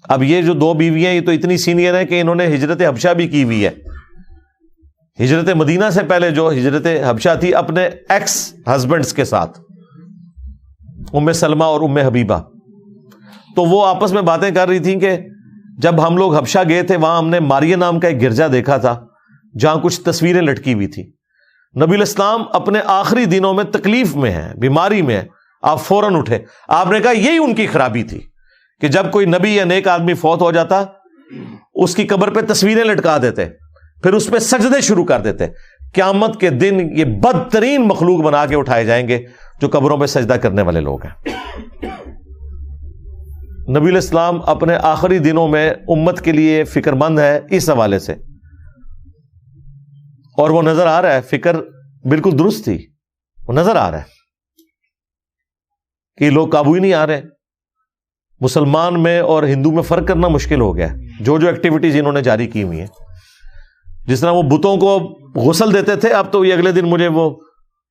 اب یہ جو 2 بیویاں یہ تو اتنی سینئر ہیں کہ انہوں نے ہجرت حبشہ بھی کی ہوئی ہے. ہجرت مدینہ سے پہلے جو ہجرت حبشہ تھی اپنے ایکس ہسبینڈز کے ساتھ، ام سلمہ اور ام حبیبہ. تو وہ آپس میں باتیں کر رہی تھیں کہ جب ہم لوگ حبشہ گئے تھے وہاں ہم نے ماریہ نام کا ایک گرجا دیکھا تھا جہاں کچھ تصویریں لٹکی ہوئی تھی. نبی علیہ السلام اپنے آخری دنوں میں تکلیف میں ہیں، بیماری میں ہیں، آپ فوراً اٹھے. آپ نے کہا یہی ان کی خرابی تھی کہ جب کوئی نبی یا نیک آدمی فوت ہو جاتا اس کی قبر پہ تصویریں لٹکا دیتے، پھر اس پہ سجدے شروع کر دیتے. قیامت کے دن یہ بدترین مخلوق بنا کے اٹھائے جائیں گے جو قبروں پہ سجدہ کرنے والے لوگ ہیں. نبی علیہ السلام اپنے آخری دنوں میں امت کے لیے فکر مند ہے اس حوالے سے، اور وہ نظر آ رہا ہے، فکر بالکل درست تھی، وہ نظر آ رہا ہے کہ لوگ قابو ہی نہیں آ رہے، مسلمان میں اور ہندو میں فرق کرنا مشکل ہو گیا، جو ایکٹیویٹیز انہوں نے جاری کی ہوئی ہیں، جس طرح وہ بتوں کو غسل دیتے تھے، اب تو یہ اگلے دن مجھے وہ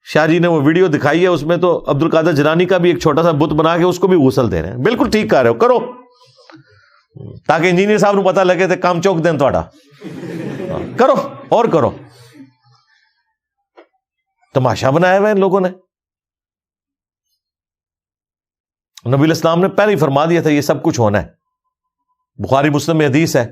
شاہ جی نے وہ ویڈیو دکھائی ہے، اس میں تو عبد القادر جیلانی کا بھی ایک چھوٹا سا بت بنا کے اس کو بھی غسل دے رہے ہیں۔ بالکل ٹھیک کر رہے ہو، کرو، تاکہ انجینئر صاحب کو پتہ لگے تو کام چوک دیں تھوڑا، کرو اور کرو۔ تماشا بنایا ہوا ہے ان لوگوں نے۔ نبی علیہ السلام نے پہلے ہی فرما دیا تھا یہ سب کچھ ہونا ہے۔ بخاری مسلم میں حدیث ہے،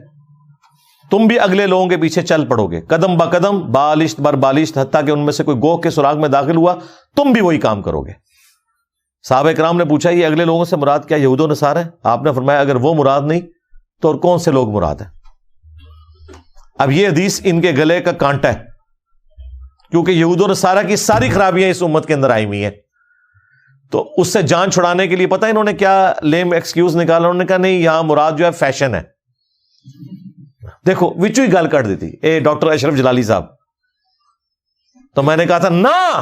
تم بھی اگلے لوگوں کے پیچھے چل پڑو گے، قدم با قدم، بالشت بر بالشت، حتیٰ کہ ان میں سے کوئی گوہ کے سراغ میں داخل ہوا تم بھی وہی کام کرو گے۔ صحابہ کرام نے پوچھا یہ اگلے لوگوں سے مراد کیا یہود و نصارہ ہیں؟ آپ نے فرمایا اگر وہ مراد نہیں تو اور کون سے لوگ مراد ہیں؟ اب یہ حدیث ان کے گلے کا کانٹا ہے، کیونکہ یہود و نصارہ کی ساری خرابیاں اس امت کے اندر آئی ہوئی ہیں، تو اس سے جان چھڑانے کے لیے پتہ انہوں نے کیا لیم ایکسکیوز نکالا، انہوں نے کہا نہیں یہاں مراد جو ہے فیشن ہے۔ دیکھو وچو ہی گل کر دیتی اے ڈاکٹر اشرف جلالی صاحب، تو میں نے کہا تھا نا،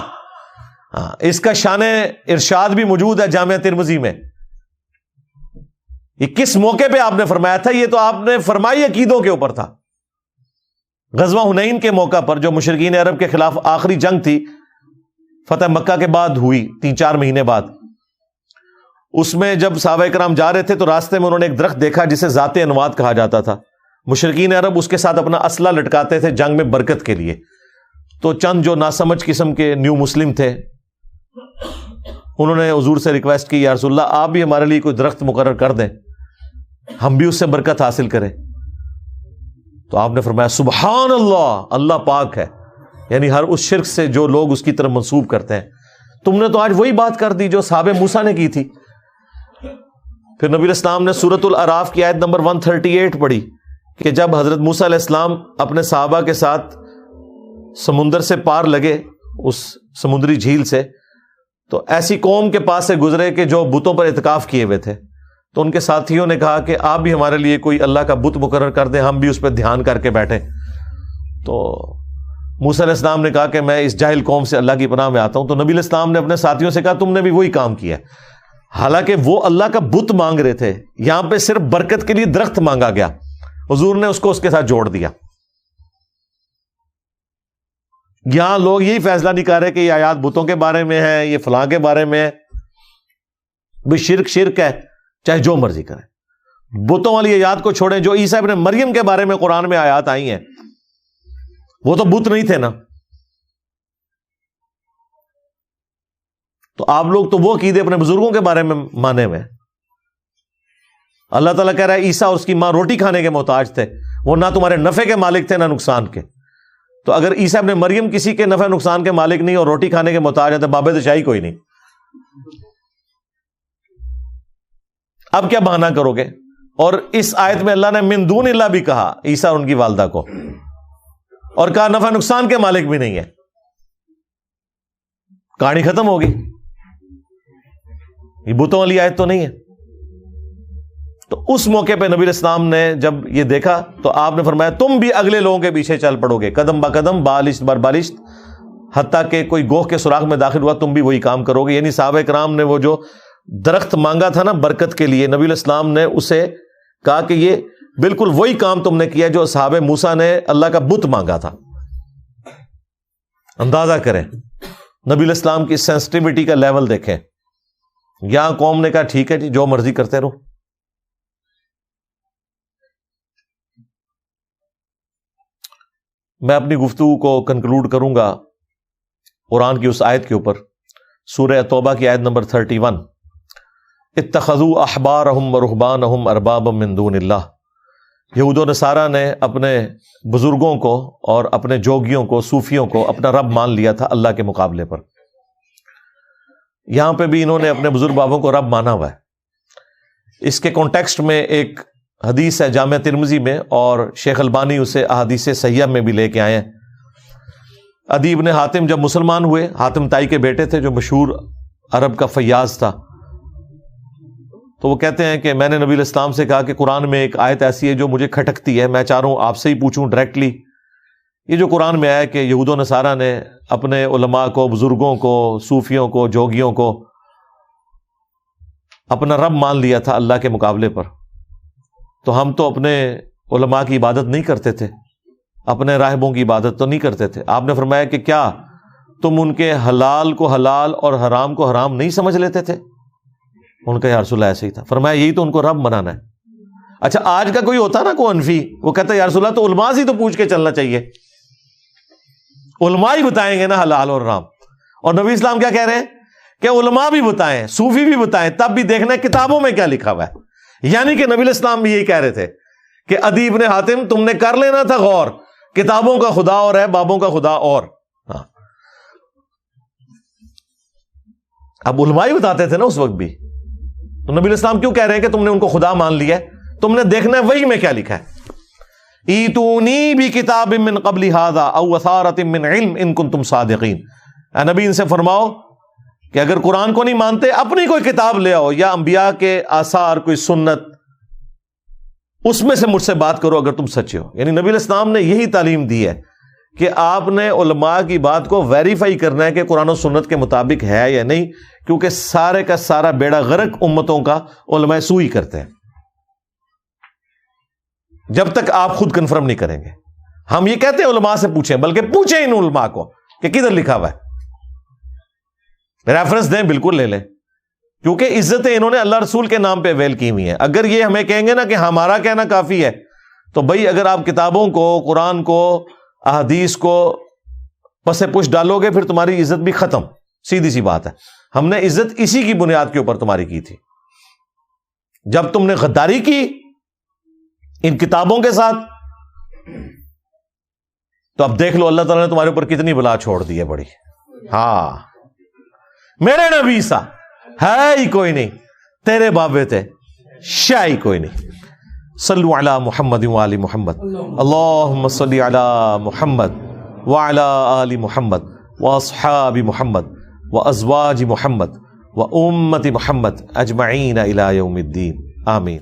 اس کا شان ارشاد بھی موجود ہے جامعہ ترمذی میں۔ یہ کس موقع پہ آپ نے فرمایا تھا؟ یہ تو آپ نے فرمائی عقیدوں کے اوپر تھا۔ غزوہ حنین کے موقع پر جو مشرکین عرب کے خلاف آخری جنگ تھی، فتح مکہ کے بعد ہوئی 3-4 مہینے بعد، اس میں جب صحابہ کرام جا رہے تھے تو راستے میں انہوں نے ایک درخت دیکھا جسے ذات انواد کہا جاتا تھا۔ مشرکین عرب اس کے ساتھ اپنا اسلحہ لٹکاتے تھے جنگ میں برکت کے لیے، تو چند جو ناسمجھ قسم کے نیو مسلم تھے انہوں نے حضور سے ریکویسٹ کی یا رسول اللہ آپ بھی ہمارے لیے کوئی درخت مقرر کر دیں، ہم بھی اس سے برکت حاصل کریں۔ تو آپ نے فرمایا سبحان اللہ، اللہ پاک ہے، یعنی ہر اس شرک سے جو لوگ اس کی طرف منسوب کرتے ہیں۔ تم نے تو آج وہی بات کر دی جو صحابہ موسیٰ نے کی تھی۔ پھر نبی علیہ السلام نے سورۃ الاعراف کی آیت نمبر 138 پڑھی کہ جب حضرت موسیٰ علیہ السلام اپنے صحابہ کے ساتھ سمندر سے پار لگے، اس سمندری جھیل سے، تو ایسی قوم کے پاس سے گزرے کہ جو بتوں پر اعتکاف کیے ہوئے تھے، تو ان کے ساتھیوں نے کہا کہ آپ بھی ہمارے لیے کوئی اللہ کا بت مقرر کر دیں، ہم بھی اس پہ دھیان کر کے بیٹھیں۔ تو موسیٰ علیہ السلام نے کہا کہ میں اس جاہل قوم سے اللہ کی پناہ میں آتا ہوں۔ تو نبی علیہ السلام نے اپنے ساتھیوں سے کہا تم نے بھی وہی کام کیا، حالانکہ وہ اللہ کا بت مانگ رہے تھے، یہاں پہ صرف برکت کے لیے درخت مانگا گیا، حضور نے اس کو اس کے ساتھ جوڑ دیا۔ یہاں لوگ یہی فیصلہ نہیں کر رہے کہ یہ آیات بتوں کے بارے میں ہے، یہ فلاں کے بارے میں ہے، بھی شرک شرک ہے، چاہے جو مرضی کریں۔ بتوں والی آیات کو چھوڑیں، جو عیسیٰ ابن مریم کے بارے میں قرآن میں آیات آئی ہیں وہ تو بت نہیں تھے نا۔ تو آپ لوگ تو وہ عقیدے اپنے بزرگوں کے بارے میں مانے ہوئے۔ اللہ تعالیٰ کہہ رہا ہے عیسیٰ اور اس کی ماں روٹی کھانے کے محتاج تھے، وہ نہ تمہارے نفع کے مالک تھے نہ نقصان کے۔ تو اگر عیسیٰ ابن مریم کسی کے نفع نقصان کے مالک نہیں اور روٹی کھانے کے محتاج ہیں تو باب دشاہی کوئی نہیں۔ اب کیا بہانہ کرو گے؟ اور اس آیت میں اللہ نے من دون اللہ بھی کہا عیسیٰ اور ان کی والدہ کو، اور کہا نفع نقصان کے مالک بھی نہیں ہے، کہانی ختم ہوگی۔ یہ بتوں والی آیت تو نہیں ہے۔ تو اس موقع پہ نبی علیہ السلام نے جب یہ دیکھا تو آپ نے فرمایا تم بھی اگلے لوگوں کے پیچھے چل پڑو گے، قدم با قدم، بالشت بر بالشت، حتیٰ کہ کوئی گوہ کے سراغ میں داخل ہوا تم بھی وہی کام کرو گے۔ یعنی صحابہ کرام نے وہ جو درخت مانگا تھا نا برکت کے لیے، نبی علیہ السلام نے اسے کہا کہ یہ بالکل وہی کام تم نے کیا جو صحابہ موسیٰ نے اللہ کا بت مانگا تھا۔ اندازہ کریں نبی علیہ السلام کی سینسٹیوٹی کا لیول دیکھیں۔ یہاں قوم نے کہا ٹھیک ہے جی جو مرضی کرتے رہو۔ میں اپنی گفتگو کو کنکلوڈ کروں گا قرآن کی اس آیت کے اوپر، سورہ توبہ کی آیت نمبر 31، اتخذوا احبارہم ورہبانہم اربابا من دون اللہ۔ یہود و نصارہ نے اپنے بزرگوں کو اور اپنے جوگیوں کو، صوفیوں کو اپنا رب مان لیا تھا اللہ کے مقابلے پر۔ یہاں پہ بھی انہوں نے اپنے بزرگ بابوں کو رب مانا ہوا ہے۔ اس کے کانٹیکسٹ میں ایک حدیث ہے جامعہ ترمذی میں، اور شیخ البانی اسے احادیث صحیحہ میں بھی لے کے آئے ہیں۔ عدی ابن حاتم جب مسلمان ہوئے، حاتم تائی کے بیٹے تھے جو مشہور عرب کا فیاض تھا، تو وہ کہتے ہیں کہ میں نے نبی علیہ السلام سے کہا کہ قرآن میں ایک آیت ایسی ہے جو مجھے کھٹکتی ہے، میں چاہ رہا ہوں آپ سے ہی پوچھوں ڈائریکٹلی، یہ جو قرآن میں آیا کہ یہود و نصارہ نے اپنے علماء کو، بزرگوں کو، صوفیوں کو، جوگیوں کو اپنا رب مان لیا تھا اللہ کے مقابلے پر، تو ہم تو اپنے علماء کی عبادت نہیں کرتے تھے، اپنے راہبوں کی عبادت تو نہیں کرتے تھے۔ آپ نے فرمایا کہ کیا تم ان کے حلال کو حلال اور حرام کو حرام نہیں سمجھ لیتے تھے؟ ان کا یا رسول اللہ ایسے ہی تھا۔ فرمایا یہی تو ان کو رب بنانا ہے۔ اچھا آج کا کوئی ہوتا نا کوئی انفی، وہ کہتا ہے یا رسول اللہ تو علماء سے تو پوچھ کے چلنا چاہیے، علماء ہی بتائیں گے نا حلال اور حرام۔ اور نبی اسلام کیا کہہ رہے ہیں کہ علماء بھی بتائیں، صوفی بھی بتائیں، تب بھی دیکھنا ہے کتابوں میں کیا لکھا ہوا ہے۔ یعنی کہ نبی علیہ السلام بھی یہی کہہ رہے تھے کہ عدی بن حاتم تم نے کر لینا تھا غور، کتابوں کا خدا اور ہے، بابوں کا خدا اور۔ ہاں اب علماء ہی بتاتے تھے نا اس وقت بھی، تو نبی علیہ السلام کیوں کہہ رہے ہیں کہ تم نے ان کو خدا مان لیا ہے؟ تم نے دیکھنا ہے وہی میں کیا لکھا ہے۔ ایتونی بکتاب من قبل ھذا او اثارۃ من علم ان کنتم صادقین۔ اے نبی ان سے فرماؤ کہ اگر قرآن کو نہیں مانتے اپنی کوئی کتاب لے آؤ، یا انبیاء کے آثار، کوئی سنت، اس میں سے مجھ سے بات کرو اگر تم سچے ہو۔ یعنی نبی علیہ السلام نے یہی تعلیم دی ہے کہ آپ نے علماء کی بات کو ویریفائی کرنا ہے کہ قرآن و سنت کے مطابق ہے یا نہیں، کیونکہ سارے کا سارا بیڑا غرق امتوں کا علماء سوئی کرتے ہیں جب تک آپ خود کنفرم نہیں کریں گے۔ ہم یہ کہتے ہیں علماء سے پوچھیں، بلکہ پوچھیں ان علماء کو کہ کدھر لکھا ہوا ہے، ریفرنس دیں، بالکل لے لیں، کیونکہ عزتیں انہوں نے اللہ رسول کے نام پہ اویل کی ہوئی ہیں۔ اگر یہ ہمیں کہیں گے نا کہ ہمارا کہنا کافی ہے، تو بھائی اگر آپ کتابوں کو، قرآن کو، احادیث کو پس پش ڈالو گے پھر تمہاری عزت بھی ختم، سیدھی سی بات ہے۔ ہم نے عزت اسی کی بنیاد کے اوپر تمہاری کی تھی، جب تم نے غداری کی ان کتابوں کے ساتھ، تو اب دیکھ لو اللہ تعالیٰ نے تمہارے اوپر کتنی بلا چھوڑ دی ہے بڑی۔ ہاں میرے نبی سا ہے ہی کوئی نہیں، تیرے بابے تھے شاہ ہی کوئی نہیں۔ صلو علی محمد وآل محمد، اللہم صلی علی محمد وعلی آل محمد واصحاب محمد وازواج محمد وامت محمد اجمعین الی یوم الدین، آمین۔